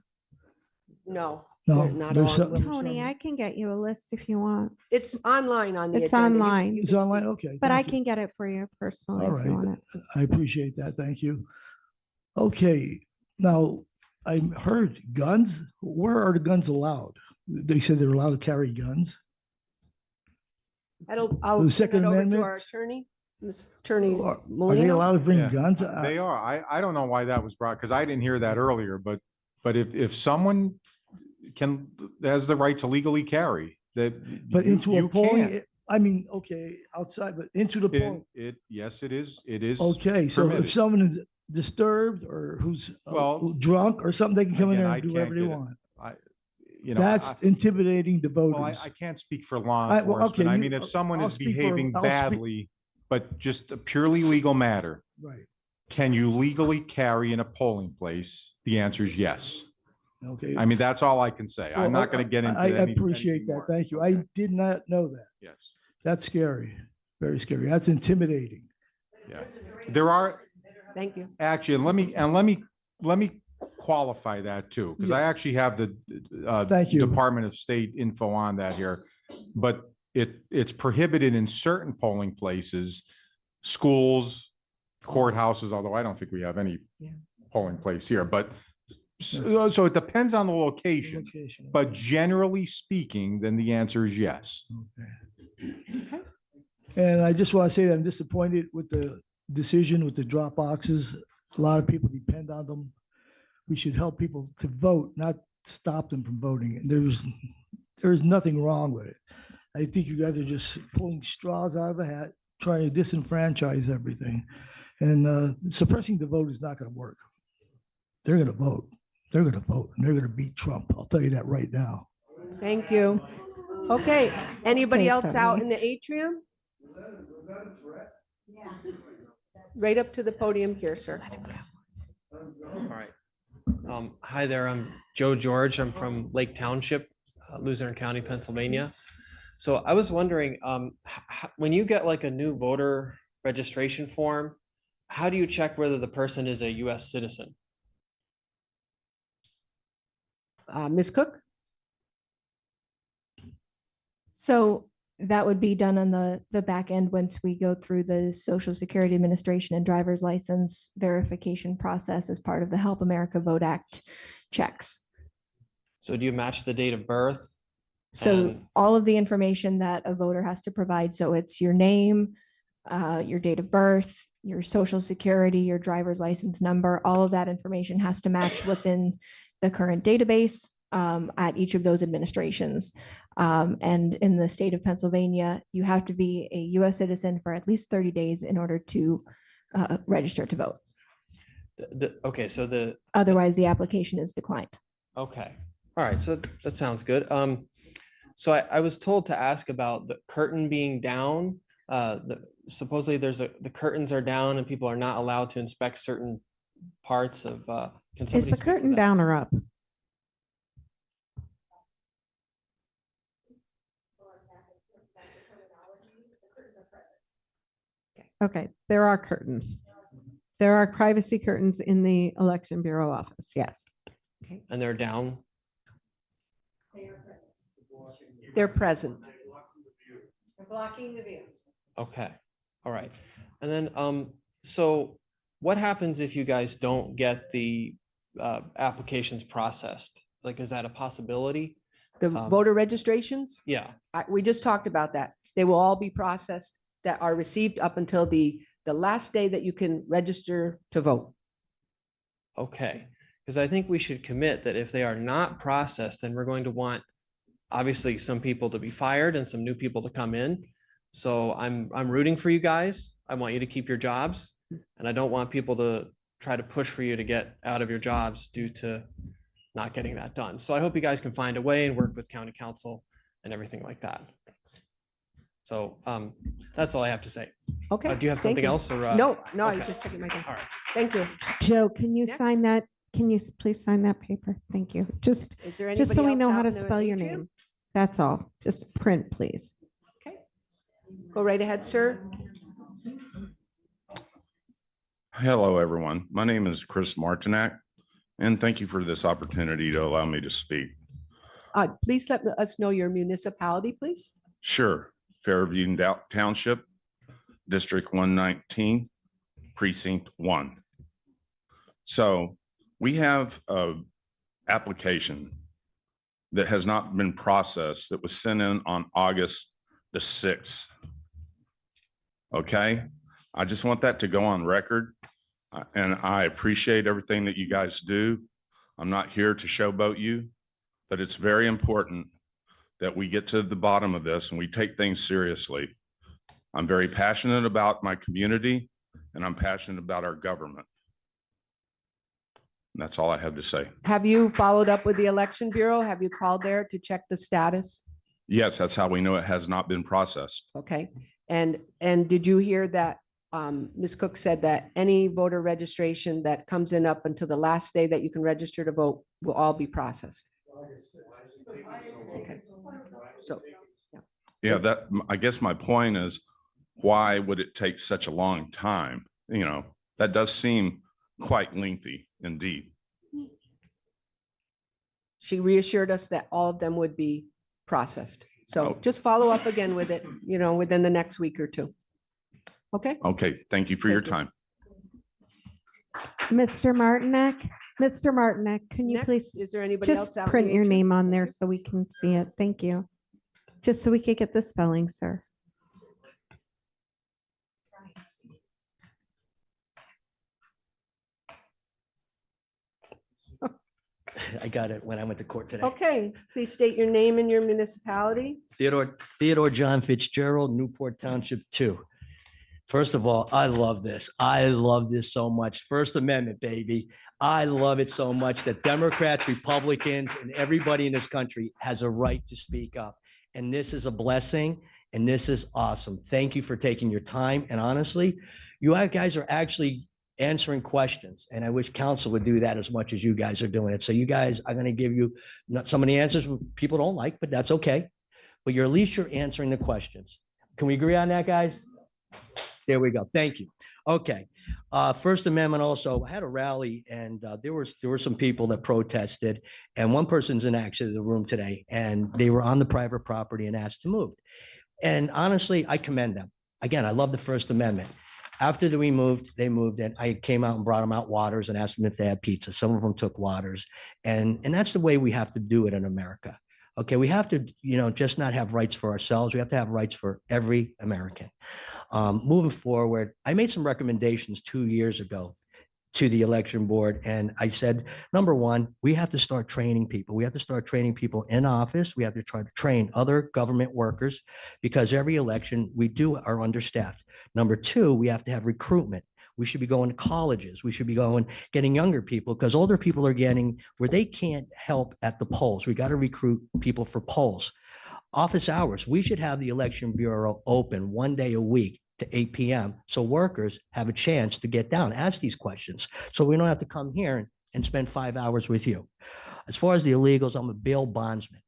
No. No, they're not there's all some- in Tony, I can get you a list if you want. It's online on the It's agenda. You- online. you It's can online? see. Okay. But I thank you. can get it for you personally All if you want right, it. I appreciate that. Thank you. Okay, now I heard guns. Where are the guns allowed? They said they're allowed to carry guns. I'll The turn Second it over to Amendment? our attorney, Ms. Attorney Are they Molina. allowed to bring Yeah, guns? They are. I don't know why that was brought, because I didn't hear that earlier, but if someone has the right to legally carry, that. But you- into a you polling, can. I mean, okay, outside, but into the polling. Yes, it is. It is. Okay, so if permitted. someone is disturbed or who's Well, drunk or something, they can come in Again, there I and do can't whatever they get it. want. That's intimidating the Well, voters. I can't speak for law I- well, enforcement. okay, I you- mean, if someone I'll is speak for- behaving I'll speak- badly, but just a purely legal matter, Right, can you legally carry in a polling place? The answer is yes. okay. I mean, that's all I can say. I'm Well, not going to get into I any. appreciate that. Thank you. I did not know that. Yes. That's scary, very scary. That's intimidating. Yeah. There are, Thank you. actually, and let me qualify that too, because I Yes. actually have the Thank you. Department of State info on that here. But it's prohibited in certain polling places, schools, courthouses, although I don't think we have any polling place here, but so it depends on the location. But generally speaking, then the answer is yes. And I just want to say that I'm disappointed with the decision with the drop boxes. A lot of people depend on them. We should help people to vote, not stop them from voting. And there's nothing wrong with it. I think you guys are just pulling straws out of a hat, trying to disenfranchise everything. And suppressing the vote is not going to work. They're going to vote. They're going to vote, and they're going to beat Trump. I'll tell you that right now. Thank you. Okay, anybody Thanks, else out Tony. in the atrium? Right up to the podium here, sir. All right. Hi there, I'm Joe George. I'm from Lake Township, Luzerne County, Pennsylvania. So I was wondering, when you get like a new voter registration form, how do you check whether the person is a US citizen? Ms. Cook? So that would be done on the back end once we go through the Social Security Administration and driver's license verification process as part of the Help America Vote Act checks. So do you match the date of birth? So And- all of the information that a voter has to provide, so it's your name, your date of birth, your social security, your driver's license number, all of that information has to match what's in the current database at each of those administrations. And in the state of Pennsylvania, you have to be a US citizen for at least 30 days in order to register to vote. Okay, so the, Otherwise, the application is declined. okay, all right, so that sounds good. So I was told to ask about the curtain being down. Supposedly the curtains are down and people are not allowed to inspect certain parts of, can Is somebody the speak to curtain that? down or up? Okay, there are curtains. There are privacy curtains in the Election Bureau office, yes. Okay, and they're down? They're present. Blocking the view. Okay, all right. And then, so what happens if you guys don't get the applications processed? Like, is that a possibility? The voter registrations? Yeah, We just talked about that. They will all be processed that are received up until the last day that you can register to vote. okay. Because I think we should commit that if they are not processed, then we're going to want, obviously, some people to be fired and some new people to come in. So I'm rooting for you guys. I want you to keep your jobs. And I don't want people to try to push for you to get out of your jobs due to not getting that done. So I hope you guys can find a way and work with county council and everything like that. So that's all I have to say. Okay. Do you have thank something you. else or? No, I was okay. just checking my thing. All right. Thank you. Joe, can you sign Next. that? Can you please sign that paper? Thank you. Just Is there so anybody we else know how out to in the spell your atrium? name. That's all. Just print, please. Okay. Go right ahead, sir. Hello, everyone. My name is Chris Martinak, and thank you for this opportunity to allow me to speak. Please let us know your municipality, please. Sure. Fairview Township, District 119, Precinct 1. So we have an application that has not been processed that was sent in on August the 6th. Okay, I just want that to go on record. And I appreciate everything that you guys do. I'm not here to showboat you, but it's very important that we get to the bottom of this and we take things seriously. I'm very passionate about my community and I'm passionate about our government. And that's all I have to say. Have you followed up with the Election Bureau? Have you called there to check the status? Yes, that's how we know it has not been processed. Okay. And did you hear that Ms. Cook said that any voter registration that comes in up until the last day that you can register to vote will all be processed? Okay. So, Yeah, that, I guess my point is, why would it take such a long time? You know, that does seem quite lengthy indeed. she reassured us that all of them would be processed. So just follow up again with it, within the next week or two. Okay? Okay, thank you for your time. Mr. Martinek, can you Next, please is there anybody else just out in print the your atrium? name on there so we can see it? Thank you. Just so we could get the spelling, sir. I got it when I went to court today. Okay, please state your name and your municipality. Theodore John Fitzgerald, Newport Township 2. First of all, I love this. I love this so much. First Amendment, baby. I love it so much that Democrats, Republicans, and everybody in this country has a right to speak up. And this is a blessing, and this is awesome. Thank you for taking your time. And honestly, you guys are actually answering questions, and I wish council would do that as much as you guys are doing it. So you guys, I'm going to give you some of the answers people don't like, but that's okay. But at least you're answering the questions. Can we agree on that, guys? There we go. Thank you. Okay. First Amendment also, I had a rally, and there were some people that protested, and one person's in actually the room today, and they were on the private property and asked to move. And honestly, I commend them. Again, I love the First Amendment. After we moved, they moved, and I came out and brought them out waters and asked them if they had pizza. Some of them took waters, and that's the way we have to do it in America. Okay, we have to, just not have rights for ourselves. We have to have rights for every American. Moving forward, I made some recommendations 2 years ago to the election board. And I said, number one, we have to start training people. We have to start training people in office. We have to try to train other government workers, because every election we are understaffed. Number two, we have to have recruitment. We should be going to colleges. We should be getting younger people, because older people are getting where they can't help at the polls. We got to recruit people for polls. Office hours, we should have the election bureau open 1 day a week to 8 p.m. so workers have a chance to get down, ask these questions, so we don't have to come here and spend 5 hours with you. As far as the illegals, I'm a bail bondsman.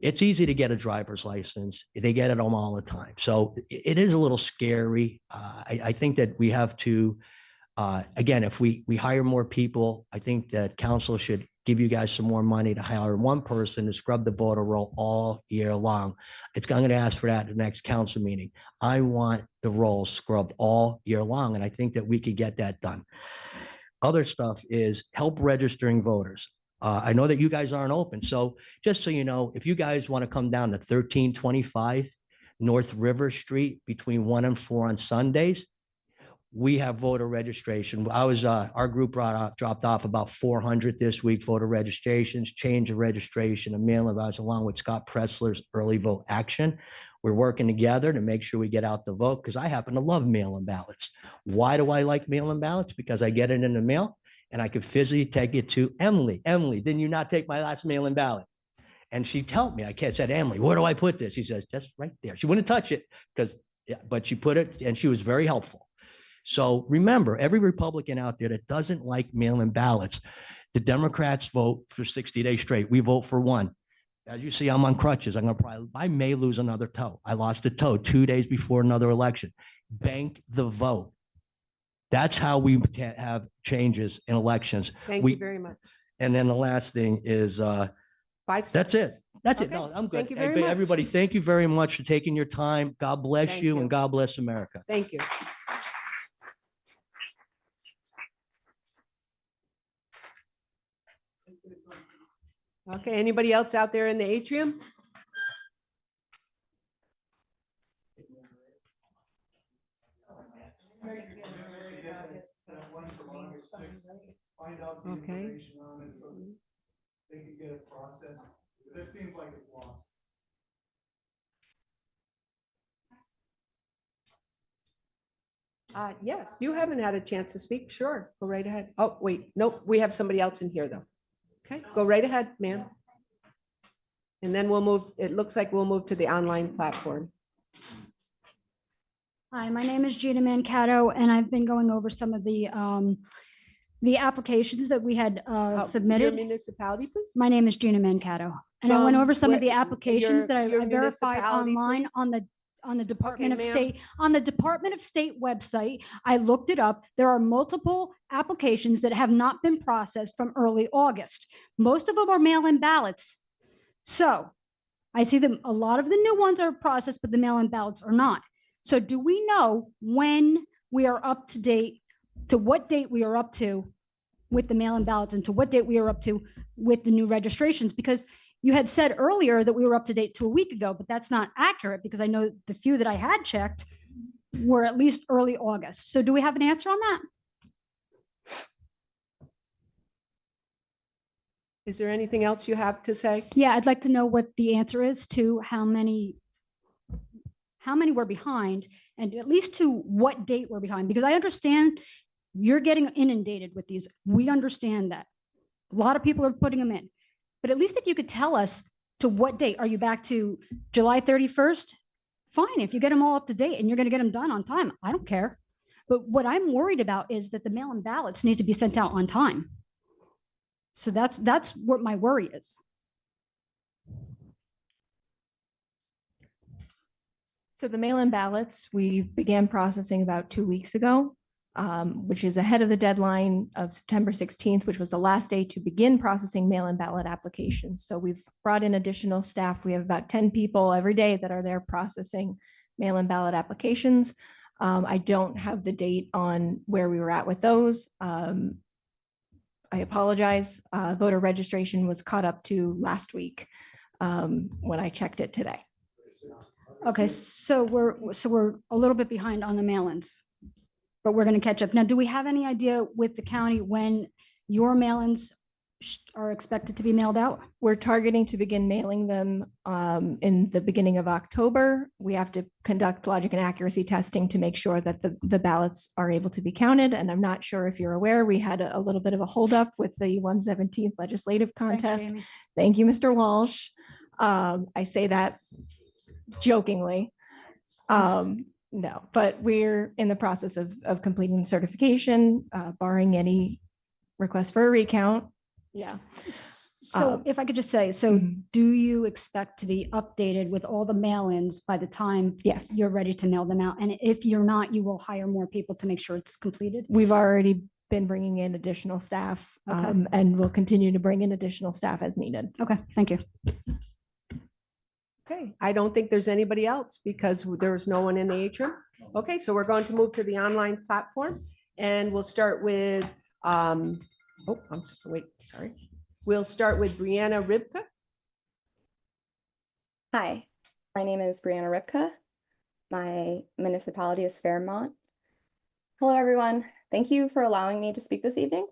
It's easy to get a driver's license. They get it all the time. So it is a little scary. I think that we have to, again, if we hire more people, I think that council should give you guys some more money to hire one person to scrub the voter roll all year long. I'm going to ask for that at the next council meeting. I want the rolls scrubbed all year long, and I think that we could get that done. Other stuff is help registering voters. I know that you guys aren't open. So just so you know, if you guys want to come down to 1325 North River Street between 1 and 4 on Sundays, we have voter registration. Our group dropped off about 400 this week, voter registrations, change of registration, and mail-in ballots, along with Scott Pressler's early vote action. We're working together to make sure we get out the vote, because I happen to love mail-in ballots. Why do I like mail-in ballots? Because I get it in the mail, and I could physically take it to Emily. Emily, didn't you not take my last mail-in ballot? And she told me, I said, Emily, where do I put this? She says, just right there. She wouldn't touch it, but she put it, and she was very helpful. So remember, every Republican out there that doesn't like mail-in ballots, the Democrats vote for 60 days straight. We vote for one. As you see, I'm on crutches. I may lose another toe. I lost a toe 2 days before another election. Bank the vote. That's how we can have changes in elections. Thank you very much. And then the last thing is, that's it. That's it. No, I'm good. Thank you very much. Everybody, thank you very much for taking your time. God bless you, and God bless America. Thank you. Okay, anybody else out there in the atrium? Okay. They could get a process. That seems like it's lost. Yes, you haven't had a chance to speak. Sure, go right ahead. Oh, wait, nope, we have somebody else in here though. Okay, go right ahead, ma'am. And then we'll move, it looks like we'll move to the online platform. Hi, my name is Gina Mancato, and I've been going over some of the applications that we had Your submitted. municipality, please? My name is Gina Mancato, and I went From over some of the where- applications that I your verified municipality, online please? on the Department of ma'am. State, on the Department of State website. I looked it up. There are multiple applications that have not been processed from early August. Most of them are mail-in ballots. So I see them, a lot of the new ones are processed, but the mail-in ballots are not. So do we know when we are up to date, to what date we are up to with the mail-in ballots, and to what date we are up to with the new registrations? Because you had said earlier that we were up to date to a week ago, but that's not accurate, because I know the few that I had checked were at least early August. So do we have an answer on that? Is there anything else you have to say? Yeah, I'd like to know what the answer is to how many were behind, and at least to what date we're behind, because I understand you're getting inundated with these. We understand that. A lot of people are putting them in. But at least if you could tell us to what date, are you back to July 31st? Fine, if you get them all up to date and you're going to get them done on time, I don't care. But what I'm worried about is that the mail-in ballots need to be sent out on time. So that's what my worry is. So the mail-in ballots, we began processing about 2 weeks ago, which is ahead of the deadline of September 16th, which was the last day to begin processing mail-in ballot applications. So we've brought in additional staff. We have about 10 people every day that are there processing mail-in ballot applications. I don't have the date on where we were at with those. I apologize. Voter registration was caught up to last week when I checked it today. Okay, so we're a little bit behind on the mail-ins, but we're going to catch up. Now, do we have any idea with the county when your mail-ins are expected to be mailed out? We're targeting to begin mailing them in the beginning of October. We have to conduct logic and accuracy testing to make sure that the ballots are able to be counted. And I'm not sure if you're aware, we had a little bit of a holdup with the 117th legislative contest. Thank you, Mr. Walsh. I say that jokingly. No, but we're in the process of completing the certification, barring any request for a recount. Yeah. So if I could just say, so do you expect to be updated with all the mail-ins by the time you're ready to mail them out? And if you're not, you will hire more people to make sure it's completed? We've already been bringing in additional staff and we'll continue to bring in additional staff as needed. Okay, thank you. Okay, I don't think there's anybody else because there's no one in the atrium. Okay, so we're going to move to the online platform and we'll start with, We'll start with Brianna Ribka. Hi, my name is Brianna Ripka. My municipality is Fairmont. Hello, everyone. Thank you for allowing me to speak this evening.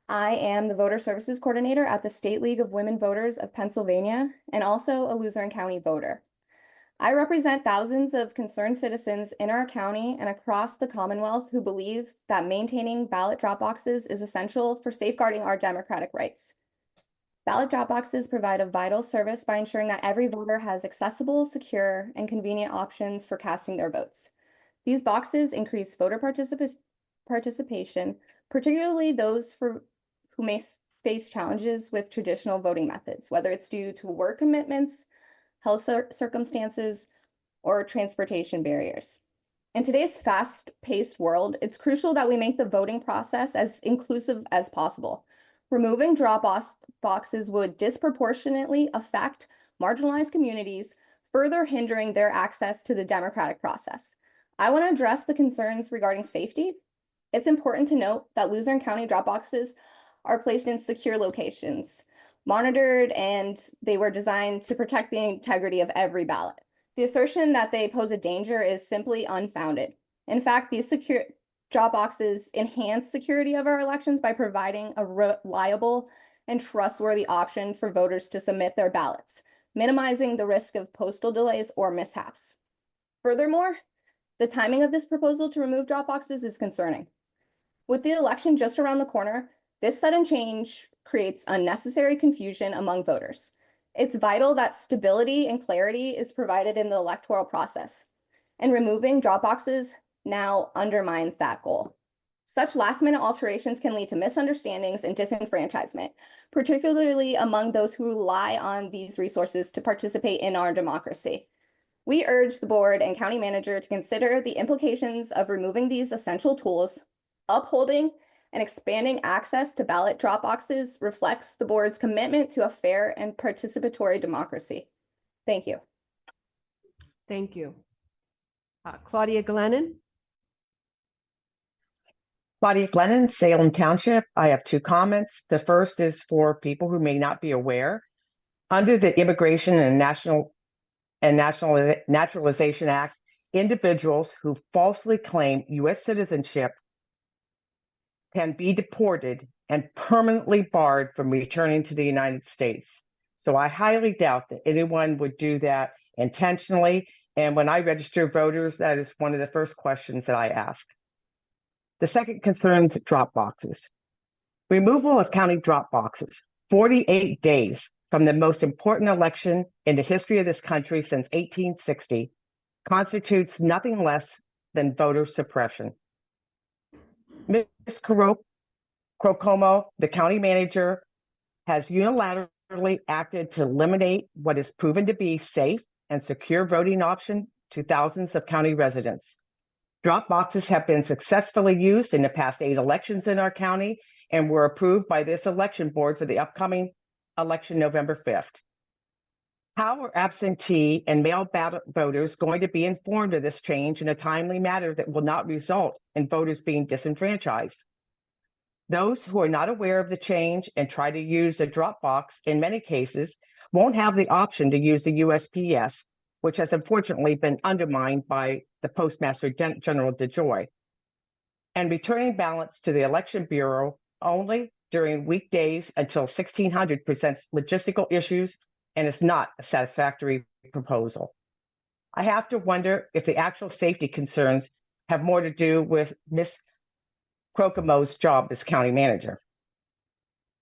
I am the Voter Services Coordinator at the State League of Women Voters of Pennsylvania and also a Luzerne County voter. I represent thousands of concerned citizens in our county and across the Commonwealth who believe that maintaining ballot drop boxes is essential for safeguarding our democratic rights. Ballot drop boxes provide a vital service by ensuring that every voter has accessible, secure, and convenient options for casting their votes. These boxes increase voter participation, particularly those who may face challenges with traditional voting methods, whether it's due to work commitments, health circumstances, or transportation barriers. In today's fast-paced world, it's crucial that we make the voting process as inclusive as possible. Removing drop-off boxes would disproportionately affect marginalized communities, further hindering their access to the democratic process. I want to address the concerns regarding safety. It's important to note that Luzerne County drop boxes are placed in secure locations, monitored, and they were designed to protect the integrity of every ballot. The assertion that they pose a danger is simply unfounded. In fact, these secure drop boxes enhance security of our elections by providing a reliable and trustworthy option for voters to submit their ballots, minimizing the risk of postal delays or mishaps. Furthermore, the timing of this proposal to remove drop boxes is concerning. With the election just around the corner, this sudden change creates unnecessary confusion among voters. It's vital that stability and clarity is provided in the electoral process, and removing drop boxes now undermines that goal. Such last-minute alterations can lead to misunderstandings and disenfranchisement, particularly among those who rely on these resources to participate in our democracy. We urge the board and county manager to consider the implications of removing these essential tools. Upholding and expanding access to ballot drop boxes reflects the board's commitment to a fair and participatory democracy. Thank you. Thank you. Claudia Glennon. Claudia Glennon, Salem Township. I have two comments. The first is for people who may not be aware. Under the Immigration and Naturalization Act, individuals who falsely claim U.S. citizenship can be deported and permanently barred from returning to the United States. So I highly doubt that anyone would do that intentionally. And when I register voters, that is one of the first questions that I ask. The second concerns drop boxes. Removal of county drop boxes 48 days from the most important election in the history of this country since 1860 constitutes nothing less than voter suppression. Ms. Crocomo, the county manager, has unilaterally acted to eliminate what is proven to be safe and secure voting option to thousands of county residents. Drop boxes have been successfully used in the past 8 elections in our county and were approved by this election board for the upcoming election November 5th. How are absentee and mail ballot voters going to be informed of this change in a timely manner that will not result in voters being disenfranchised? Those who are not aware of the change and try to use a drop box in many cases won't have the option to use the USPS, which has unfortunately been undermined by the Postmaster General DeJoy, and returning ballots to the Election Bureau only during weekdays until 1600 presents logistical issues and is not a satisfactory proposal. I have to wonder if the actual safety concerns have more to do with Ms. Crocomo's job as county manager.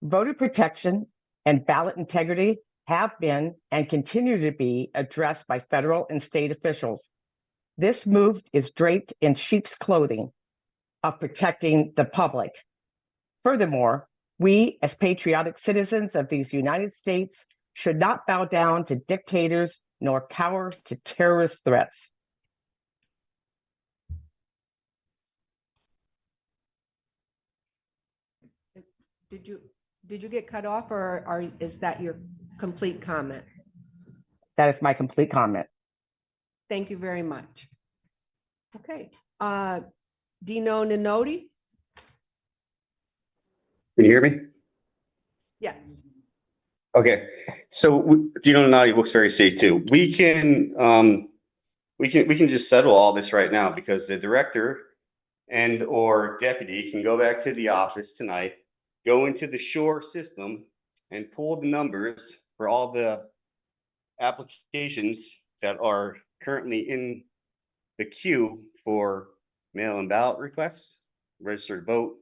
Voter protection and ballot integrity have been and continue to be addressed by federal and state officials. This move is draped in sheep's clothing of protecting the public. Furthermore, we as patriotic citizens of these United States should not bow down to dictators nor cower to terrorist threats. Did you get cut off, or is that your complete comment? That is my complete comment. Thank you very much. Okay, Dino Ninoti? Can you hear me? Yes. Okay, so Dino Nati looks very safe too. We can just settle all this right now because the director and or deputy can go back to the office tonight, go into the Shore system and pull the numbers for all the applications that are currently in the queue for mail-in ballot requests, registered vote,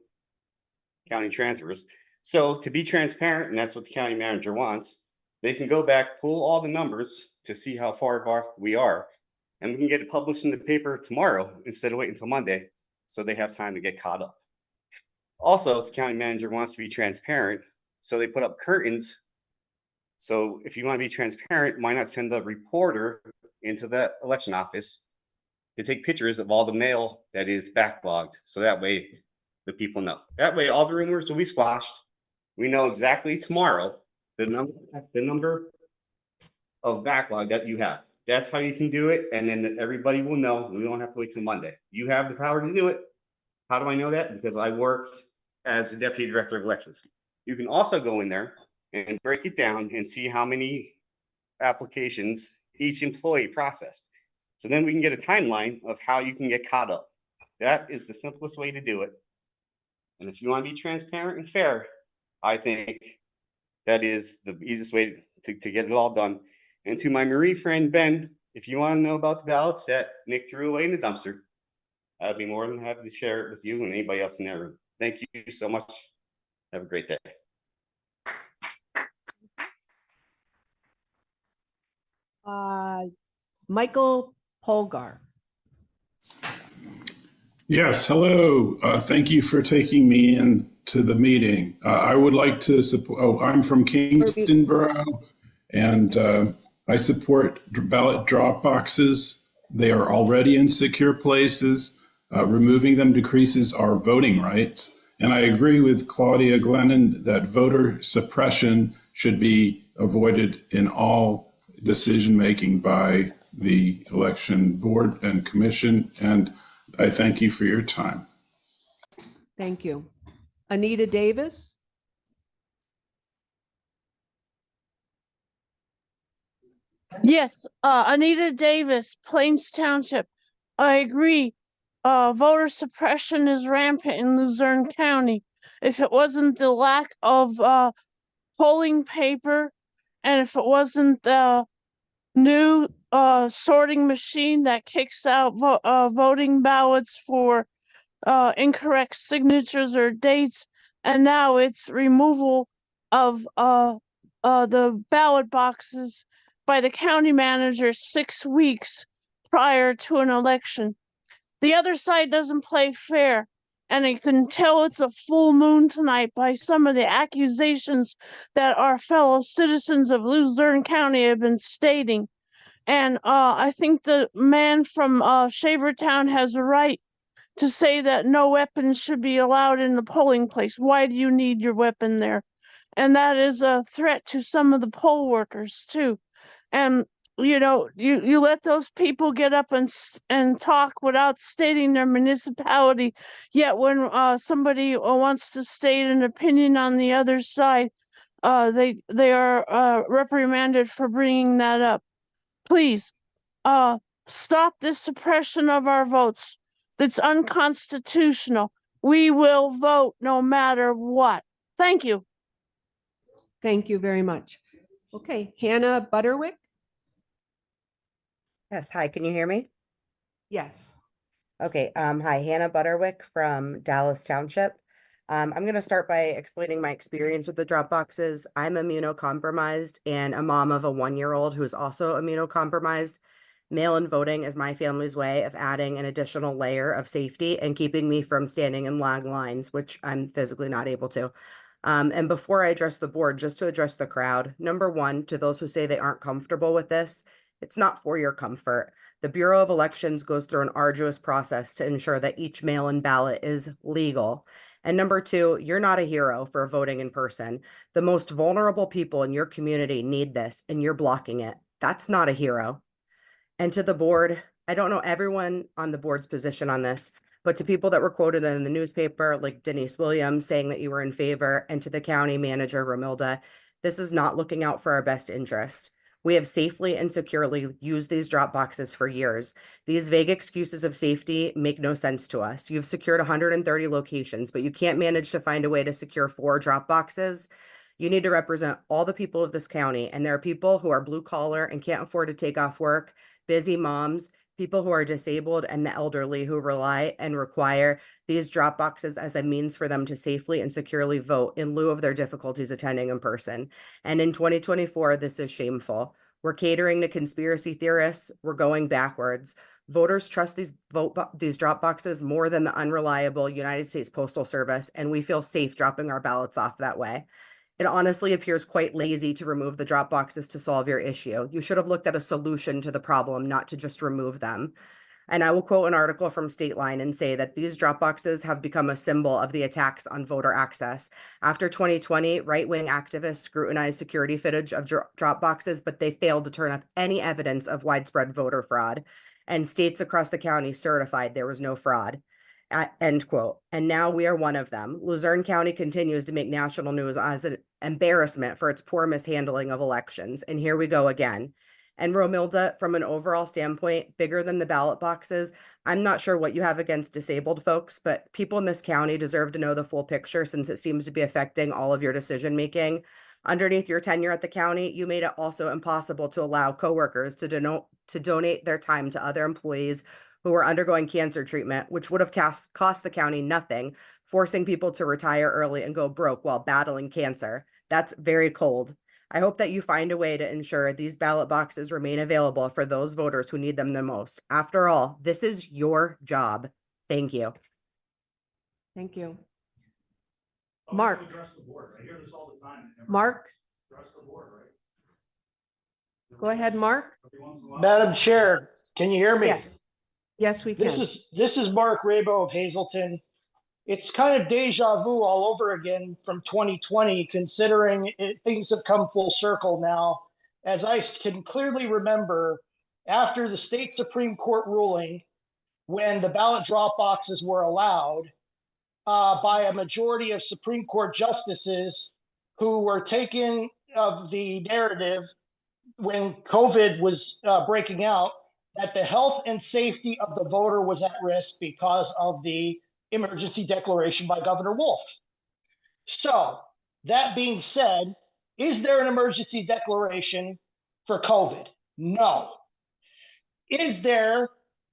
county transfers. So to be transparent, and that's what the county manager wants, they can go back, pull all the numbers to see how far off we are, and we can get it published in the paper tomorrow instead of waiting until Monday, so they have time to get caught up. Also, the county manager wants to be transparent, so they put up curtains. So if you want to be transparent, why not send a reporter into the election office to take pictures of all the mail that is backlogged, so that way the people know. That way all the rumors will be squashed. We know exactly tomorrow the number of backlog that you have. That's how you can do it, and then everybody will know. We don't have to wait till Monday. You have the power to do it. How do I know that? Because I worked as the deputy director of elections. You can also go in there and break it down and see how many applications each employee processed. So then we can get a timeline of how you can get caught up. That is the simplest way to do it. And if you want to be transparent and fair, I think that is the easiest way to get it all done. And to my Marie friend, Ben, if you want to know about the ballots that Nick threw away in the dumpster, I'd be more than happy to share it with you and anybody else in that room. Thank you so much. Have a great day. Michael Polgar. Yes, hello. Thank you for taking me into the meeting. I would like to support, I'm from Kingston Borough, and I support ballot drop boxes. They are already in secure places. Removing them decreases our voting rights. And I agree with Claudia Glennon that voter suppression should be avoided in all decision-making by the election board and commission. And I thank you for your time. Thank you. Anita Davis? Yes, Anita Davis, Plains Township. I agree. Voter suppression is rampant in Luzerne County, if it wasn't the lack of polling paper, and if it wasn't the new sorting machine that kicks out voting ballots for incorrect signatures or dates, and now it's removal of the ballot boxes by the county manager 6 weeks prior to an election. The other side doesn't play fair, and I can tell it's a full moon tonight by some of the accusations that our fellow citizens of Luzerne County have been stating. And I think the man from Shavertown has a right to say that no weapons should be allowed in the polling place. Why do you need your weapon there? And that is a threat to some of the poll workers too. And you know, you let those people get up and talk without stating their municipality. Yet when somebody wants to state an opinion on the other side, they are reprimanded for bringing that up. Please, stop this suppression of our votes. That's unconstitutional. We will vote no matter what. Thank you. Thank you very much. Okay, Hannah Butterwick? Yes, hi, can you hear me? Yes. Okay, hi, Hannah Butterwick from Dallas Township. I'm going to start by explaining my experience with the drop boxes. I'm immunocompromised and a mom of a 1-year-old who is also immunocompromised. Mail-in voting is my family's way of adding an additional layer of safety and keeping me from standing in long lines, which I'm physically not able to. And before I address the board, just to address the crowd, number one, to those who say they aren't comfortable with this, it's not for your comfort. The Bureau of Elections goes through an arduous process to ensure that each mail-in ballot is legal. And number two, you're not a hero for voting in person. The most vulnerable people in your community need this, and you're blocking it. That's not a hero. And to the board, I don't know everyone on the board's position on this, but to people that were quoted in the newspaper, like Denise Williams saying that you were in favor, and to the county manager, Romilda, this is not looking out for our best interest. We have safely and securely used these drop boxes for years. These vague excuses of safety make no sense to us. You've secured 130 locations, but you can't manage to find a way to secure 4 drop boxes. You need to represent all the people of this county, and there are people who are blue collar and can't afford to take off work, busy moms, people who are disabled, and the elderly who rely and require these drop boxes as a means for them to safely and securely vote in lieu of their difficulties attending in person. And in 2024, this is shameful. We're catering to conspiracy theorists. We're going backwards. Voters trust these drop boxes more than the unreliable United States Postal Service, and we feel safe dropping our ballots off that way. It honestly appears quite lazy to remove the drop boxes to solve your issue. You should have looked at a solution to the problem, not to just remove them. And I will quote an article from State Line and say that these drop boxes have become a symbol of the attacks on voter access. After 2020, right-wing activists scrutinized security footage of drop boxes, but they failed to turn up any evidence of widespread voter fraud. And states across the county certified there was no fraud. End quote. And now we are one of them. Luzerne County continues to make national news as an embarrassment for its poor mishandling of elections. And here we go again. And Romilda, from an overall standpoint, bigger than the ballot boxes, I'm not sure what you have against disabled folks, but people in this county deserve to know the full picture since it seems to be affecting all of your decision making. Underneath your tenure at the county, you made it also impossible to allow coworkers to donate their time to other employees who were undergoing cancer treatment, which would have cost the county nothing, forcing people to retire early and go broke while battling cancer. That's very cold. I hope that you find a way to ensure these ballot boxes remain available for those voters who need them the most. After all, this is your job. Thank you. Thank you. Mark. Mark. Go ahead, Mark. Madam Chair, can you hear me? Yes. Yes, we can. This is Mark Rabo of Hazelton. It's kind of deja vu all over again from 2020, considering things have come full circle now. As I can clearly remember, after the state Supreme Court ruling, when the ballot drop boxes were allowed by a majority of Supreme Court justices who were taken of the narrative when COVID was breaking out, that the health and safety of the voter was at risk because of the emergency declaration by Governor Wolf. So that being said, is there an emergency declaration for COVID? No. Is there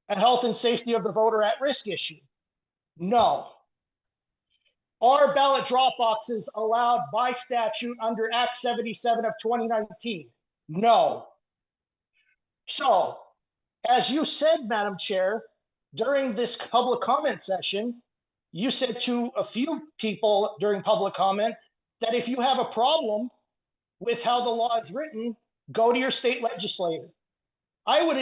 a health and safety of the voter at risk issue? No. Are ballot drop boxes allowed by statute under Act 77 of 2019? No. So, as you said, Madam Chair, during this public comment session, you said to a few people during public comment that if you have a problem with how the law is written, go to your state legislator. I would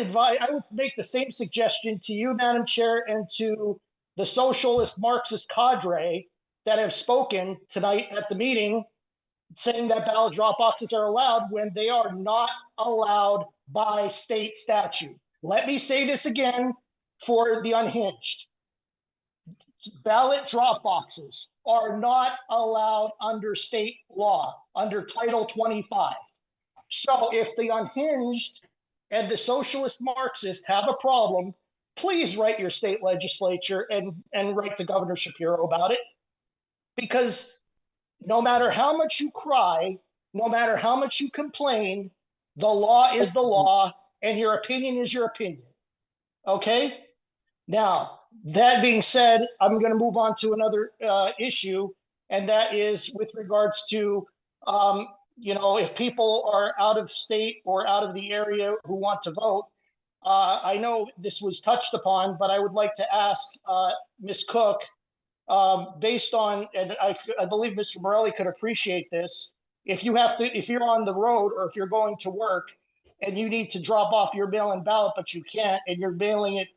make the same suggestion to you, Madam Chair, and to the socialist Marxist cadre that have spoken tonight at the meeting, saying that ballot drop boxes are allowed when they are not allowed by state statute. Let me say this again for the unhinged. Ballot drop boxes are not allowed under state law, under Title 25. So if the unhinged and the socialist Marxists have a problem, please write your state legislature and write to Governor Shapiro about it. Because no matter how much you cry, no matter how much you complain, the law is the law and your opinion is your opinion. Okay? Now, that being said, I'm going to move on to another issue, and that is with regards to, if people are out of state or out of the area who want to vote. I know this was touched upon, but I would like to ask Ms. Cook, based on, and I believe Mr. Morelli could appreciate this, if you're on the road or if you're going to work and you need to drop off your mail-in ballot, but you can't, and you're mailing it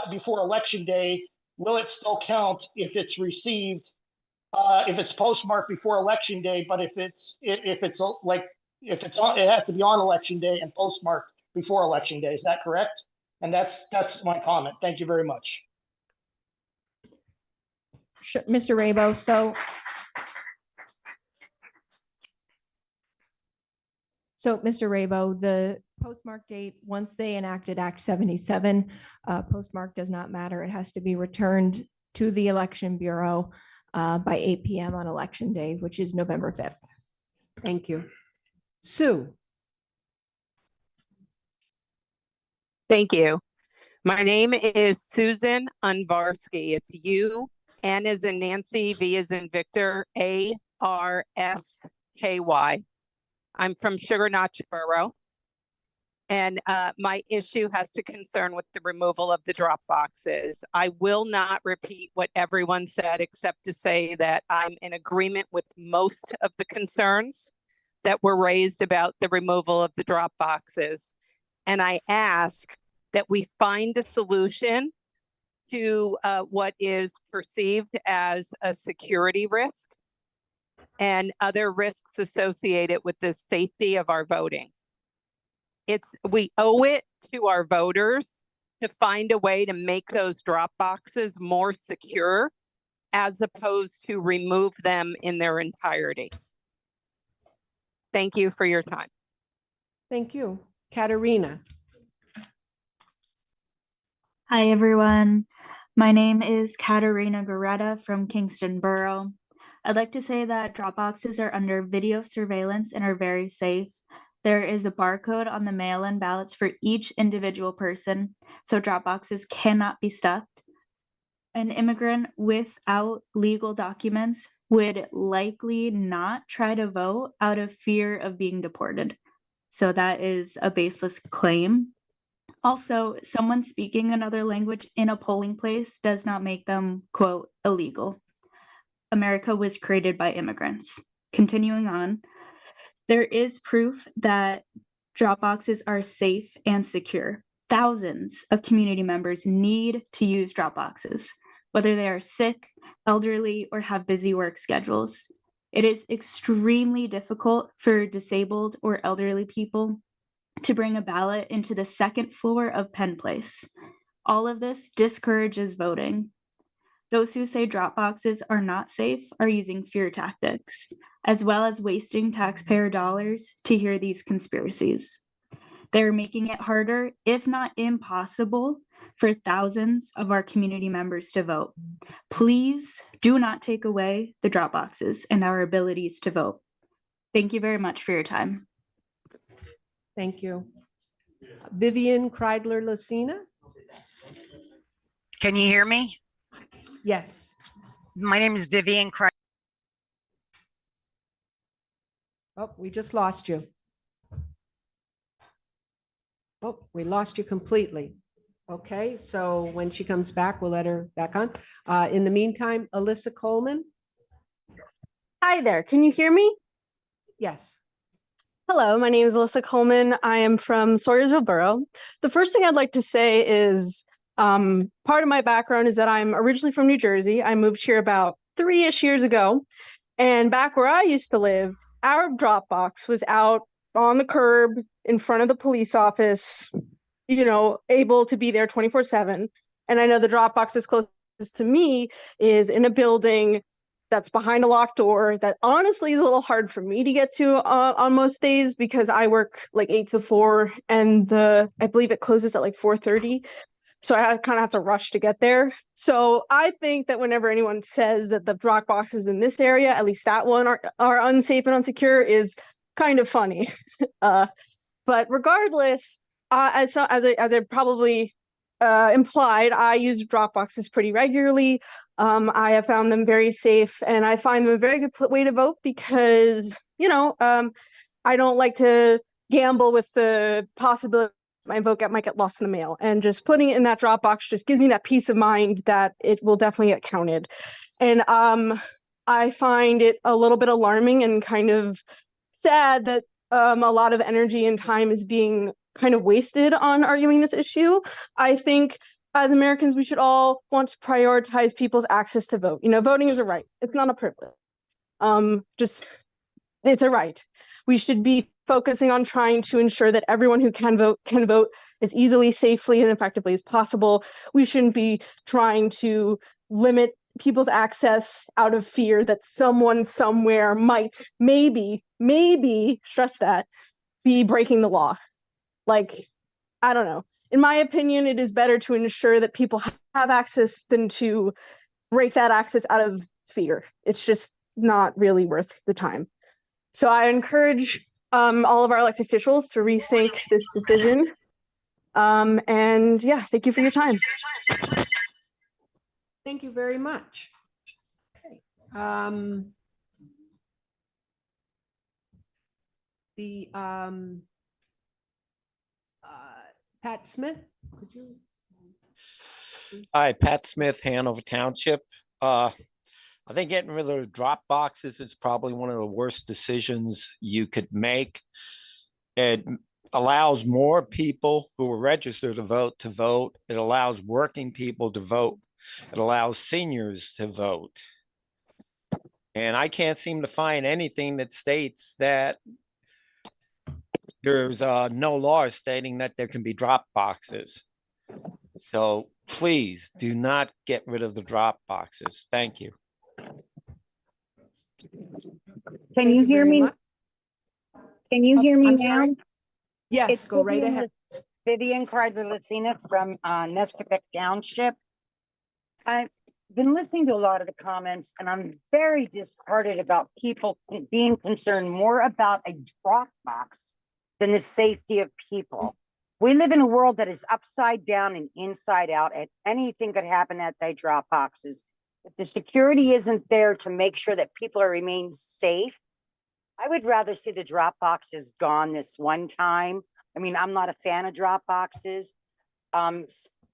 before Election Day, will it still count if it's received, if it's postmarked before Election Day, but if it has to be on Election Day and postmarked before Election Day? Is that correct? And that's my comment. Thank you very much. Sure, Mr. Rabo, so Mr. Rabo, the postmark date, once they enacted Act 77, postmark does not matter. It has to be returned to the Election Bureau by 8 p.m. on Election Day, which is November 5th. Thank you. Sue. Thank you. My name is Susan Unvarsky. It's U, N as in Nancy, V as in Victor, A-R-S-K-Y. I'm from Sugar Notch Borough. And my issue has to concern with the removal of the drop boxes. I will not repeat what everyone said, except to say that I'm in agreement with most of the concerns that were raised about the removal of the drop boxes. And I ask that we find a solution to what is perceived as a security risk and other risks associated with the safety of our voting. We owe it to our voters to find a way to make those drop boxes more secure as opposed to remove them in their entirety. Thank you for your time. Thank you. Katerina. Hi, everyone. My name is Katerina Garetta from Kingston Borough. I'd like to say that drop boxes are under video surveillance and are very safe. There is a barcode on the mail-in ballots for each individual person, so drop boxes cannot be stuffed. An immigrant without legal documents would likely not try to vote out of fear of being deported. So that is a baseless claim. Also, someone speaking another language in a polling place does not make them, quote, illegal. America was created by immigrants. Continuing on, there is proof that drop boxes are safe and secure. Thousands of community members need to use drop boxes, whether they are sick, elderly, or have busy work schedules. It is extremely difficult for disabled or elderly people to bring a ballot into the second floor of Penn Place. All of this discourages voting. Those who say drop boxes are not safe are using fear tactics, as well as wasting taxpayer dollars to hear these conspiracies. They're making it harder, if not impossible, for thousands of our community members to vote. Please do not take away the drop boxes and our abilities to vote. Thank you very much for your time. Thank you. Vivian Kreidler-Lucina? Can you hear me? Yes. My name is Vivian Kreidler. Oh, we just lost you. Oh, we lost you completely. Okay, so when she comes back, we'll let her back on. In the meantime, Alyssa Coleman? Hi there, can you hear me? Yes. Hello, my name is Alyssa Coleman. I am from Sawyersville Borough. The first thing I'd like to say is part of my background is that I'm originally from New Jersey. I moved here about 3-ish years ago. And back where I used to live, our drop box was out on the curb in front of the police office, you know, able to be there 24/7. And I know the drop box is closest to me is in a building that's behind a locked door that honestly is a little hard for me to get to on most days because I work like 8 to 4 and I believe it closes at like 4:30. So I kind of have to rush to get there. So I think that whenever anyone says that the drop boxes in this area, at least that one, are unsafe and unsecure is kind of funny. But regardless, as I probably implied, I use drop boxes pretty regularly. I have found them very safe, and I find them a very good way to vote because, you know, I don't like to gamble with the possibility my vote might get lost in the mail, and just putting it in that drop box just gives me that peace of mind that it will definitely get counted. And I find it a little bit alarming and kind of sad that a lot of energy and time is being kind of wasted on arguing this issue. I think as Americans, we should all want to prioritize people's access to vote. You know, voting is a right. It's not a privilege. It's a right. We should be focusing on trying to ensure that everyone who can vote as easily, safely, and effectively as possible. We shouldn't be trying to limit people's access out of fear that someone somewhere might, maybe, stress that, be breaking the law. Like, I don't know. In my opinion, it is better to ensure that people have access than to break that access out of fear. It's just not really worth the time. So I encourage all of our elected officials to rethink this decision. And yeah, thank you for your time. Thank you very much. Okay. Pat Smith, could you? Hi, Pat Smith, Hanover Township. I think getting rid of the drop boxes is probably one of the worst decisions you could make. It allows more people who are registered to vote. It allows working people to vote. It allows seniors to vote. And I can't seem to find anything that states that there's no law stating that there can be drop boxes. So please do not get rid of the drop boxes. Thank you. Can you hear me? Can you hear me now? Yes, It's go right ahead. Vivian Kreidler-Lucina from Nescapic Township. I've been listening to a lot of the comments, and I'm very disheartened about people being concerned more about a drop box than the safety of people. We live in a world that is upside down and inside out, and anything could happen at the drop boxes. If the security isn't there to make sure that people remain safe, I would rather see the drop boxes gone this one time. I mean, I'm not a fan of drop boxes.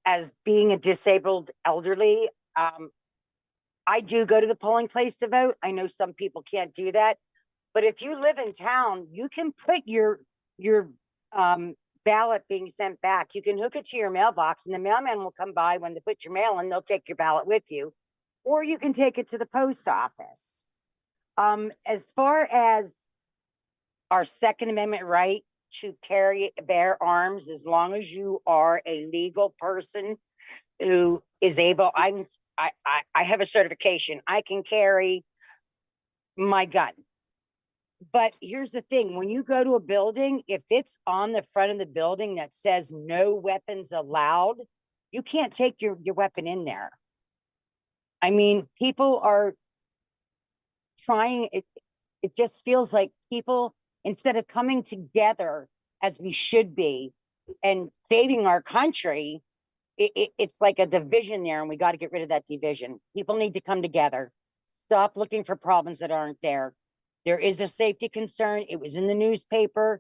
As being a disabled elderly, I do go to the polling place to vote. I know some people can't do that, but if you live in town, you can put your ballot being sent back. You can hook it to your mailbox, and the mailman will come by when they put your mail in. They'll take your ballot with you, or you can take it to the post office. As far as our Second Amendment right to bear arms, as long as you are a legal person who is able, I have a certification. I can carry my gun. But here's the thing, when you go to a building, if it's on the front of the building that says no weapons allowed, You can't take your weapon in there. I mean, people are trying, it just feels like people, instead of coming together as we should be and saving our country, it's like a division there, and we got to get rid of that division. People need to come together. Stop looking for problems that aren't there. There is a safety concern. It was in the newspaper.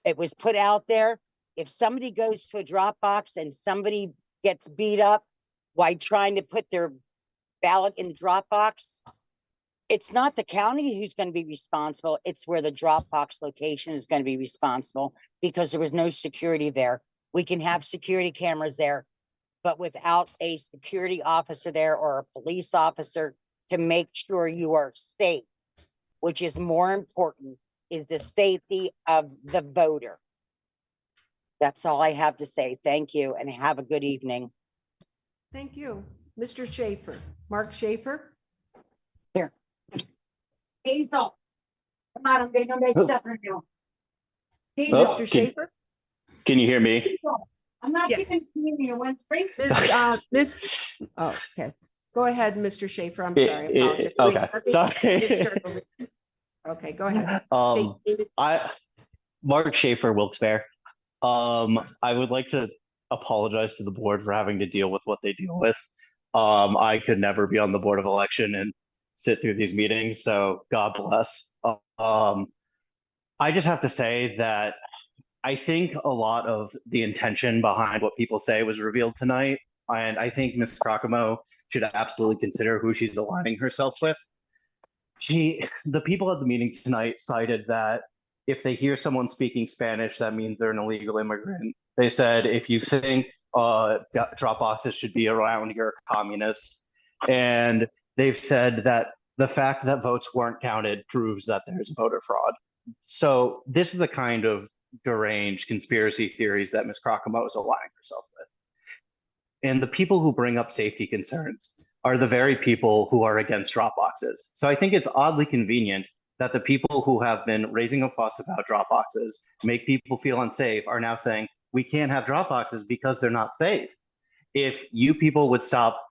It was put out there. If somebody goes to a drop box and somebody gets beat up while trying to put their ballot in the drop box, it's not the county who's going to be responsible. It's where the drop box location is going to be responsible, because there was no security there. We can have security cameras there, but without a security officer there or a police officer to make sure you are safe, which is more important, is the safety of the voter. That's all I have to say. Thank you, and have a good evening. Thank you. Mr. Schaefer, Mark Schaefer. Here. Hazel, come on, I'm gonna go make supper now. Hazel. Mr. Schaefer. Can you hear me? Hazel, I'm not Yes. giving you one straight. Oh, okay. Go ahead, Mr. Schaefer. I'm It- sorry. I it- apologize. okay, Let me sorry. just start over. Okay, go ahead. Mark Schaefer, Wilkes-Barre. I would like to apologize to the board for having to deal with what they deal with. I could never be on the Board of Election and sit through these meetings, so God bless. I just have to say that I think a lot of the intention behind what people say was revealed tonight, and I think Ms. Crocamo should absolutely consider who she's aligning herself with. The people at the meeting tonight cited that if they hear someone speaking Spanish, that means they're an illegal immigrant. They said, if you think drop boxes should be around, you're a communist. And they've said that the fact that votes weren't counted proves that there's voter fraud. So this is the kind of deranged conspiracy theories that Ms. Crocamo is aligning herself with. And the people who bring up safety concerns are the very people who are against drop boxes. So I think it's oddly convenient that the people who have been raising a fuss about drop boxes, make people feel unsafe, are now saying we can't have drop boxes because they're not safe. If you people would stop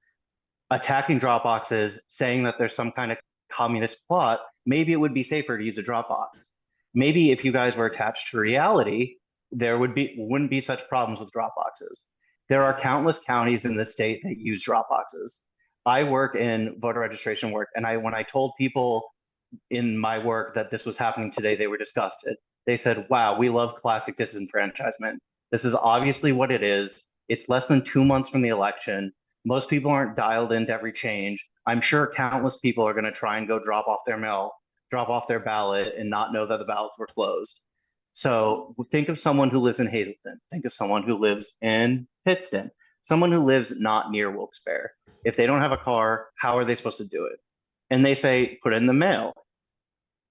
attacking drop boxes, saying that there's some kind of communist plot, maybe it would be safer to use a drop box. Maybe if you guys were attached to reality, there wouldn't be such problems with drop boxes. There are countless counties in the state that use drop boxes. I work in voter registration work, and when I told people in my work that this was happening today, they were disgusted. They said, wow, we love classic disenfranchisement. This is obviously what it is. It's less than 2 months from the election. Most people aren't dialed into every change. I'm sure countless people are going to try and go drop off their mail, drop off their ballot, and not know that the ballots were closed. So think of someone who lives in Hazleton. Think of someone who lives in Pittston. Someone who lives not near Wilkes-Barre. If they don't have a car, how are they supposed to do it? And they say, put it in the mail.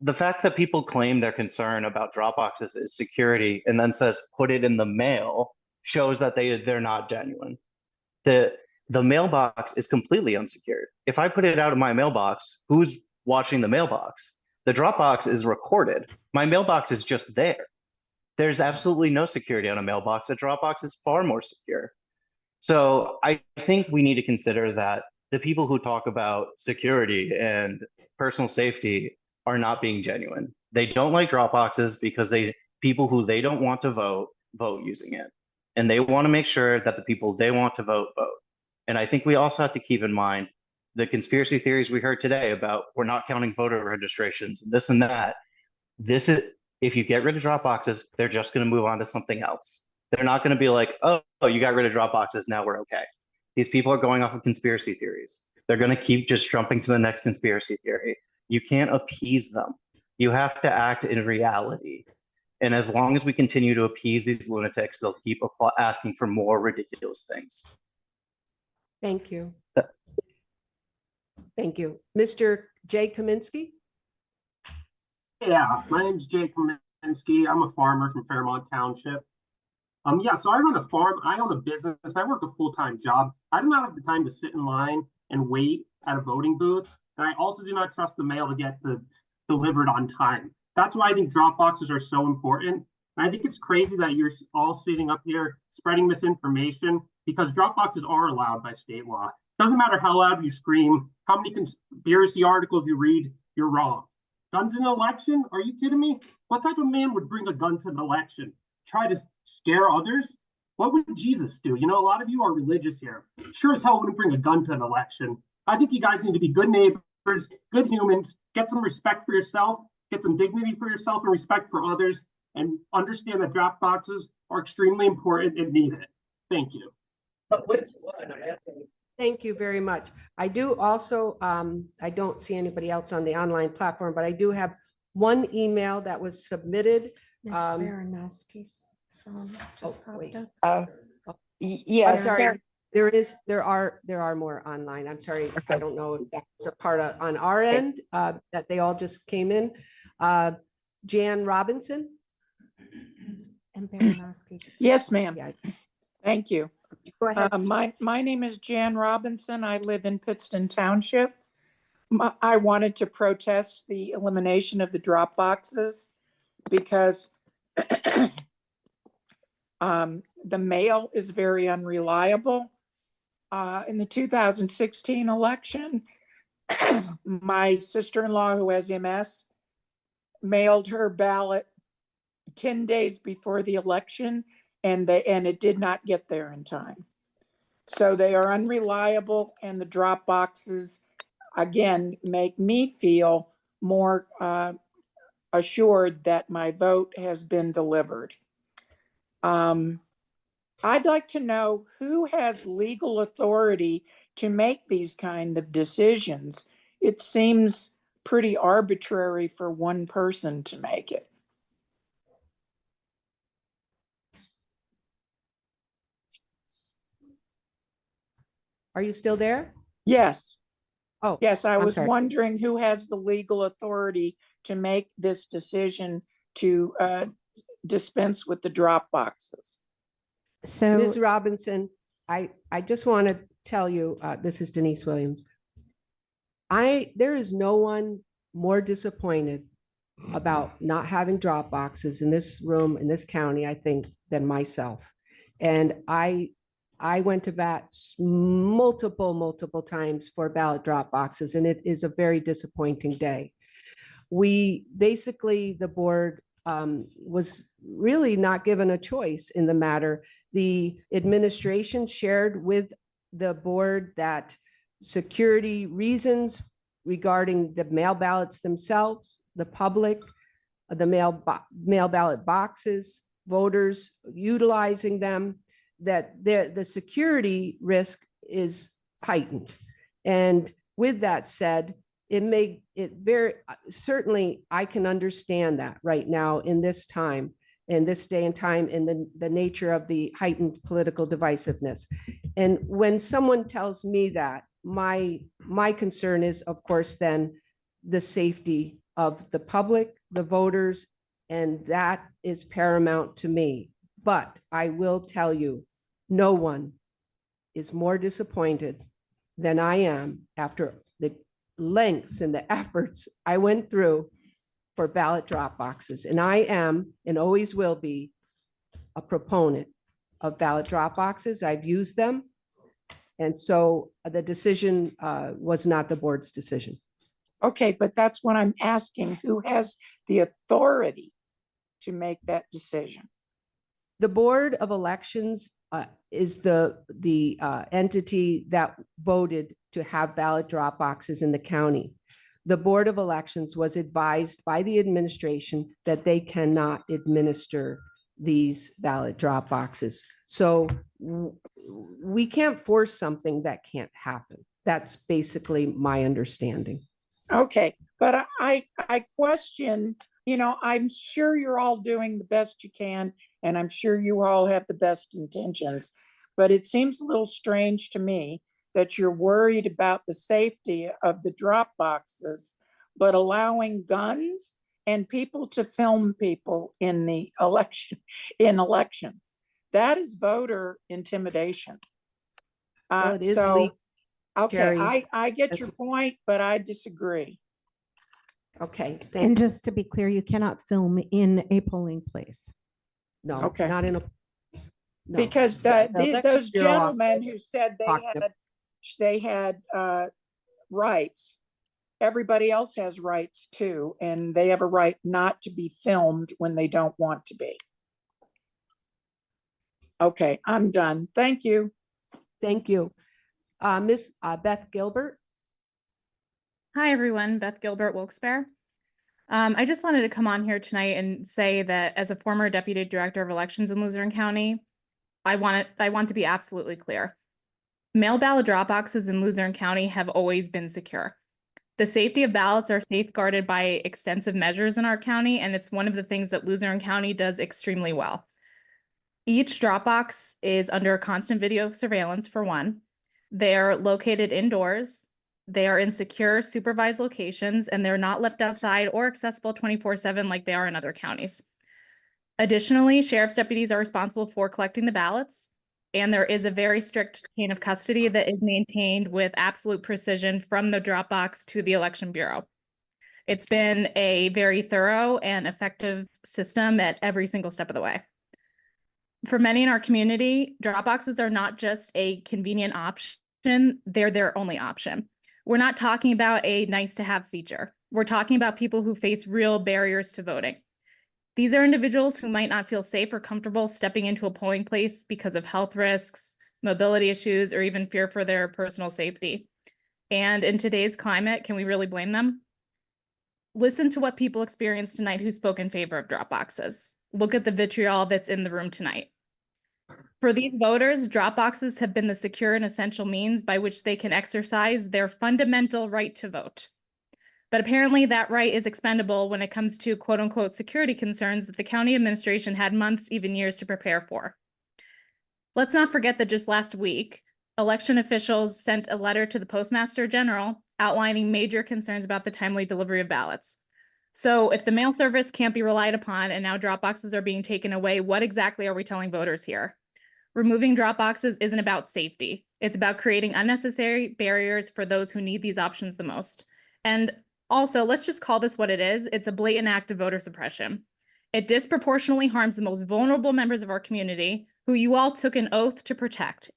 The fact that people claim their concern about drop boxes is security and then says, put it in the mail, shows that they're not genuine. The mailbox is completely unsecured. If I put it out of my mailbox, who's watching the mailbox? The drop box is recorded. My mailbox is just there. There's absolutely no security on a mailbox. A drop box is far more secure. So I think we need to consider that the people who talk about security and personal safety are not being genuine. They don't like drop boxes because people who they don't want to vote using it. And they want to make sure that the people they want to vote. And I think we also have to keep in mind the conspiracy theories we heard today about we're not counting voter registrations, this and that. If you get rid of drop boxes, they're just going to move on to something else. They're not going to be like, oh, you got rid of drop boxes, now we're okay. These people are going off of conspiracy theories. They're going to keep just jumping to the next conspiracy theory. You can't appease them. You have to act in reality. And as long as we continue to appease these lunatics, they'll keep asking for more ridiculous things. Thank you. Thank you. Mr. Jay Kaminsky? Yeah, my name's Jay Kaminsky. I'm a farmer from Fairmont Township. So I run a farm. I own a business. I work a full-time job. I do not have the time to sit in line and wait at a voting booth. And I also do not trust the mail to get delivered on time. That's why I think drop boxes are so important. And I think it's crazy that you're all sitting up here spreading misinformation because drop boxes are allowed by state law. Doesn't matter how loud you scream, how many conspiracy articles you read, you're wrong. Guns in an election? Are you kidding me? What type of man would bring a gun to an election? Try to scare others? What would Jesus do? You know, a lot of you are religious here. Sure as hell wouldn't bring a gun to an election. I think you guys need to be good neighbors, good humans, get some respect for yourself, get some dignity for yourself and respect for others, and understand that drop boxes are extremely important and needed. Thank you. Thank you very much. I do also, I don't see anybody else on the online platform, but I do have one email that was submitted. Baranowski's Oh, wait. Yes. I'm sorry. There are more online. I'm sorry. I don't know if that's a part of on our end that they all just came in. Jan Robinson. And Baranowski. Yes, ma'am. Yeah. Thank you. Go ahead. My name is Jan Robinson. I live in Pittston Township. I wanted to protest the elimination of the drop boxes because the mail is very unreliable. In the 2016 election, my sister-in-law, who has MS, mailed her ballot 10 days before the election, and it did not get there in time. So they are unreliable, and the drop boxes, again, make me feel more assured that my vote has been delivered. I'd like to know who has legal authority to make these kind of decisions. It seems pretty arbitrary for one person to make it. Are you still there? Yes. Oh, yes. I I'm was sorry. wondering who has the legal authority to make this decision to dispense with the drop boxes. So Ms. Robinson, I just want to tell you, this is Denise Williams. There is no one more disappointed about not having drop boxes in this room, in this county, I think, than myself. And I went to bat multiple times for ballot drop boxes, and it is a very disappointing day. The board was really not given a choice in the matter. The administration shared with the board that security reasons regarding the mail ballots themselves, the public, the mail ballot boxes, voters utilizing them, that the security risk is heightened. And with that said, it made it very certainly I can understand that right now in this time, in this day and time, in the nature of the heightened political divisiveness. And when someone tells me that, my concern is, of course, then the safety of the public, the voters, and that is paramount to me. But I will tell you, no one is more disappointed than I am after the lengths and the efforts I went through for ballot drop boxes. And I am, and always will be, a proponent of ballot drop boxes. I've used them. And so the decision was not the board's decision. Okay, but that's what I'm asking. Who has the authority to make that decision? The Board of Elections is the entity that voted to have ballot drop boxes in the county. The Board of Elections was advised by the administration that they cannot administer these ballot drop boxes. So we can't force something that can't happen. That's basically my understanding. Okay, but I question, I'm sure you're all doing the best you can, and I'm sure you all have the best intentions, but it seems a little strange to me that you're worried about the safety of the drop boxes, but allowing guns and people to film people in the elections. That is voter intimidation. Well, it is so, legal, okay, Jerry. I get your point, but I disagree. Okay, and just to be clear, you cannot film in a polling place. No, Okay. not in a. No. Because The election those bureau gentlemen officers who said talked to- they had rights, everybody else has rights too, and they have a right not to be filmed when they don't want to be. Okay, I'm done. Thank you. Thank you. Miss Beth Gilbert. Hi, everyone. Beth Gilbert, Wilkes-Barre. I just wanted to come on here tonight and say that as a former Deputy Director of Elections in Luzerne County, I want to be absolutely clear. Mail ballot drop boxes in Luzerne County have always been secure. The safety of ballots are safeguarded by extensive measures in our county, and it's one of the things that Luzerne County does extremely well. Each drop box is under constant video surveillance, for one. They're located indoors. They are in secure, supervised locations, and they're not left outside or accessible 24/7 like they are in other counties. Additionally, sheriff's deputies are responsible for collecting the ballots, and there is a very strict chain of custody that is maintained with absolute precision from the drop box to the election bureau. It's been a very thorough and effective system at every single step of the way. For many in our community, drop boxes are not just a convenient option, they're their only option. We're not talking about a nice to have feature. We're talking about people who face real barriers to voting. These are individuals who might not feel safe or comfortable stepping into a polling place because of health risks, mobility issues, or even fear for their personal safety. And in today's climate, can we really blame them? Listen to what people experienced tonight who spoke in favor of drop boxes. Look at the vitriol that's in the room tonight. For these voters, drop boxes have been the secure and essential means by which they can exercise their fundamental right to vote. But apparently that right is expendable when it comes to quote unquote security concerns that the county administration had months, even years to prepare for. Let's not forget that just last week, election officials sent a letter to the Postmaster General outlining major concerns about the timely delivery of ballots. So if the mail service can't be relied upon and now drop boxes are being taken away, what exactly are we telling voters here? Removing drop boxes isn't about safety. It's about creating unnecessary barriers for those who need these options the most. And also, let's just call this what it is. It's a blatant act of voter suppression. It disproportionately harms the most vulnerable members of our community, who you all took an oath to protect.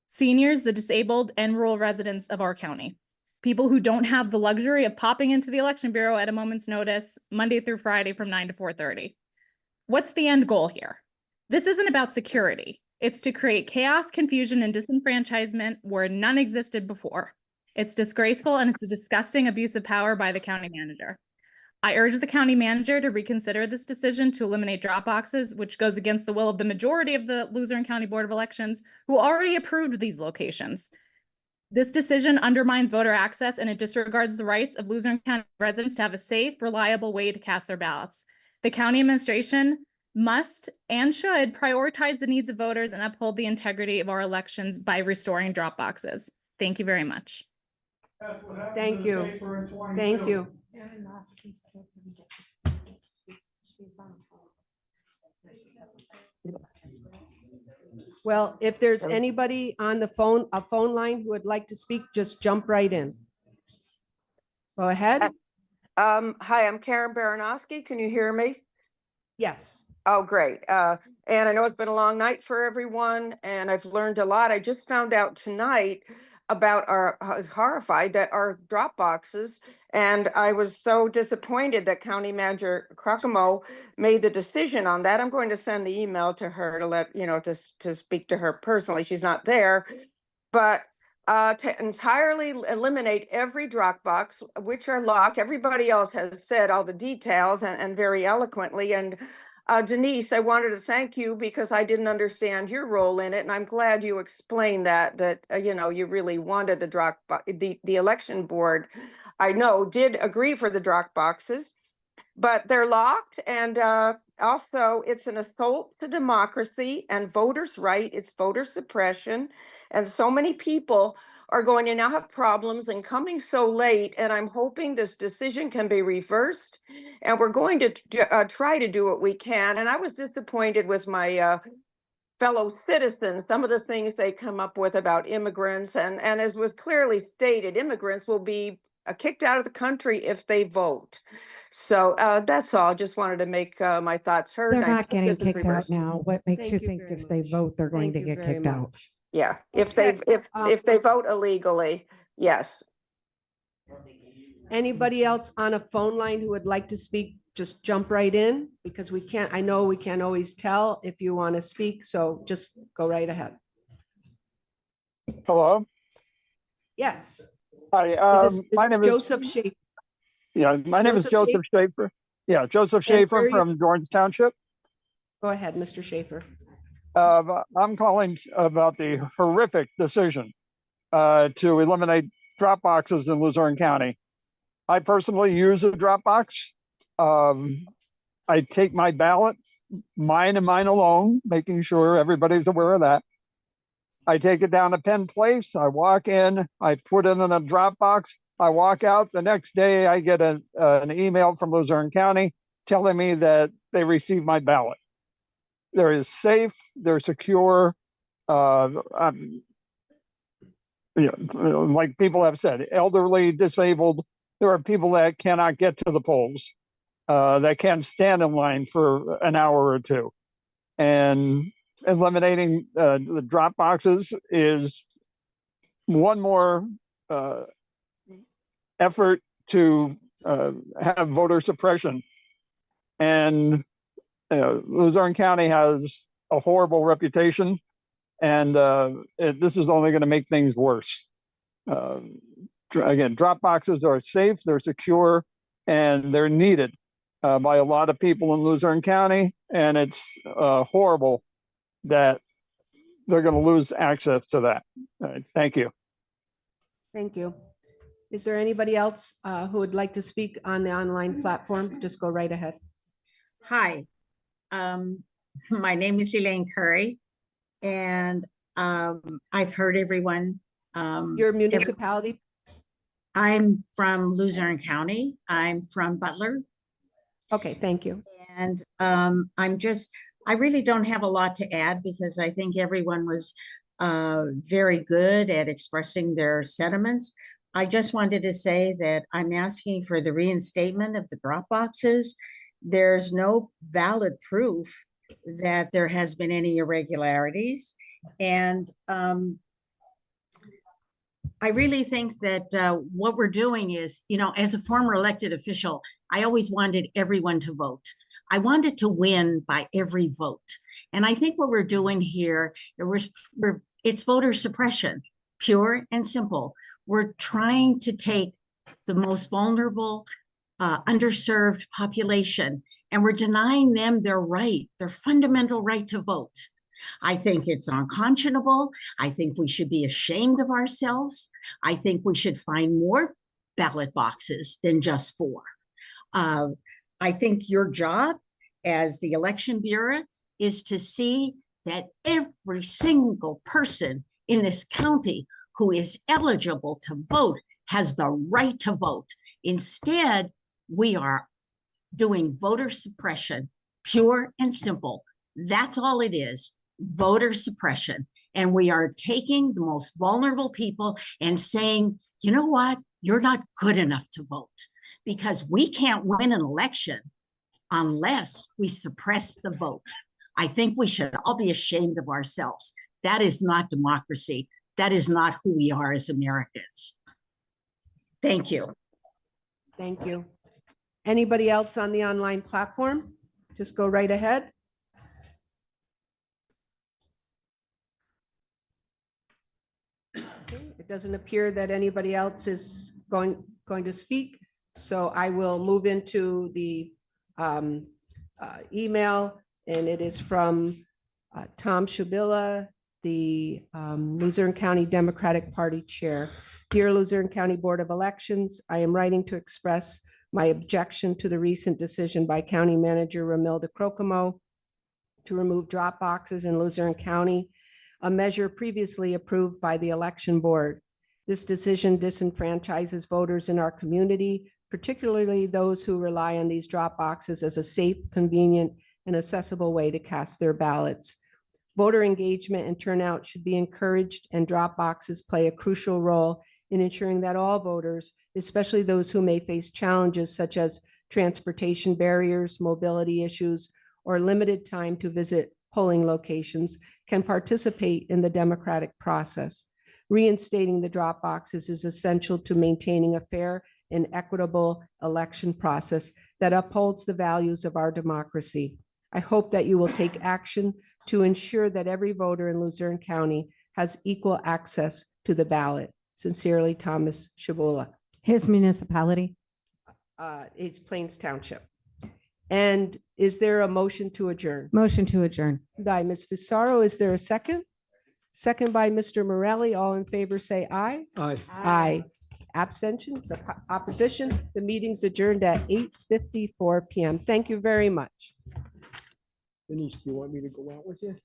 Seniors, the disabled, and rural residents of our county. People who don't have the luxury of popping into the election bureau at a moment's notice, Monday through Friday from 9 to 4:30. What's the end goal here? This isn't about security. It's to create chaos, confusion, and disenfranchisement where none existed before. It's disgraceful, and it's a disgusting abuse of power by the county manager. I urge the county manager to reconsider this decision to eliminate drop boxes, which goes against the will of the majority of the Luzerne County Board of Elections, who already approved these locations. This decision undermines voter access, and it disregards the rights of Luzerne County residents to have a safe, reliable way to cast their ballots. The county administration must and should prioritize the needs of voters and uphold the integrity of our elections by restoring drop boxes. Thank you very much. Thank you. Thank you. Well, if there's anybody on the phone, a phone line who would like to speak, just jump right in. Go ahead. Hi, I'm Karen Baranowski. Can you hear me? Yes. Oh, great. And I know it's been a long night for everyone, and I've learned a lot. I just found out tonight about I was horrified that our drop boxes, and I was so disappointed that County Manager Crocomo made the decision on that. I'm going to send the email to her to let, to speak to her personally. She's not there, but to entirely eliminate every drop box, which are locked. Everybody else has said all the details and very eloquently. And Denise, I wanted to thank you because I didn't understand your role in it, and I'm glad you explained that you really wanted the election board. I know did agree for the drop boxes, but they're locked, and also it's an assault to democracy and voters' right. It's voter suppression, and so many people are going to now have problems and coming so late, and I'm hoping this decision can be reversed, and we're going to try to do what we can. And I was disappointed with my fellow citizens, some of the things they come up with about immigrants, and as was clearly stated, immigrants will be kicked out of the country if they vote. So that's all. Just wanted to make my thoughts heard. They're and I not hope getting this is kicked out reversed. now. What makes Thank you you think very if they much. vote, they're going Thank to you get very kicked out? much. Yeah, if Okay, they vote illegally, yes. Anybody else on a phone line who would like to speak, just jump right in because I know we can't always tell if you want to speak, so just go right ahead. Hello. Yes. Hi. My name is Joseph Schaefer. Yeah, my name is Joseph Schaefer. Yeah, Joseph Schaefer from Dorrance Township. Go ahead, Mr. Schaefer. I'm calling about the horrific decision to eliminate drop boxes in Luzerne County. I personally use a drop box. I take my ballot, mine and mine alone, making sure everybody's aware of that. I take it down to Penn Place. I walk in, I put it in a drop box. I walk out. The next day, I get an email from Luzerne County telling me that they received my ballot. They're safe, they're secure. Like people have said, elderly, disabled. There are people that cannot get to the polls, that can't stand in line for an hour or two. And eliminating the drop boxes is one more effort to have voter suppression. And Luzerne County has a horrible reputation, and this is only going to make things worse. Again, drop boxes are safe, they're secure, and they're needed by a lot of people in Luzerne County, and it's horrible that they're going to lose access to that. Thank you. Thank you. Is there anybody else who would like to speak on the online platform? Just go right ahead. Hi, my name is Elaine Curry, and I've heard everyone. Your municipality? I'm from Luzerne County. I'm from Butler. Okay, thank you. And I really don't have a lot to add because I think everyone was very good at expressing their sentiments. I just wanted to say that I'm asking for the reinstatement of the drop boxes. There's no valid proof that there has been any irregularities. And I really think that what we're doing is, as a former elected official, I always wanted everyone to vote. I wanted to win by every vote. And I think what we're doing here, it's voter suppression, pure and simple. We're trying to take the most vulnerable, underserved population, and we're denying them their right, their fundamental right to vote. I think it's unconscionable. I think we should be ashamed of ourselves. I think we should find more ballot boxes than just 4. I think your job as the election bureau is to see that every single person in this county who is eligible to vote has the right to vote. Instead, we are doing voter suppression, pure and simple. That's all it is, voter suppression. And we are taking the most vulnerable people and saying, you know what, you're not good enough to vote, because we can't win an election unless we suppress the vote. I think we should all be ashamed of ourselves. That is not democracy. That is not who we are as Americans. Thank you. Thank you. Anybody else on the online platform? Just go right ahead. It doesn't appear that anybody else is going to speak. So I will move into the email, and it is from Tom Shabilla, the Luzerne County Democratic Party Chair. Dear Luzerne County Board of Elections, I am writing to express my objection to the recent decision by County Manager Ramilda Crocomo to remove drop boxes in Luzerne County, a measure previously approved by the election board. This decision disenfranchises voters in our community, particularly those who rely on these drop boxes as a safe, convenient, and accessible way to cast their ballots. Voter engagement and turnout should be encouraged, and drop boxes play a crucial role in ensuring that all voters, especially those who may face challenges such as transportation barriers, mobility issues, or limited time to visit polling locations can participate in the democratic process. Reinstating the drop boxes is essential to maintaining a fair and equitable election process that upholds the values of our democracy. I hope that you will take action to ensure that every voter in Luzerne County has equal access to the ballot. Sincerely, Thomas Shabula. His municipality. It's Plains Township. And is there a motion to adjourn? Motion to adjourn. By Ms. Fusaro, is there a second? Second by Mr. Morelli. All in favor, say aye. Aye. Aye. Abstentions, opposition. The meeting's adjourned at 8:54 p.m. Thank you very much. Denise, do you want me to go out with you?